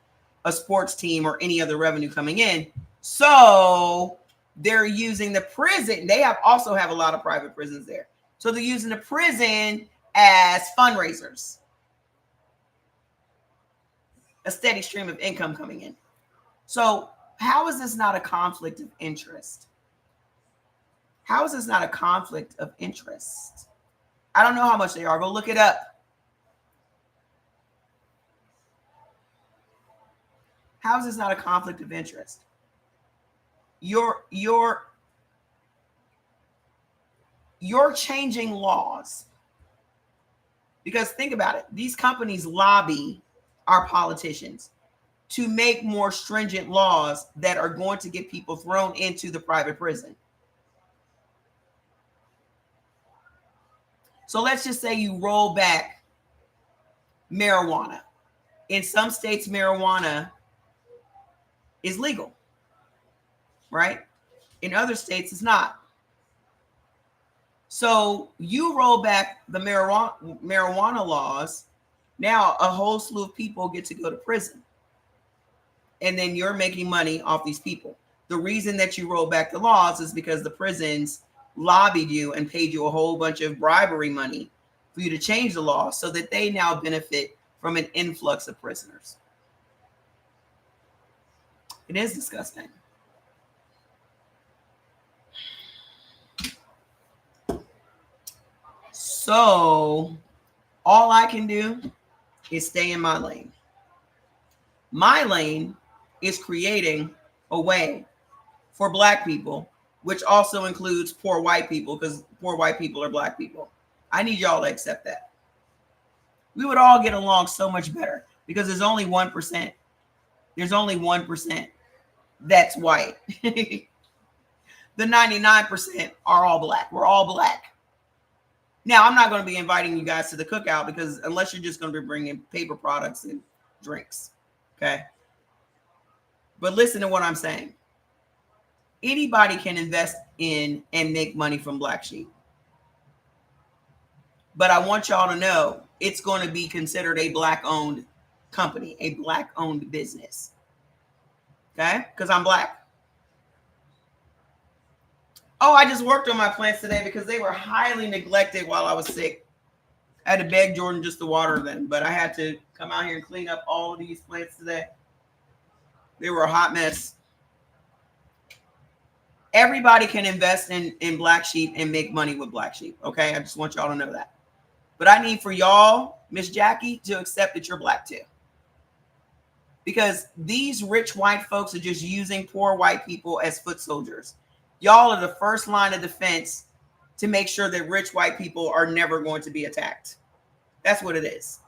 a sports team or any other revenue coming in. So they're using the prison. They also have a lot of private prisons there. So they're using the prison as fundraisers. A steady stream of income coming in. So how is this not a conflict of interest? How is this not a conflict of interest? I don't know how much they are. Go look it up. How is this not a conflict of interest? You're changing laws. Because think about it. These companies lobby our politicians to make more stringent laws that are going to get people thrown into the private prison. So let's just say you roll back marijuana. In some states, marijuana is legal, right? In other states, it's not. So you roll back the marijuana laws. Now a whole slew of people get to go to prison. And then you're making money off these people. The reason that you roll back the laws is because the prisons lobbied you and paid you a whole bunch of bribery money for you to change the law so that they now benefit from an influx of prisoners. It is disgusting. So all I can do is stay in my lane. My lane is creating a way for Black people, which also includes poor white people, because poor white people are Black people. I need y'all to accept that. We would all get along so much better because there's only 1%. There's only 1% that's white. The 99% are all Black. We're all Black. Now, I'm not going to be inviting you guys to the cookout because unless you're just going to be bringing paper products and drinks, okay? But listen to what I'm saying. Anybody can invest in and make money from Black sheep. But I want y'all to know it's going to be considered a Black-owned company, a Black-owned business. Okay? Because I'm Black. Oh, I just worked on my plants today because they were highly neglected while I was sick. I had to beg Jordan just to water them, but I had to come out here and clean up all of these plants today. They were a hot mess. Everybody can invest in Black sheep and make money with Black sheep. Okay? I just want y'all to know that. But I need for y'all, Miss Jackie, to accept that you're Black too. Because these rich white folks are just using poor white people as foot soldiers. Y'all are the first line of defense to make sure that rich white people are never going to be attacked. That's what it is.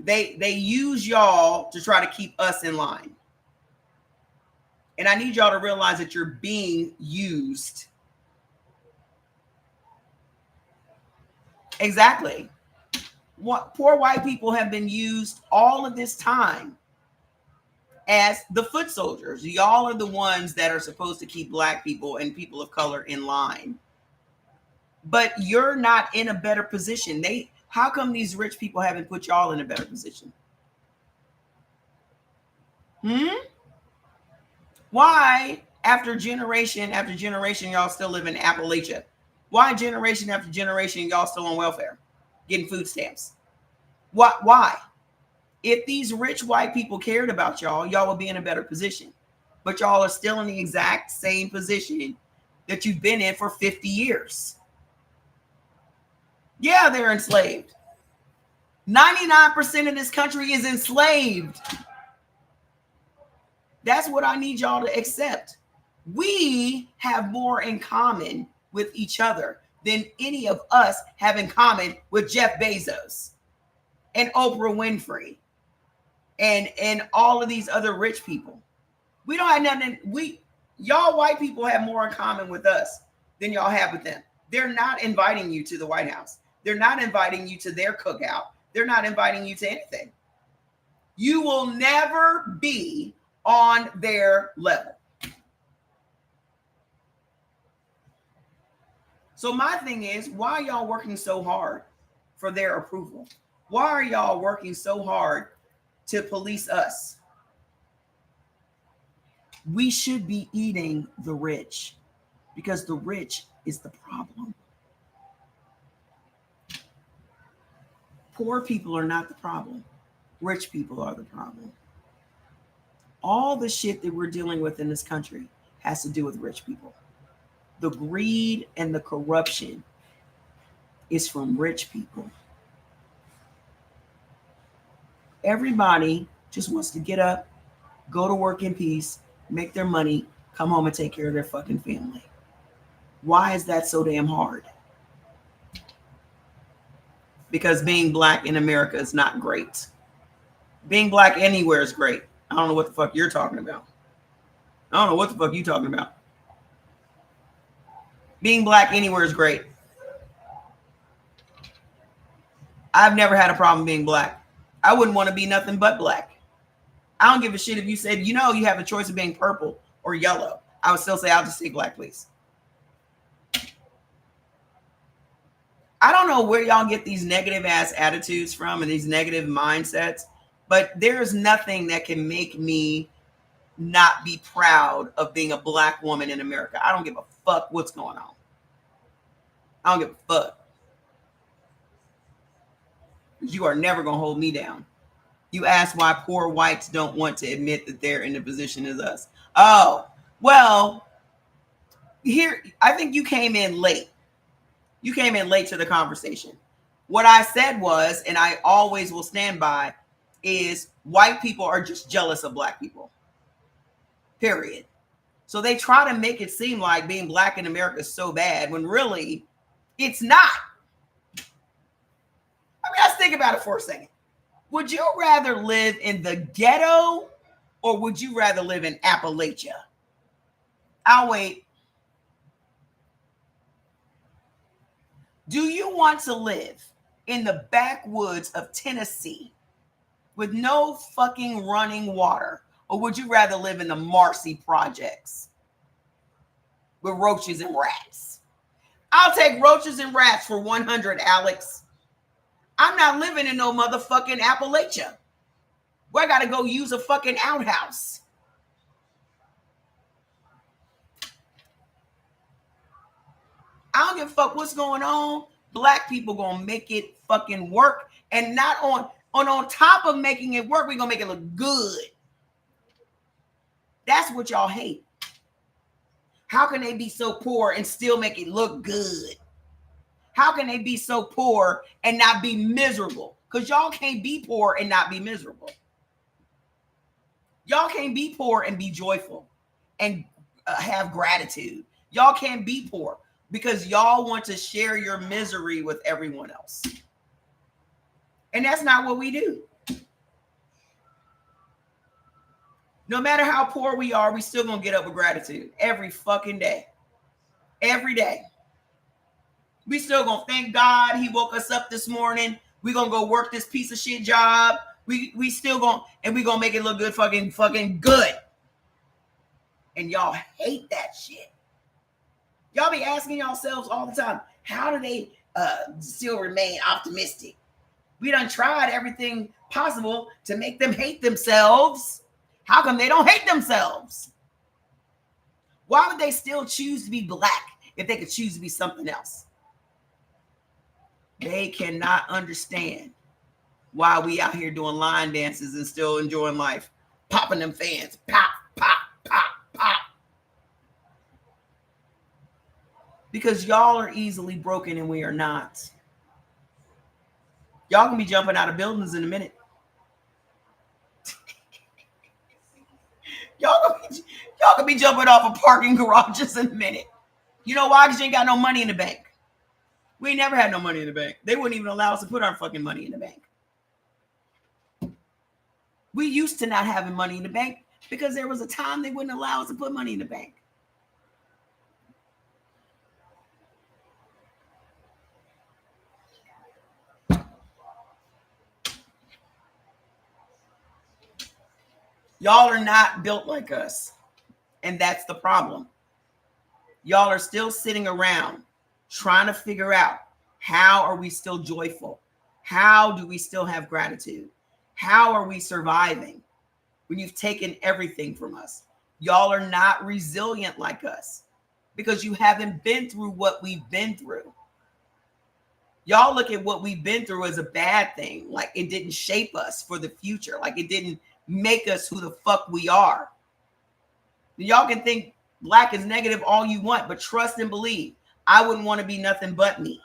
They use y'all to try to keep us in line. And I need y'all to realize that you're being used. Exactly. What poor white people have been used all of this time as the foot soldiers. Y'all are the ones that are supposed to keep Black people and people of color in line. But you're not in a better position. How come these rich people haven't put y'all in a better position? Why, after generation, y'all still live in Appalachia? Why generation after generation, y'all still on welfare? getting food stamps. What? Why? If these rich white people cared about y'all, y'all would be in a better position. But y'all are still in the exact same position that you've been in for 50 years. Yeah, they're enslaved. 99% of this country is enslaved. That's what I need y'all to accept. We have more in common with each other than any of us have in common with Jeff Bezos and Oprah Winfrey and all of these other rich people. We don't have nothing. Y'all white people have more in common with us than y'all have with them. They're not inviting you to the White House. They're not inviting you to their cookout. They're not inviting you to anything. You will never be on their level. So my thing is, why are y'all working so hard for their approval? Why are y'all working so hard to police us? We should be eating the rich because the rich is the problem. Poor people are not the problem. Rich people are the problem. All the shit that we're dealing with in this country has to do with rich people. The greed and the corruption is from rich people. Everybody just wants to get up, go to work in peace, make their money, come home and take care of their fucking family. Why is that so damn hard? Because being black in America is not great. Being black anywhere is great. I don't know what the fuck you're talking about. I don't know what the fuck you talking about. Being black anywhere is great. I've never had a problem being black. I wouldn't want to be nothing but black. I don't give a shit if you said, you have a choice of being purple or yellow. I would still say, I'll just say black, please. I don't know where y'all get these negative ass attitudes from and these negative mindsets, but there's nothing that can make me not be proud of being a black woman in America. I don't give a fuck what's going on. I don't give a fuck. You are never going to hold me down. You ask why poor whites don't want to admit that they're in the position as us. Oh, well, here, I think you came in late. You came in late to the conversation. What I said was, and I always will stand by, is white people are just jealous of black people. Period. So they try to make it seem like being black in America is so bad when really it's not. I mean, let's think about it for a second. Would you rather live in the ghetto or would you rather live in Appalachia? I'll wait. Do you want to live in the backwoods of Tennessee with no fucking running water? Or would you rather live in the Marcy projects with roaches and rats? I'll take roaches and rats for 100, Alex. I'm not living in no motherfucking Appalachia. Where I gotta go use a fucking outhouse. I don't give a fuck what's going on. Black people gonna make it fucking work. And not on top of making it work, we're gonna make it look good. That's what y'all hate. How can they be so poor and still make it look good? How can they be so poor and not be miserable? Because y'all can't be poor and not be miserable. Y'all can't be poor and be joyful and have gratitude. Y'all can't be poor because y'all want to share your misery with everyone else. And that's not what we do. No matter how poor we are, we still gonna get up with gratitude every fucking day. Every day. We still gonna thank God he woke us up this morning. We gonna go work this piece of shit job. We still gonna, and we gonna make it look good, fucking good. And y'all hate that shit. Y'all be asking yourselves all the time, how do they still remain optimistic? We done tried everything possible to make them hate themselves. How come they don't hate themselves? Why would they still choose to be black if they could choose to be something else? They cannot understand why we out here doing line dances and still enjoying life. Popping them fans. Pop, pop, pop, pop. Because y'all are easily broken and we are not. Y'all gonna be jumping out of buildings in a minute. Y'all gonna be jumping off of parking garages in a minute. You know why? Because you ain't got no money in the bank. We never had no money in the bank. They wouldn't even allow us to put our fucking money in the bank. We used to not having money in the bank because there was a time they wouldn't allow us to put money in the bank. Y'all are not built like us. And that's the problem. Y'all are still sitting around trying to figure out, how are we still joyful? How do we still have gratitude? How are we surviving when you've taken everything from us? Y'all are not resilient like us because you haven't been through what we've been through. Y'all look at what we've been through as a bad thing, like it didn't shape us for the future, like it didn't make us who the fuck we are. Y'all can think black is negative all you want, but trust and believe, I wouldn't want to be nothing but me.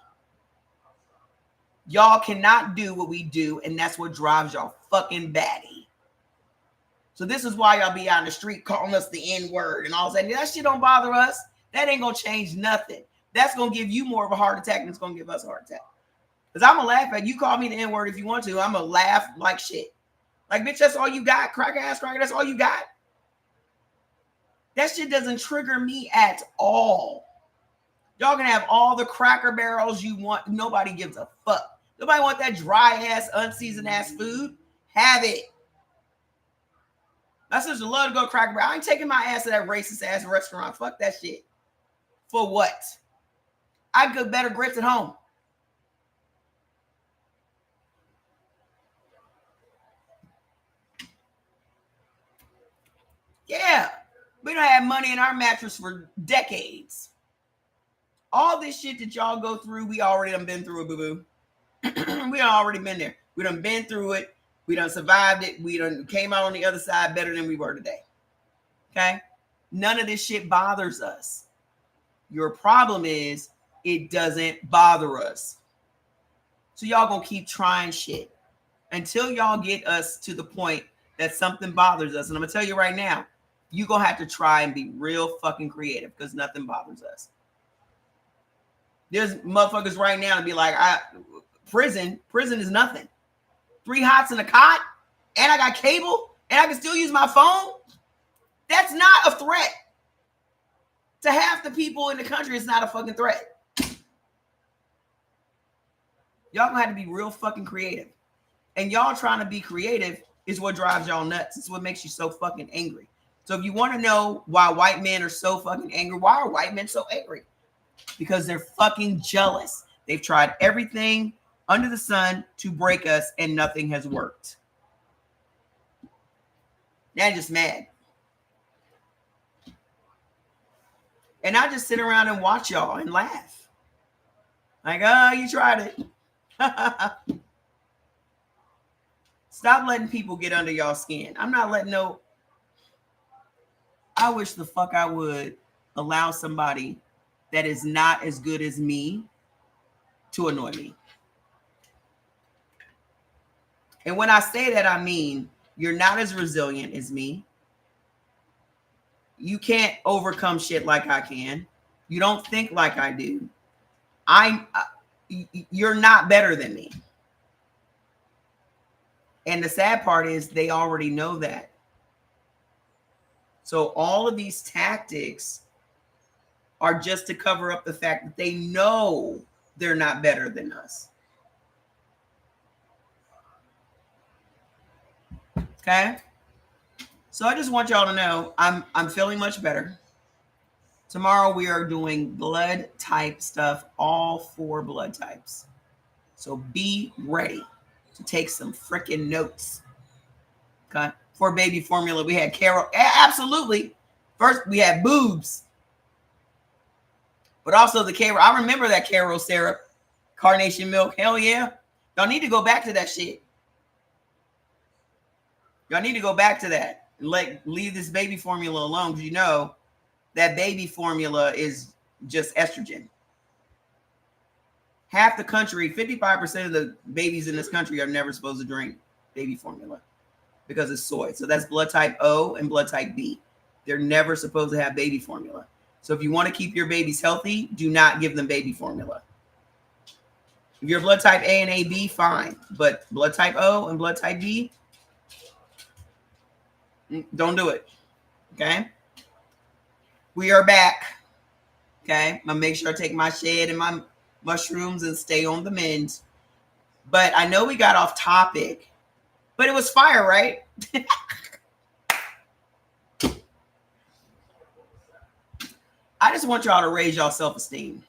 Y'all cannot do what we do, and that's what drives y'all fucking batty. So this is why y'all be out in the street calling us the N-word and all that. That shit don't bother us. That ain't gonna change nothing. That's gonna give you more of a heart attack than it's gonna give us a heart attack. Because I'm gonna laugh at you. Call me the N-word if you want to. I'm gonna laugh like shit. Like, bitch, that's all you got. Cracker ass cracker, that's all you got. That shit doesn't trigger me at all. Y'all can have all the Cracker Barrels you want. Nobody gives a fuck. Nobody want that dry ass, unseasoned ass food. Have it. My sister love to go to Cracker Barrel. I ain't taking my ass to that racist ass restaurant. Fuck that shit. For what? I cook better grits at home. Yeah. We don't have money in our mattress for decades. All this shit that y'all go through, we already done been through it, boo-boo. We done already been there. We done been through it. We done survived it. We done came out on the other side better than we were today. Okay? None of this shit bothers us. Your problem is it doesn't bother us. So y'all gonna keep trying shit until y'all get us to the point that something bothers us. And I'm gonna tell you right now, you're gonna have to try and be real fucking creative because nothing bothers us. There's motherfuckers right now to be like, prison is nothing. 3 hots in a cot, and I got cable, and I can still use my phone. That's not a threat. To half the people in the country, it's not a fucking threat. Y'all gonna have to be real fucking creative. And y'all trying to be creative is what drives y'all nuts. It's what makes you so fucking angry. So if you want to know why white men are so fucking angry, why are white men so angry? Because they're fucking jealous. They've tried everything under the sun to break us and nothing has worked. They're just mad. And I just sit around and watch y'all and laugh. Like, oh, you tried it. Stop letting people get under y'all skin. I'm not letting no. I wish the fuck I would allow somebody that is not as good as me to annoy me. And when I say that, I mean, you're not as resilient as me. You can't overcome shit like I can. You don't think like I do. You're not better than me. And the sad part is they already know that. So all of these tactics are just to cover up the fact that they know they're not better than us. Okay? So I just want y'all to know I'm feeling much better. Tomorrow we are doing blood type stuff, all 4 blood types. So be ready to take some freaking notes. Okay? For baby formula, we had Carol. Absolutely. First, we had boobs. But also the Carol. I remember that Carol syrup. Carnation milk, hell yeah. Y'all need to go back to that shit. Y'all need to go back to that and leave this baby formula alone, because you know that baby formula is just estrogen. Half the country, 55% of the babies in this country are never supposed to drink baby formula because it's soy. So that's blood type O and blood type B. They're never supposed to have baby formula. So if you want to keep your babies healthy, do not give them baby formula. If you're blood type A and AB, fine. But blood type O and blood type B, don't do it. Okay? We are back. Okay? I'm going to make sure I take my shed and my mushrooms and stay on the mend. But I know we got off topic. But it was fire, right? I just want y'all to raise y'all self-esteem.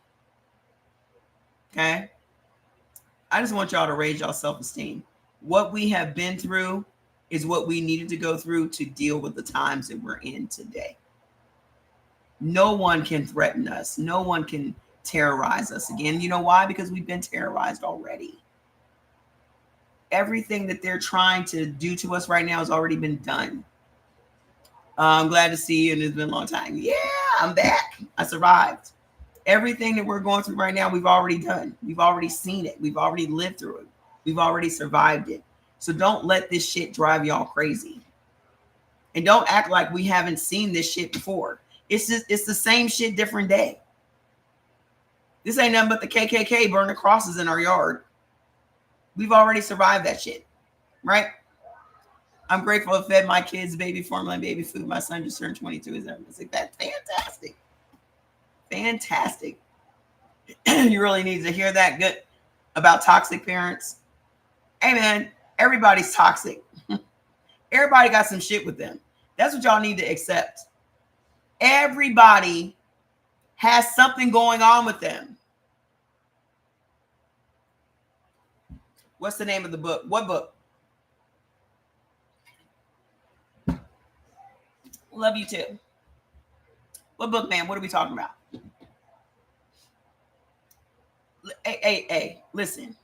Okay? I just want y'all to raise y'all self-esteem. What we have been through is what we needed to go through to deal with the times that we're in today. No one can threaten us. No one can terrorize us again. You know why? Because we've been terrorized already. Everything that they're trying to do to us right now has already been done. I'm glad to see you, and it's been a long time. Yeah, I'm back. I survived. Everything that we're going through right now, we've already done. We've already seen it. We've already lived through it. We've already survived it. So don't let this shit drive y'all crazy. And don't act like we haven't seen this shit before. It's the same shit, different day. This ain't nothing but the KKK burning crosses in our yard. We've already survived that shit, right? I'm grateful I fed my kids baby formula and baby food. My son just turned 22. It's like, that's fantastic. Fantastic. You really need to hear that good about toxic parents. Hey, man, everybody's toxic. Everybody got some shit with them. That's what y'all need to accept. Everybody has something going on with them. What's the name of the book? What book? Love you too. What book, man? What are we talking about? Hey, listen.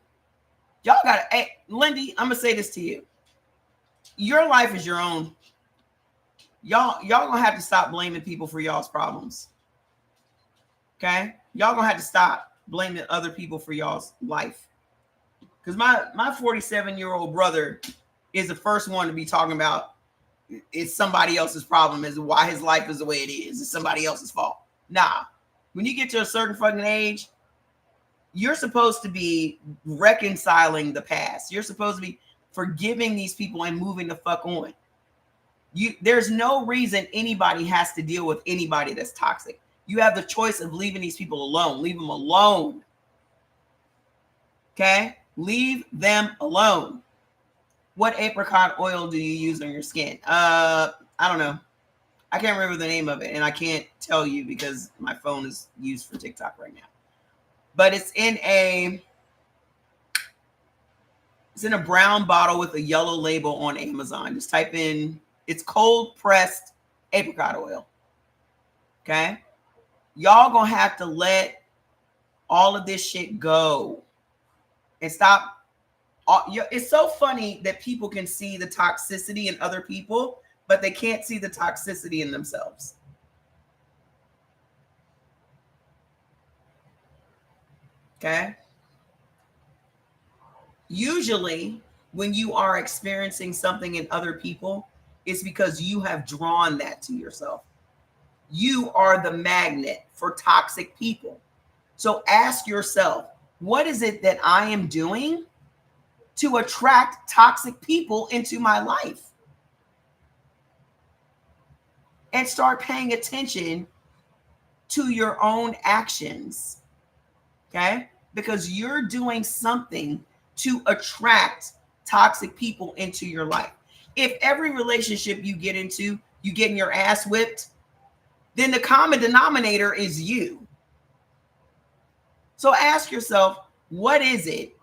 Y'all gotta, hey, Lindy, I'm gonna say this to you. Your life is your own. Y'all gonna have to stop blaming people for y'all's problems. Okay? Y'all gonna have to stop blaming other people for y'all's life. Because my 47-year-old brother is the first one to be talking about it's somebody else's problem, is why his life is the way it is. It's somebody else's fault. Nah. When you get to a certain fucking age, you're supposed to be reconciling the past. You're supposed to be forgiving these people and moving the fuck on. There's no reason anybody has to deal with anybody that's toxic. You have the choice of leaving these people alone. Leave them alone. Okay? Leave them alone. What apricot oil do you use on your skin? I don't know. I can't remember the name of it, and I can't tell you because my phone is used for TikTok right now. But it's in a brown bottle with a yellow label on Amazon. Just type in, it's cold pressed apricot oil. Okay? Y'all gonna have to let all of this shit go and stop. It's so funny that people can see the toxicity in other people, but they can't see the toxicity in themselves. Okay? Usually, when you are experiencing something in other people, it's because you have drawn that to yourself. You are the magnet for toxic people. So ask yourself, what is it that I am doing to attract toxic people into my life? And start paying attention to your own actions. Okay? Because you're doing something to attract toxic people into your life. If every relationship you get into, you getting your ass whipped, then the common denominator is you. So ask yourself, what is it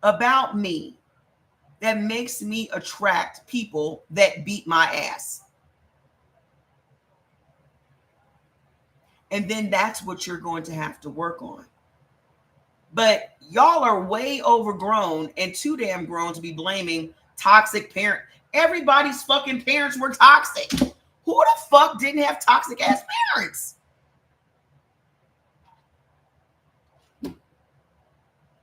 about me that makes me attract people that beat my ass? And then that's what you're going to have to work on. But y'all are way overgrown and too damn grown to be blaming toxic parent. Everybody's fucking parents were toxic. Who the fuck didn't have toxic ass parents?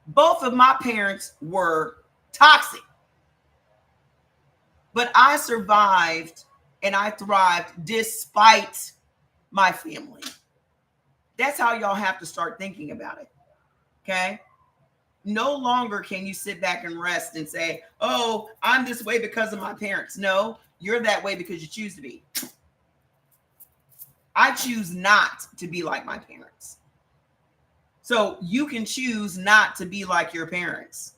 Both of my parents were toxic, but I survived and I thrived despite my family. That's how y'all have to start thinking about it. Okay? No longer can you sit back and rest and say, oh, I'm this way because of my parents. No, you're that way because you choose to be. I choose not to be like my parents. So you can choose not to be like your parents.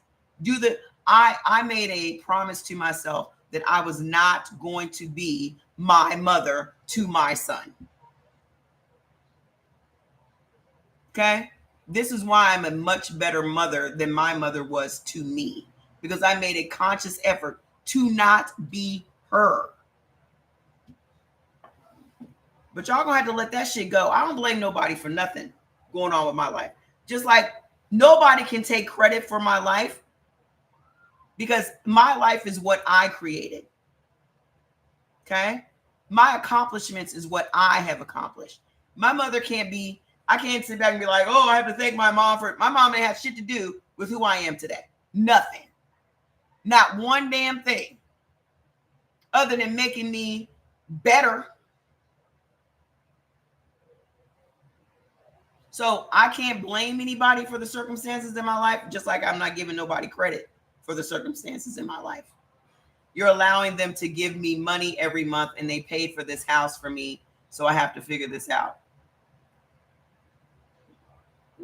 I made a promise to myself that I was not going to be my mother to my son. Okay? This is why I'm a much better mother than my mother was to me, because I made a conscious effort to not be her. But y'all gonna have to let that shit go. I don't blame nobody for nothing going on with my life. Just like nobody can take credit for my life, because my life is what I created. Okay? My accomplishments is what I have accomplished. My mother can't be, I can't sit back and be like, oh, I have to thank my mom for it. My mom ain't have shit to do with who I am today. Nothing. Not one damn thing. Other than making me better. So I can't blame anybody for the circumstances in my life, just like I'm not giving nobody credit for the circumstances in my life. You're allowing them to give me money every month, and they paid for this house for me, so I have to figure this out.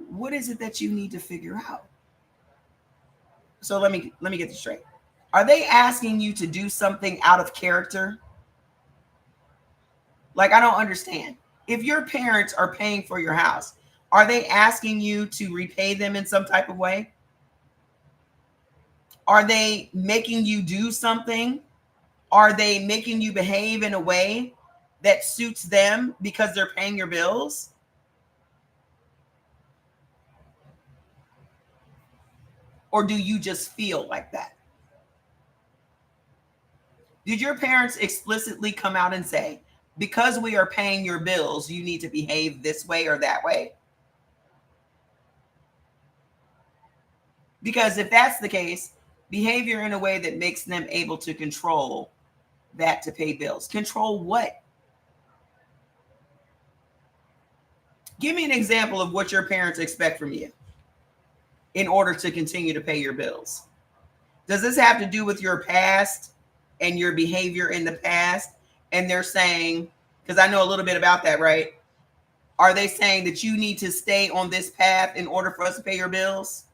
What is it that you need to figure out? So let me get this straight. Are they asking you to do something out of character? Like, I don't understand. If your parents are paying for your house, are they asking you to repay them in some type of way? Are they making you do something? Are they making you behave in a way that suits them because they're paying your bills? Or do you just feel like that? Did your parents explicitly come out and say, because we are paying your bills, you need to behave this way or that way? Because if that's the case, behavior in a way that makes them able to control that to pay bills. Control what? Give me an example of what your parents expect from you in order to continue to pay your bills. Does this have to do with your past and your behavior in the past? And they're saying, because I know a little bit about that, right? Are they saying that you need to stay on this path in order for us to pay your bills?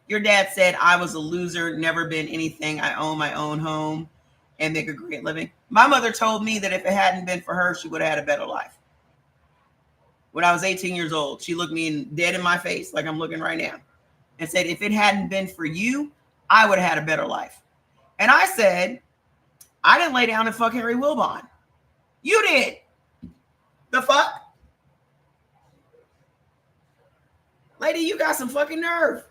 Your dad said I was a loser, never been anything. I own my own home and make a great living. My mother told me that if it hadn't been for her, she would have had a better life. When I was 18 years old, she looked me dead in my face, like I'm looking right now, and said, if it hadn't been for you, I would have had a better life. And I said, I didn't lay down and fuck Harry Wilbon. You did. The fuck? Lady, you got some fucking nerve.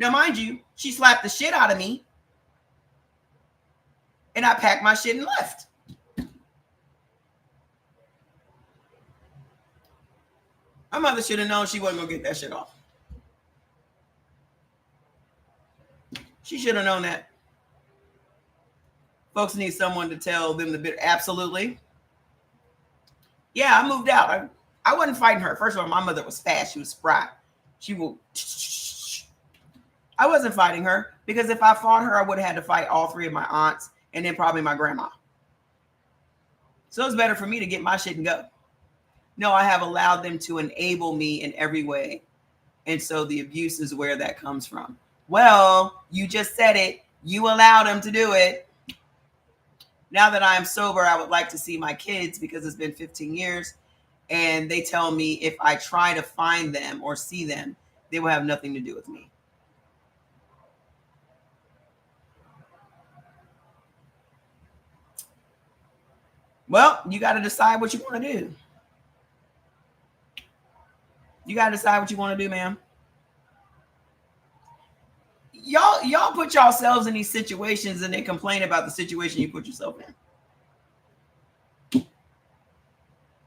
Now, mind you, she slapped the shit out of me, and I packed my shit and left. My mother should have known she wasn't going to get that shit off. She should have known that. Folks need someone to tell them the bit. Absolutely. Yeah, I moved out. I wasn't fighting her. First of all, my mother was fast. She was spry. She will. I wasn't fighting her, because if I fought her, I would have had to fight all three of my aunts and then probably my grandma. So it's better for me to get my shit and go. No, I have allowed them to enable me in every way. And so the abuse is where that comes from. Well, you just said it. You allowed them to do it. Now that I'm sober, I would like to see my kids, because it's been 15 years. And they tell me if I try to find them or see them, they will have nothing to do with me. Well, you got to decide what you want to do. You gotta decide what you want to do, ma'am. Y'all put yourselves in these situations and then complain about the situation you put yourself in.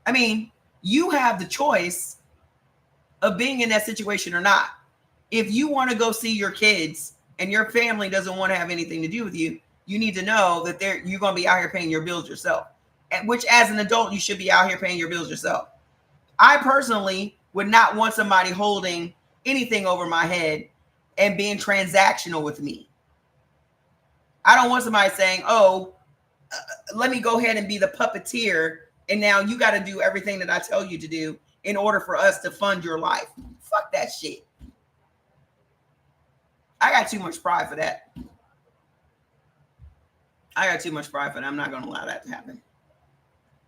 I mean, you have the choice of being in that situation or not. If you want to go see your kids and your family doesn't want to have anything to do with you, you need to know that you're going to be out here paying your bills yourself. Which, as an adult, you should be out here paying your bills yourself. I personally would not want somebody holding anything over my head and being transactional with me. I don't want somebody saying, oh, let me go ahead and be the puppeteer, and now you got to do everything that I tell you to do in order for us to fund your life. Fuck that shit. I got too much pride for that. I'm not going to allow that to happen.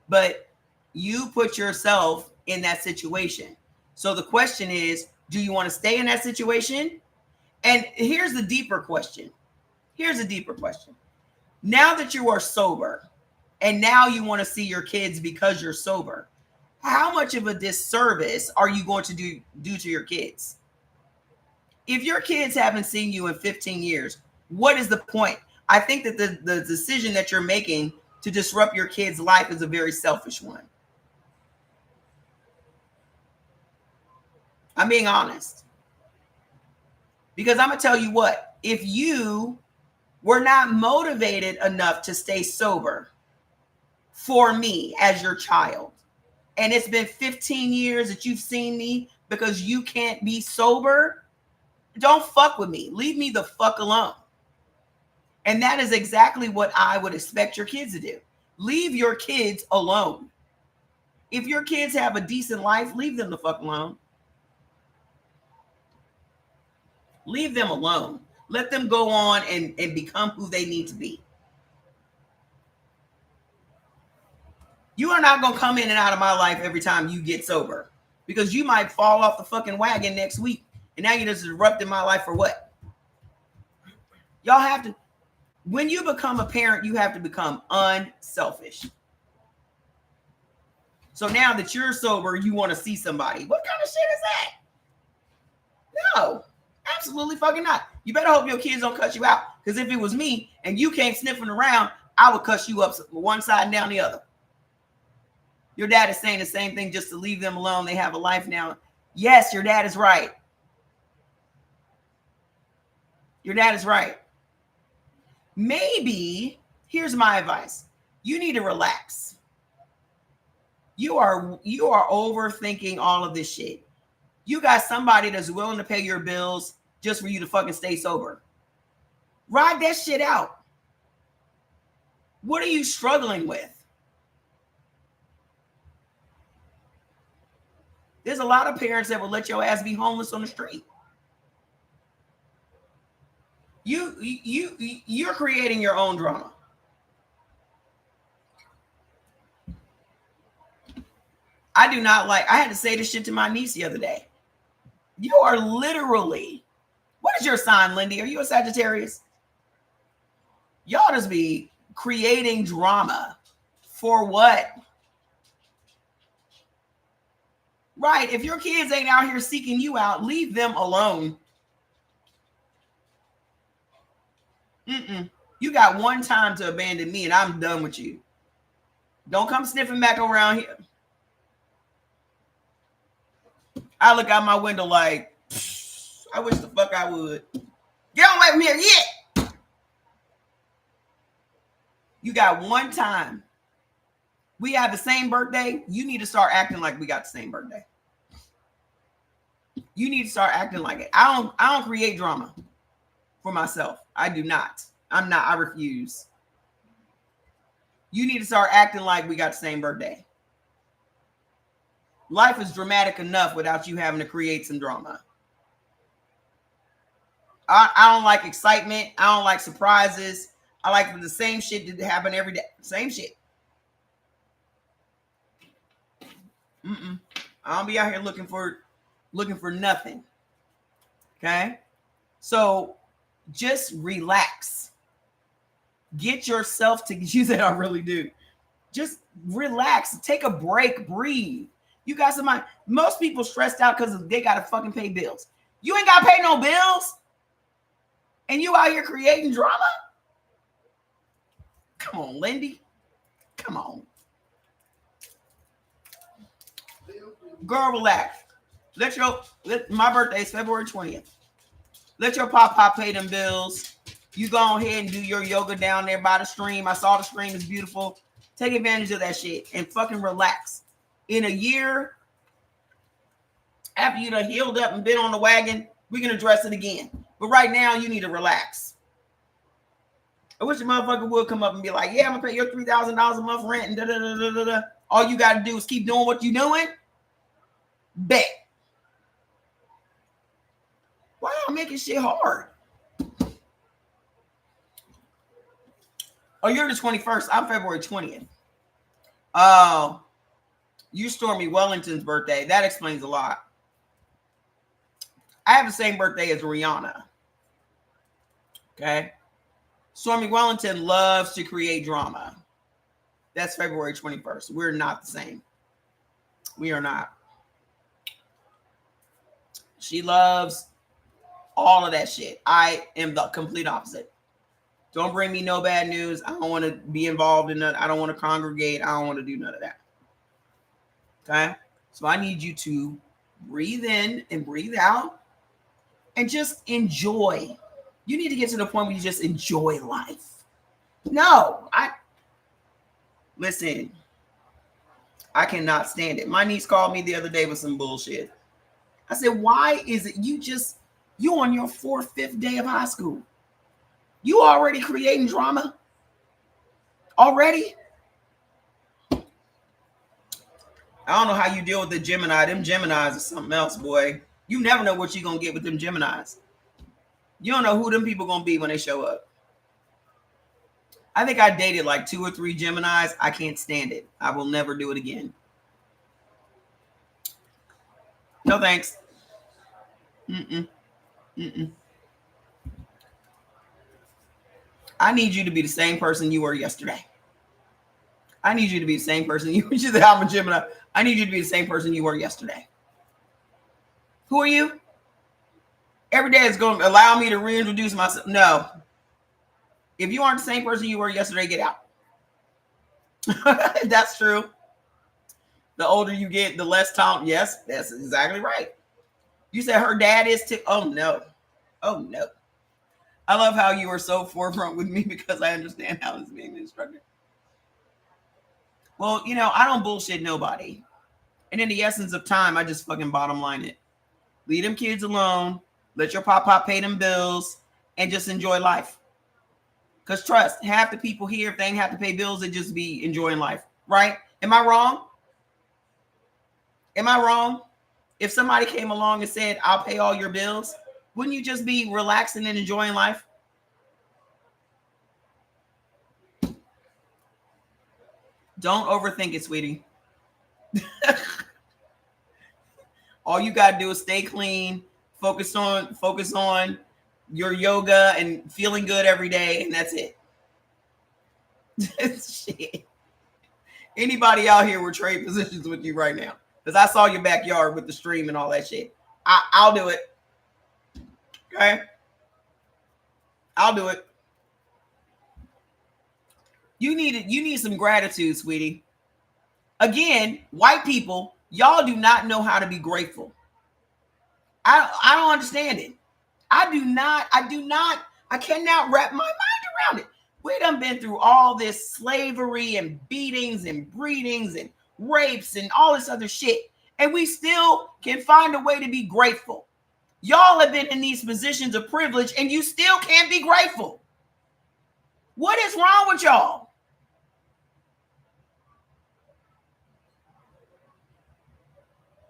But you put yourself in that situation. So the question is, do you want to stay in that situation? And here's the deeper question. Now that you are sober, and now you want to see your kids because you're sober, how much of a disservice are you going to do to your kids? If your kids haven't seen you in 15 years, what is the point? I think that the decision that you're making to disrupt your kids' life is a very selfish one. I'm being honest. Because I'm going to tell you what, if you were not motivated enough to stay sober for me as your child, and it's been 15 years that you've seen me because you can't be sober, don't fuck with me. Leave me the fuck alone. And that is exactly what I would expect your kids to do. Leave your kids alone. If your kids have a decent life, leave them the fuck alone. Leave them alone. Let them go on and become who they need to be. You are not going to come in and out of my life every time you get sober, because you might fall off the fucking wagon next week. And now you're just disrupting my life for what? Y'all have to, when you become a parent, you have to become unselfish. So now that you're sober, you want to see somebody. What kind of shit is that? No, absolutely fucking not. You better hope your kids don't cuss you out. Because if it was me and you came sniffing around, I would cuss you up one side and down the other. Your dad is saying the same thing just to leave them alone. They have a life now. Yes, your dad is right. Your dad is right. Maybe, here's my advice. You need to relax. You are overthinking all of this shit. You got somebody that's willing to pay your bills just for you to fucking stay sober. Ride that shit out. What are you struggling with? There's a lot of parents that will let your ass be homeless on the street. You're creating your own drama. I do not like, I had to say this shit to my niece the other day. You are literally, what is your sign, Lindy? Are you a Sagittarius? Y'all just be creating drama for what? Right. If your kids ain't out here seeking you out, leave them alone. You got one time to abandon me and I'm done with you. Don't come sniffing back around here. I look out my window like, I wish the fuck I would. Get away from here, yeah. You got one time. We have the same birthday. You need to start acting like we got the same birthday. You need to start acting like it. I don't create drama for myself. I do not. I refuse. You need to start acting like we got the same birthday. Life is dramatic enough without you having to create some drama. I don't like excitement. I don't like surprises. I like the same shit to happen every day. Same shit. I don't be out here looking for nothing. Okay? So just relax. Get yourself to, you said I really do. Just relax. Take a break. Breathe. You got some money. Most people stressed out because they got to fucking pay bills. You ain't got to pay no bills. And you out here creating drama? Come on, Lindy. Come on. Girl, relax. My birthday is February 20th. Let your pop pay them bills. You go ahead and do your yoga down there by the stream. I saw the stream is beautiful. Take advantage of that shit and fucking relax. In a year, after you done healed up and been on the wagon, we can address it again. But right now, you need to relax. I wish the motherfucker would come up and be like, yeah, I'm gonna pay your $3,000 a month rent and da da da da da da. All you gotta do is keep doing what you're doing. Bet. Why y'all making shit hard? Oh, you're the 21st. I'm February 20th. Oh, you Stormy Wellington's birthday. That explains a lot. I have the same birthday as Rihanna. Okay. Stormy Wellington loves to create drama. That's February 21st. We're not the same. We are not. She loves all of that shit. I am the complete opposite. Don't bring me no bad news. I don't want to be involved in that. I don't want to congregate. I don't want to do none of that. Okay? So I need you to breathe in and breathe out and just enjoy. You need to get to the point where you just enjoy life. No, listen, I cannot stand it. My niece called me the other day with some bullshit. I said, why is it you on your 4th, 5th day of high school? You already creating drama? Already? I don't know how you deal with the Gemini. Them Geminis are something else, boy. You never know what you're going to get with them Geminis. You don't know who them people going to be when they show up. I think I dated like 2 or 3 Geminis. I can't stand it. I will never do it again. No thanks. I need you to be the same person you were yesterday. I need you to be the same person you were. I'm a Gemini. I need you to be the same person you were yesterday. Who are you? Every day is going to allow me to reintroduce myself. No. If you aren't the same person you were yesterday, get out. That's true. The older you get, the less time. Yes, that's exactly right. You said her dad is too. Oh, no. Oh, no. I love how you are so forefront with me because I understand how it's being instructed. Well, I don't bullshit nobody. And in the essence of time, I just fucking bottom line it. Leave them kids alone. Let your pop pay them bills and just enjoy life. Because trust, half the people here, if they ain't have to pay bills, they just be enjoying life. Right? Am I wrong? Am I wrong? If somebody came along and said, I'll pay all your bills, wouldn't you just be relaxing and enjoying life? Don't overthink it, sweetie. All you got to do is stay clean, focus on your yoga and feeling good every day, and that's it. Shit. Anybody out here will trade positions with you right now? Because I saw your backyard with the stream and all that shit. I'll do it. Okay? I'll do it. You need some gratitude, sweetie. Again, white people, y'all do not know how to be grateful. I don't understand it. I cannot wrap my mind around it. We done been through all this slavery and beatings and breedings and rapes and all this other shit. And we still can find a way to be grateful. Y'all have been in these positions of privilege and you still can't be grateful. What is wrong with y'all?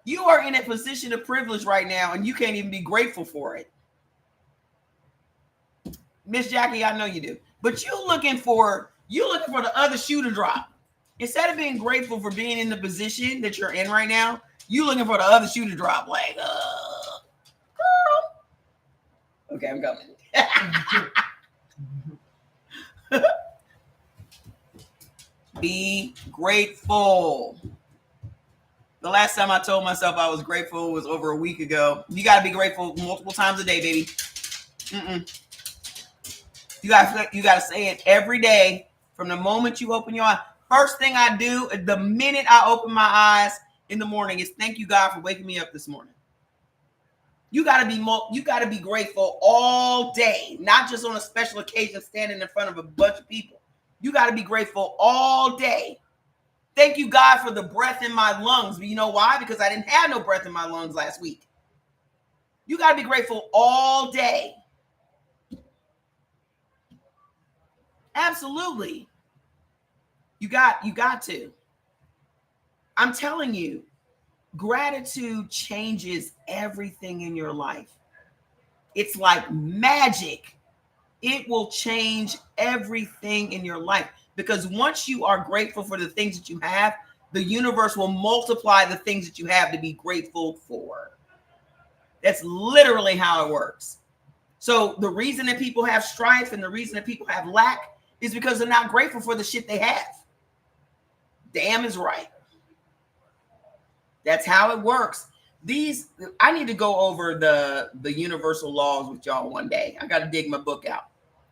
You are in a position of privilege right now and you can't even be grateful for it. Miss Jackie, I know you do. But you looking for the other shoe to drop. Instead of being grateful for being in the position that you're in right now, you looking for the other shoe to drop. Like, girl. Okay, I'm coming. Be grateful. The last time I told myself I was grateful was over a week ago. You got to be grateful multiple times a day, baby. You got to say it every day from the moment you open your eyes. First thing I do, the minute I open my eyes in the morning, is thank you, God, for waking me up this morning. You got to be grateful all day, not just on a special occasion standing in front of a bunch of people. You got to be grateful all day. Thank you, God, for the breath in my lungs. But you know why? Because I didn't have no breath in my lungs last week. You got to be grateful all day. Absolutely. You got to. I'm telling you, gratitude changes everything in your life. It's like magic. It will change everything in your life, because once you are grateful for the things that you have, the universe will multiply the things that you have to be grateful for. That's literally how it works. So the reason that people have strife and the reason that people have lack is because they're not grateful for the shit they have. Damn is right. That's how it works. I need to go over the universal laws with y'all one day. I got to dig my book out,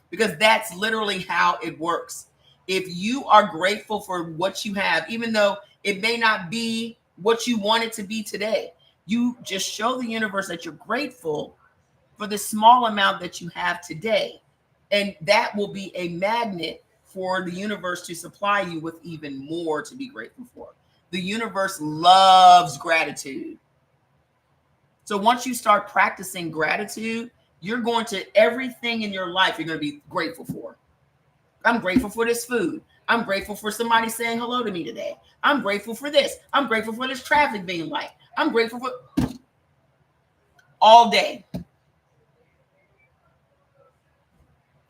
because that's literally how it works. If you are grateful for what you have, even though it may not be what you want it to be today, you just show the universe that you're grateful for the small amount that you have today. And that will be a magnet for the universe to supply you with even more to be grateful for. The universe loves gratitude. So once you start practicing gratitude, you're going to, everything in your life you're going to be grateful for. I'm grateful for this food. I'm grateful for somebody saying hello to me today. I'm grateful for this. I'm grateful for this traffic being light. I'm grateful for all day.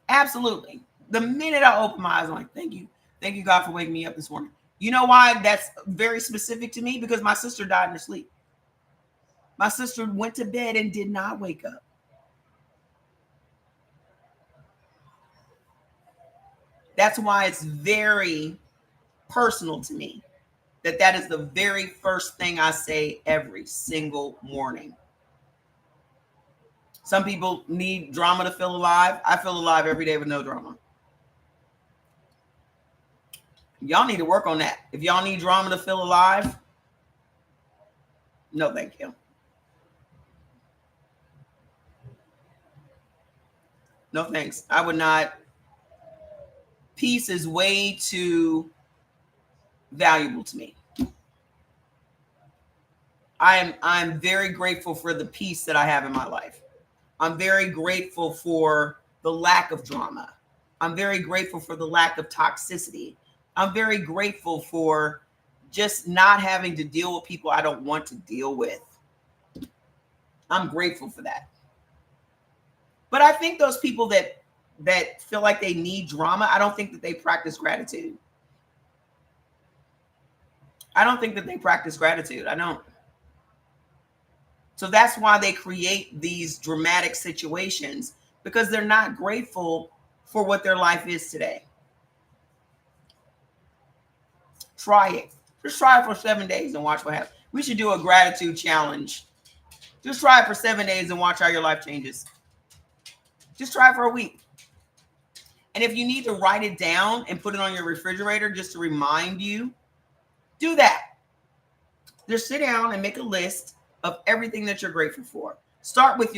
Absolutely. The minute I open my eyes, I'm like, thank you. Thank you, God, for waking me up this morning. You know why that's very specific to me? Because my sister died in her sleep. My sister went to bed and did not wake up. That's why it's very personal to me that is the very first thing I say every single morning. Some people need drama to feel alive. I feel alive every day with no drama. Y'all need to work on that. If y'all need drama to feel alive, no, thank you. No, thanks. I would not. Peace is way too valuable to me. I'm very grateful for the peace that I have in my life. I'm very grateful for the lack of drama. I'm very grateful for the lack of toxicity. I'm very grateful for just not having to deal with people I don't want to deal with. I'm grateful for that. But I think those people that feel like they need drama, I don't think that they practice gratitude. I don't think that they practice gratitude. I don't. So that's why they create these dramatic situations, because they're not grateful for what their life is today. Try it. Just try it for 7 days and watch what happens. We should do a gratitude challenge. Just try it for 7 days and watch how your life changes. Just try it for a week. And if you need to write it down and put it on your refrigerator just to remind you, do that. Just sit down and make a list of everything that you're grateful for. Start with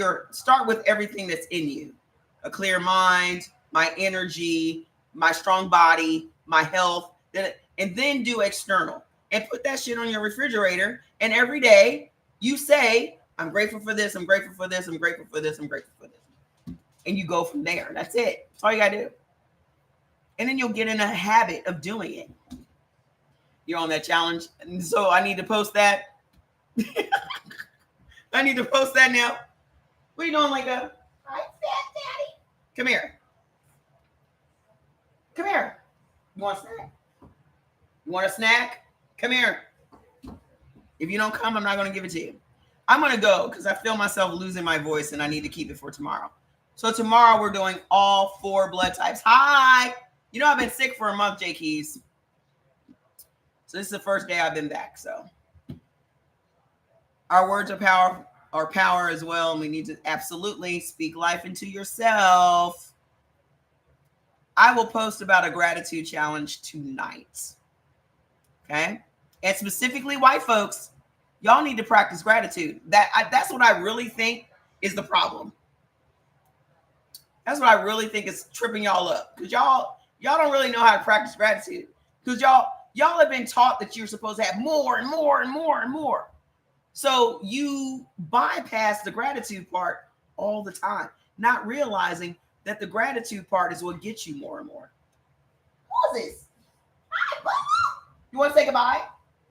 everything that's in you. A clear mind, my energy, my strong body, my health, and then do external. And put that shit on your refrigerator. And every day you say, I'm grateful for this, I'm grateful for this, I'm grateful for this, I'm grateful for this. And you go from there. That's it. That's all you gotta do. And then you'll get in a habit of doing it. You're on that challenge. And so I need to post that. I need to post that now. What are you doing, like a hi, fat daddy? Come here. Come here. You want a snack? You want a snack? Come here. If you don't come, I'm not going to give it to you. I'm going to go because I feel myself losing my voice and I need to keep it for tomorrow. So tomorrow we're doing all 4 blood types. Hi. You know, I've been sick for a month, J. Keys. So this is the first day I've been back. So Our words are power as well. And we need to absolutely speak life into yourself. I will post about a gratitude challenge tonight. Okay. And specifically white folks, y'all need to practice gratitude. That's what I really think is the problem. That's what I really think is tripping y'all up. Because y'all don't really know how to practice gratitude. Because y'all have been taught that you're supposed to have more and more and more and more. So you bypass the gratitude part all the time, not realizing that the gratitude part is what gets you more and more. What is this? You want to say goodbye?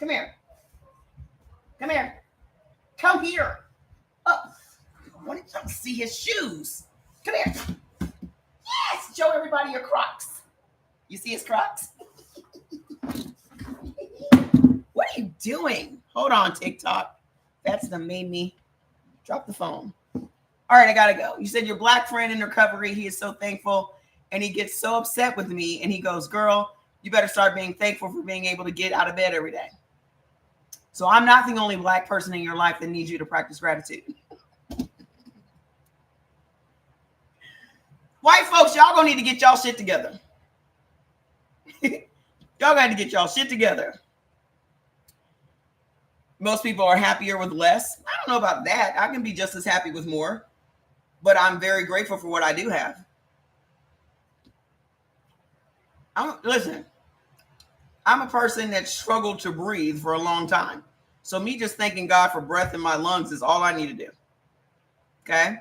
Come here. Come here. Come here. Oh, I want to see his shoes. Come here. Yes, show everybody your Crocs. You see his Crocs? What are you doing? Hold on, TikTok. That's the made me drop the phone. All right, I gotta go. You said your black friend in recovery, he is so thankful, and he gets so upset with me, and he goes, girl, you better start being thankful for being able to get out of bed every day. So I'm not the only black person in your life that needs you to practice gratitude. White folks, y'all gonna need to get y'all shit together. Y'all got to get y'all shit together. Most people are happier with less. I don't know about that. I can be just as happy with more, but I'm very grateful for what I do have. Listen, I'm a person that struggled to breathe for a long time. So me just thanking God for breath in my lungs is all I need to do. Okay?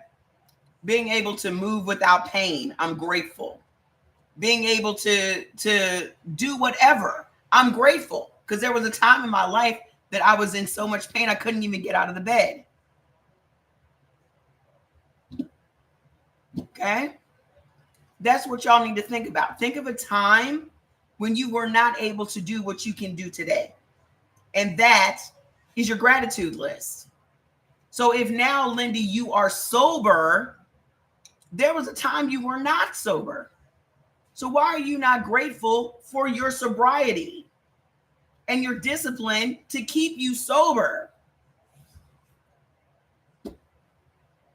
Being able to move without pain, I'm grateful. Being able to do whatever, I'm grateful. Because there was a time in my life that I was in so much pain I couldn't even get out of the bed. Okay? That's what y'all need to think about. Think of a time when you were not able to do what you can do today. And that is your gratitude list. So if now, Lindy, you are sober, there was a time you were not sober. So why are you not grateful for your sobriety and your discipline to keep you sober?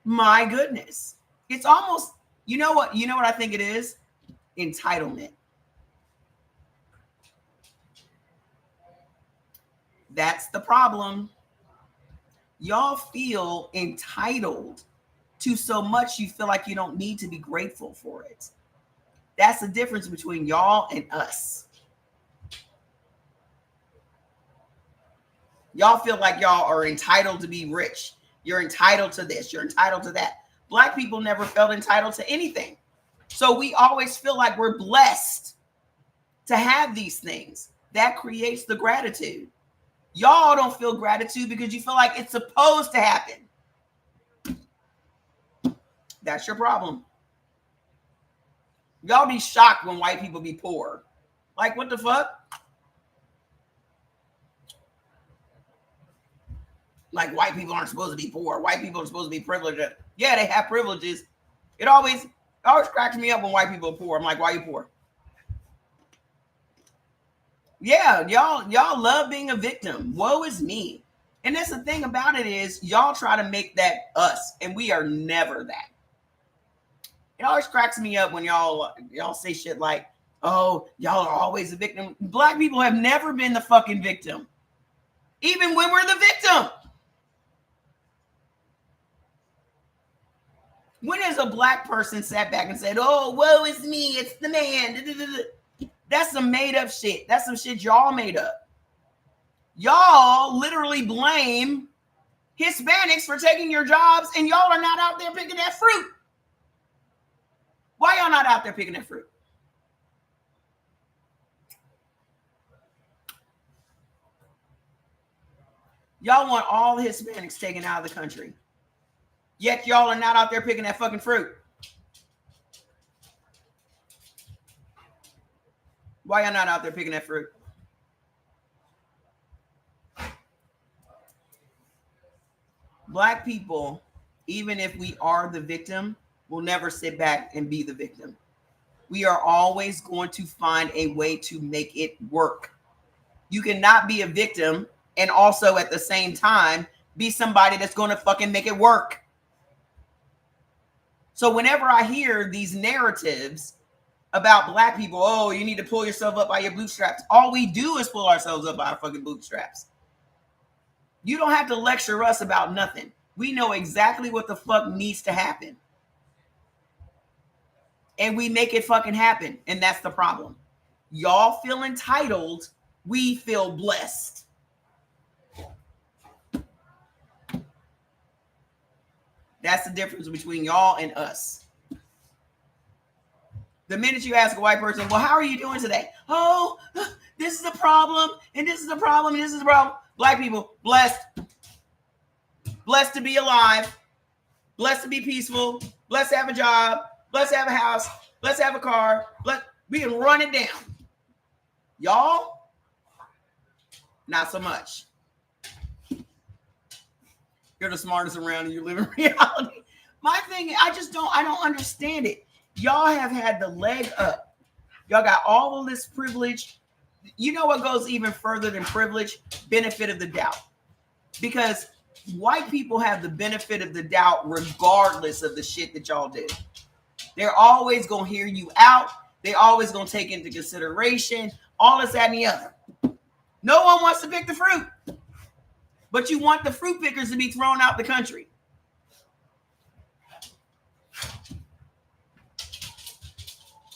My goodness. It's almost, you know what I think it is? Entitlement. That's the problem. Y'all feel entitled to so much you feel like you don't need to be grateful for it. That's the difference between y'all and us. Y'all feel like y'all are entitled to be rich. You're entitled to this. You're entitled to that. Black people never felt entitled to anything. So we always feel like we're blessed to have these things. That creates the gratitude. Y'all don't feel gratitude because you feel like it's supposed to happen. That's your problem. Y'all be shocked when white people be poor. Like, what the fuck? Like, white people aren't supposed to be poor. White people are supposed to be privileged. Yeah, they have privileges. It always cracks me up when white people are poor. I'm like, why are you poor? Yeah, y'all love being a victim. Woe is me. And that's the thing about it is y'all try to make that us, and we are never that. It always cracks me up when y'all say shit like, oh, y'all are always a victim. Black people have never been the fucking victim. Even when we're the victim. When has a black person sat back and said, oh, woe is me, it's the man. That's some made up shit. That's some shit y'all made up. Y'all literally blame Hispanics for taking your jobs, and y'all are not out there picking that fruit. Why y'all not out there picking that fruit? Y'all want all Hispanics taken out of the country. Yet y'all are not out there picking that fucking fruit. Why y'all not out there picking that fruit? Black people, even if we are the victim, will never sit back and be the victim. We are always going to find a way to make it work. You cannot be a victim and also at the same time be somebody that's going to fucking make it work. So whenever I hear these narratives about black people, oh, you need to pull yourself up by your bootstraps. All we do is pull ourselves up by our fucking bootstraps. You don't have to lecture us about nothing. We know exactly what the fuck needs to happen. And we make it fucking happen. And that's the problem. Y'all feel entitled. We feel blessed. That's the difference between y'all and us. The minute you ask a white person, well, how are you doing today? Oh, this is a problem, and this is a problem, and this is a problem. Black people, blessed. Blessed to be alive. Blessed to be peaceful. Blessed to have a job. Blessed to have a house. Blessed to have a car. Blessed, we can run it down. Y'all, not so much. You're the smartest around and you live in reality. My thing, I don't understand it. Y'all have had the leg up. Y'all got all of this privilege. You know what goes even further than privilege? Benefit of the doubt. Because white people have the benefit of the doubt regardless of the shit that y'all do. They're always going to hear you out. They're always going to take into consideration all this, that, and the other. No one wants to pick the fruit. But you want the fruit pickers to be thrown out the country.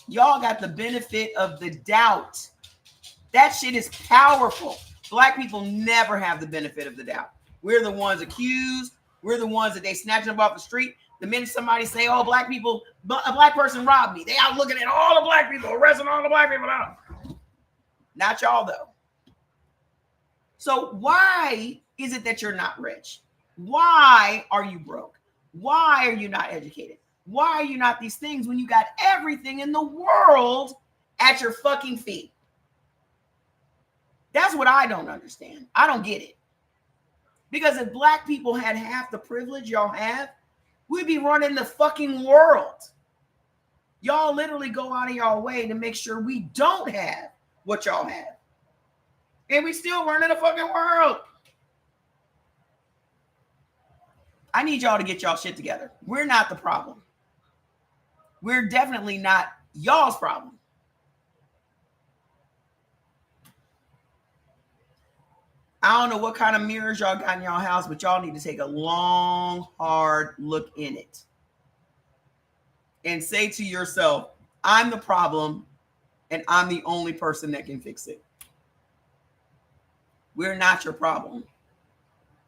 Y'all got the benefit of the doubt. That shit is powerful. Black people never have the benefit of the doubt. We're the ones accused. We're the ones that they snatch them off the street. The minute somebody say, oh, black people, a black person robbed me, they out looking at all the black people, arresting all the black people out. Not y'all, though. So why is it that you're not rich? Why are you broke? Why are you not educated? Why are you not these things when you got everything in the world at your fucking feet? That's what I don't understand. I don't get it. Because if black people had half the privilege y'all have, we'd be running the fucking world. Y'all literally go out of y'all way to make sure we don't have what y'all have. And we still running the fucking world. I need y'all to get y'all shit together. We're not the problem. We're definitely not y'all's problem. I don't know what kind of mirrors y'all got in y'all house, but y'all need to take a long, hard look in it. And say to yourself, I'm the problem, and I'm the only person that can fix it. We're not your problem.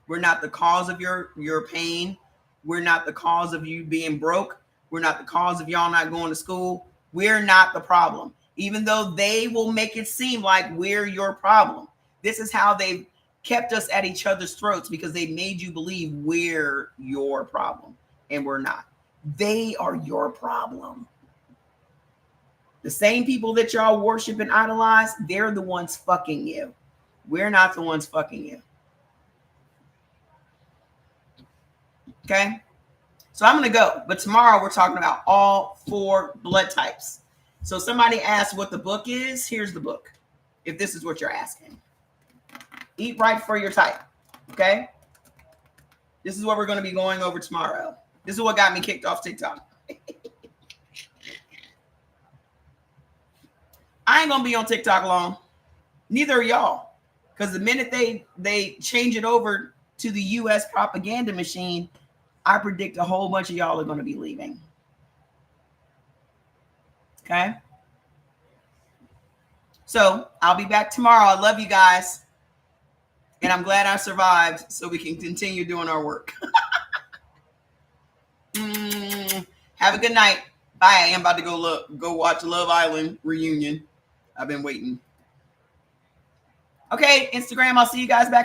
We're not the cause of your pain. We're not the cause of you being broke. We're not the cause of y'all not going to school. We're not the problem. Even though they will make it seem like we're your problem. This is how they've kept us at each other's throats, because they made you believe we're your problem, and we're not. They are your problem. The same people that y'all worship and idolize, they're the ones fucking you. We're not the ones fucking you. Okay? So I'm going to go. But tomorrow we're talking about all 4 blood types. So somebody asked what the book is. Here's the book, if this is what you're asking. Eat right for your type. Okay? This is what we're going to be going over tomorrow. This is what got me kicked off TikTok. I ain't going to be on TikTok long. Neither are y'all. Because the minute they change it over to the U.S. propaganda machine, I predict a whole bunch of y'all are going to be leaving. Okay? So I'll be back tomorrow. I love you guys. And I'm glad I survived so we can continue doing our work. Have a good night. Bye. I'm about to go watch Love Island reunion. I've been waiting. Okay, Instagram, I'll see you guys back.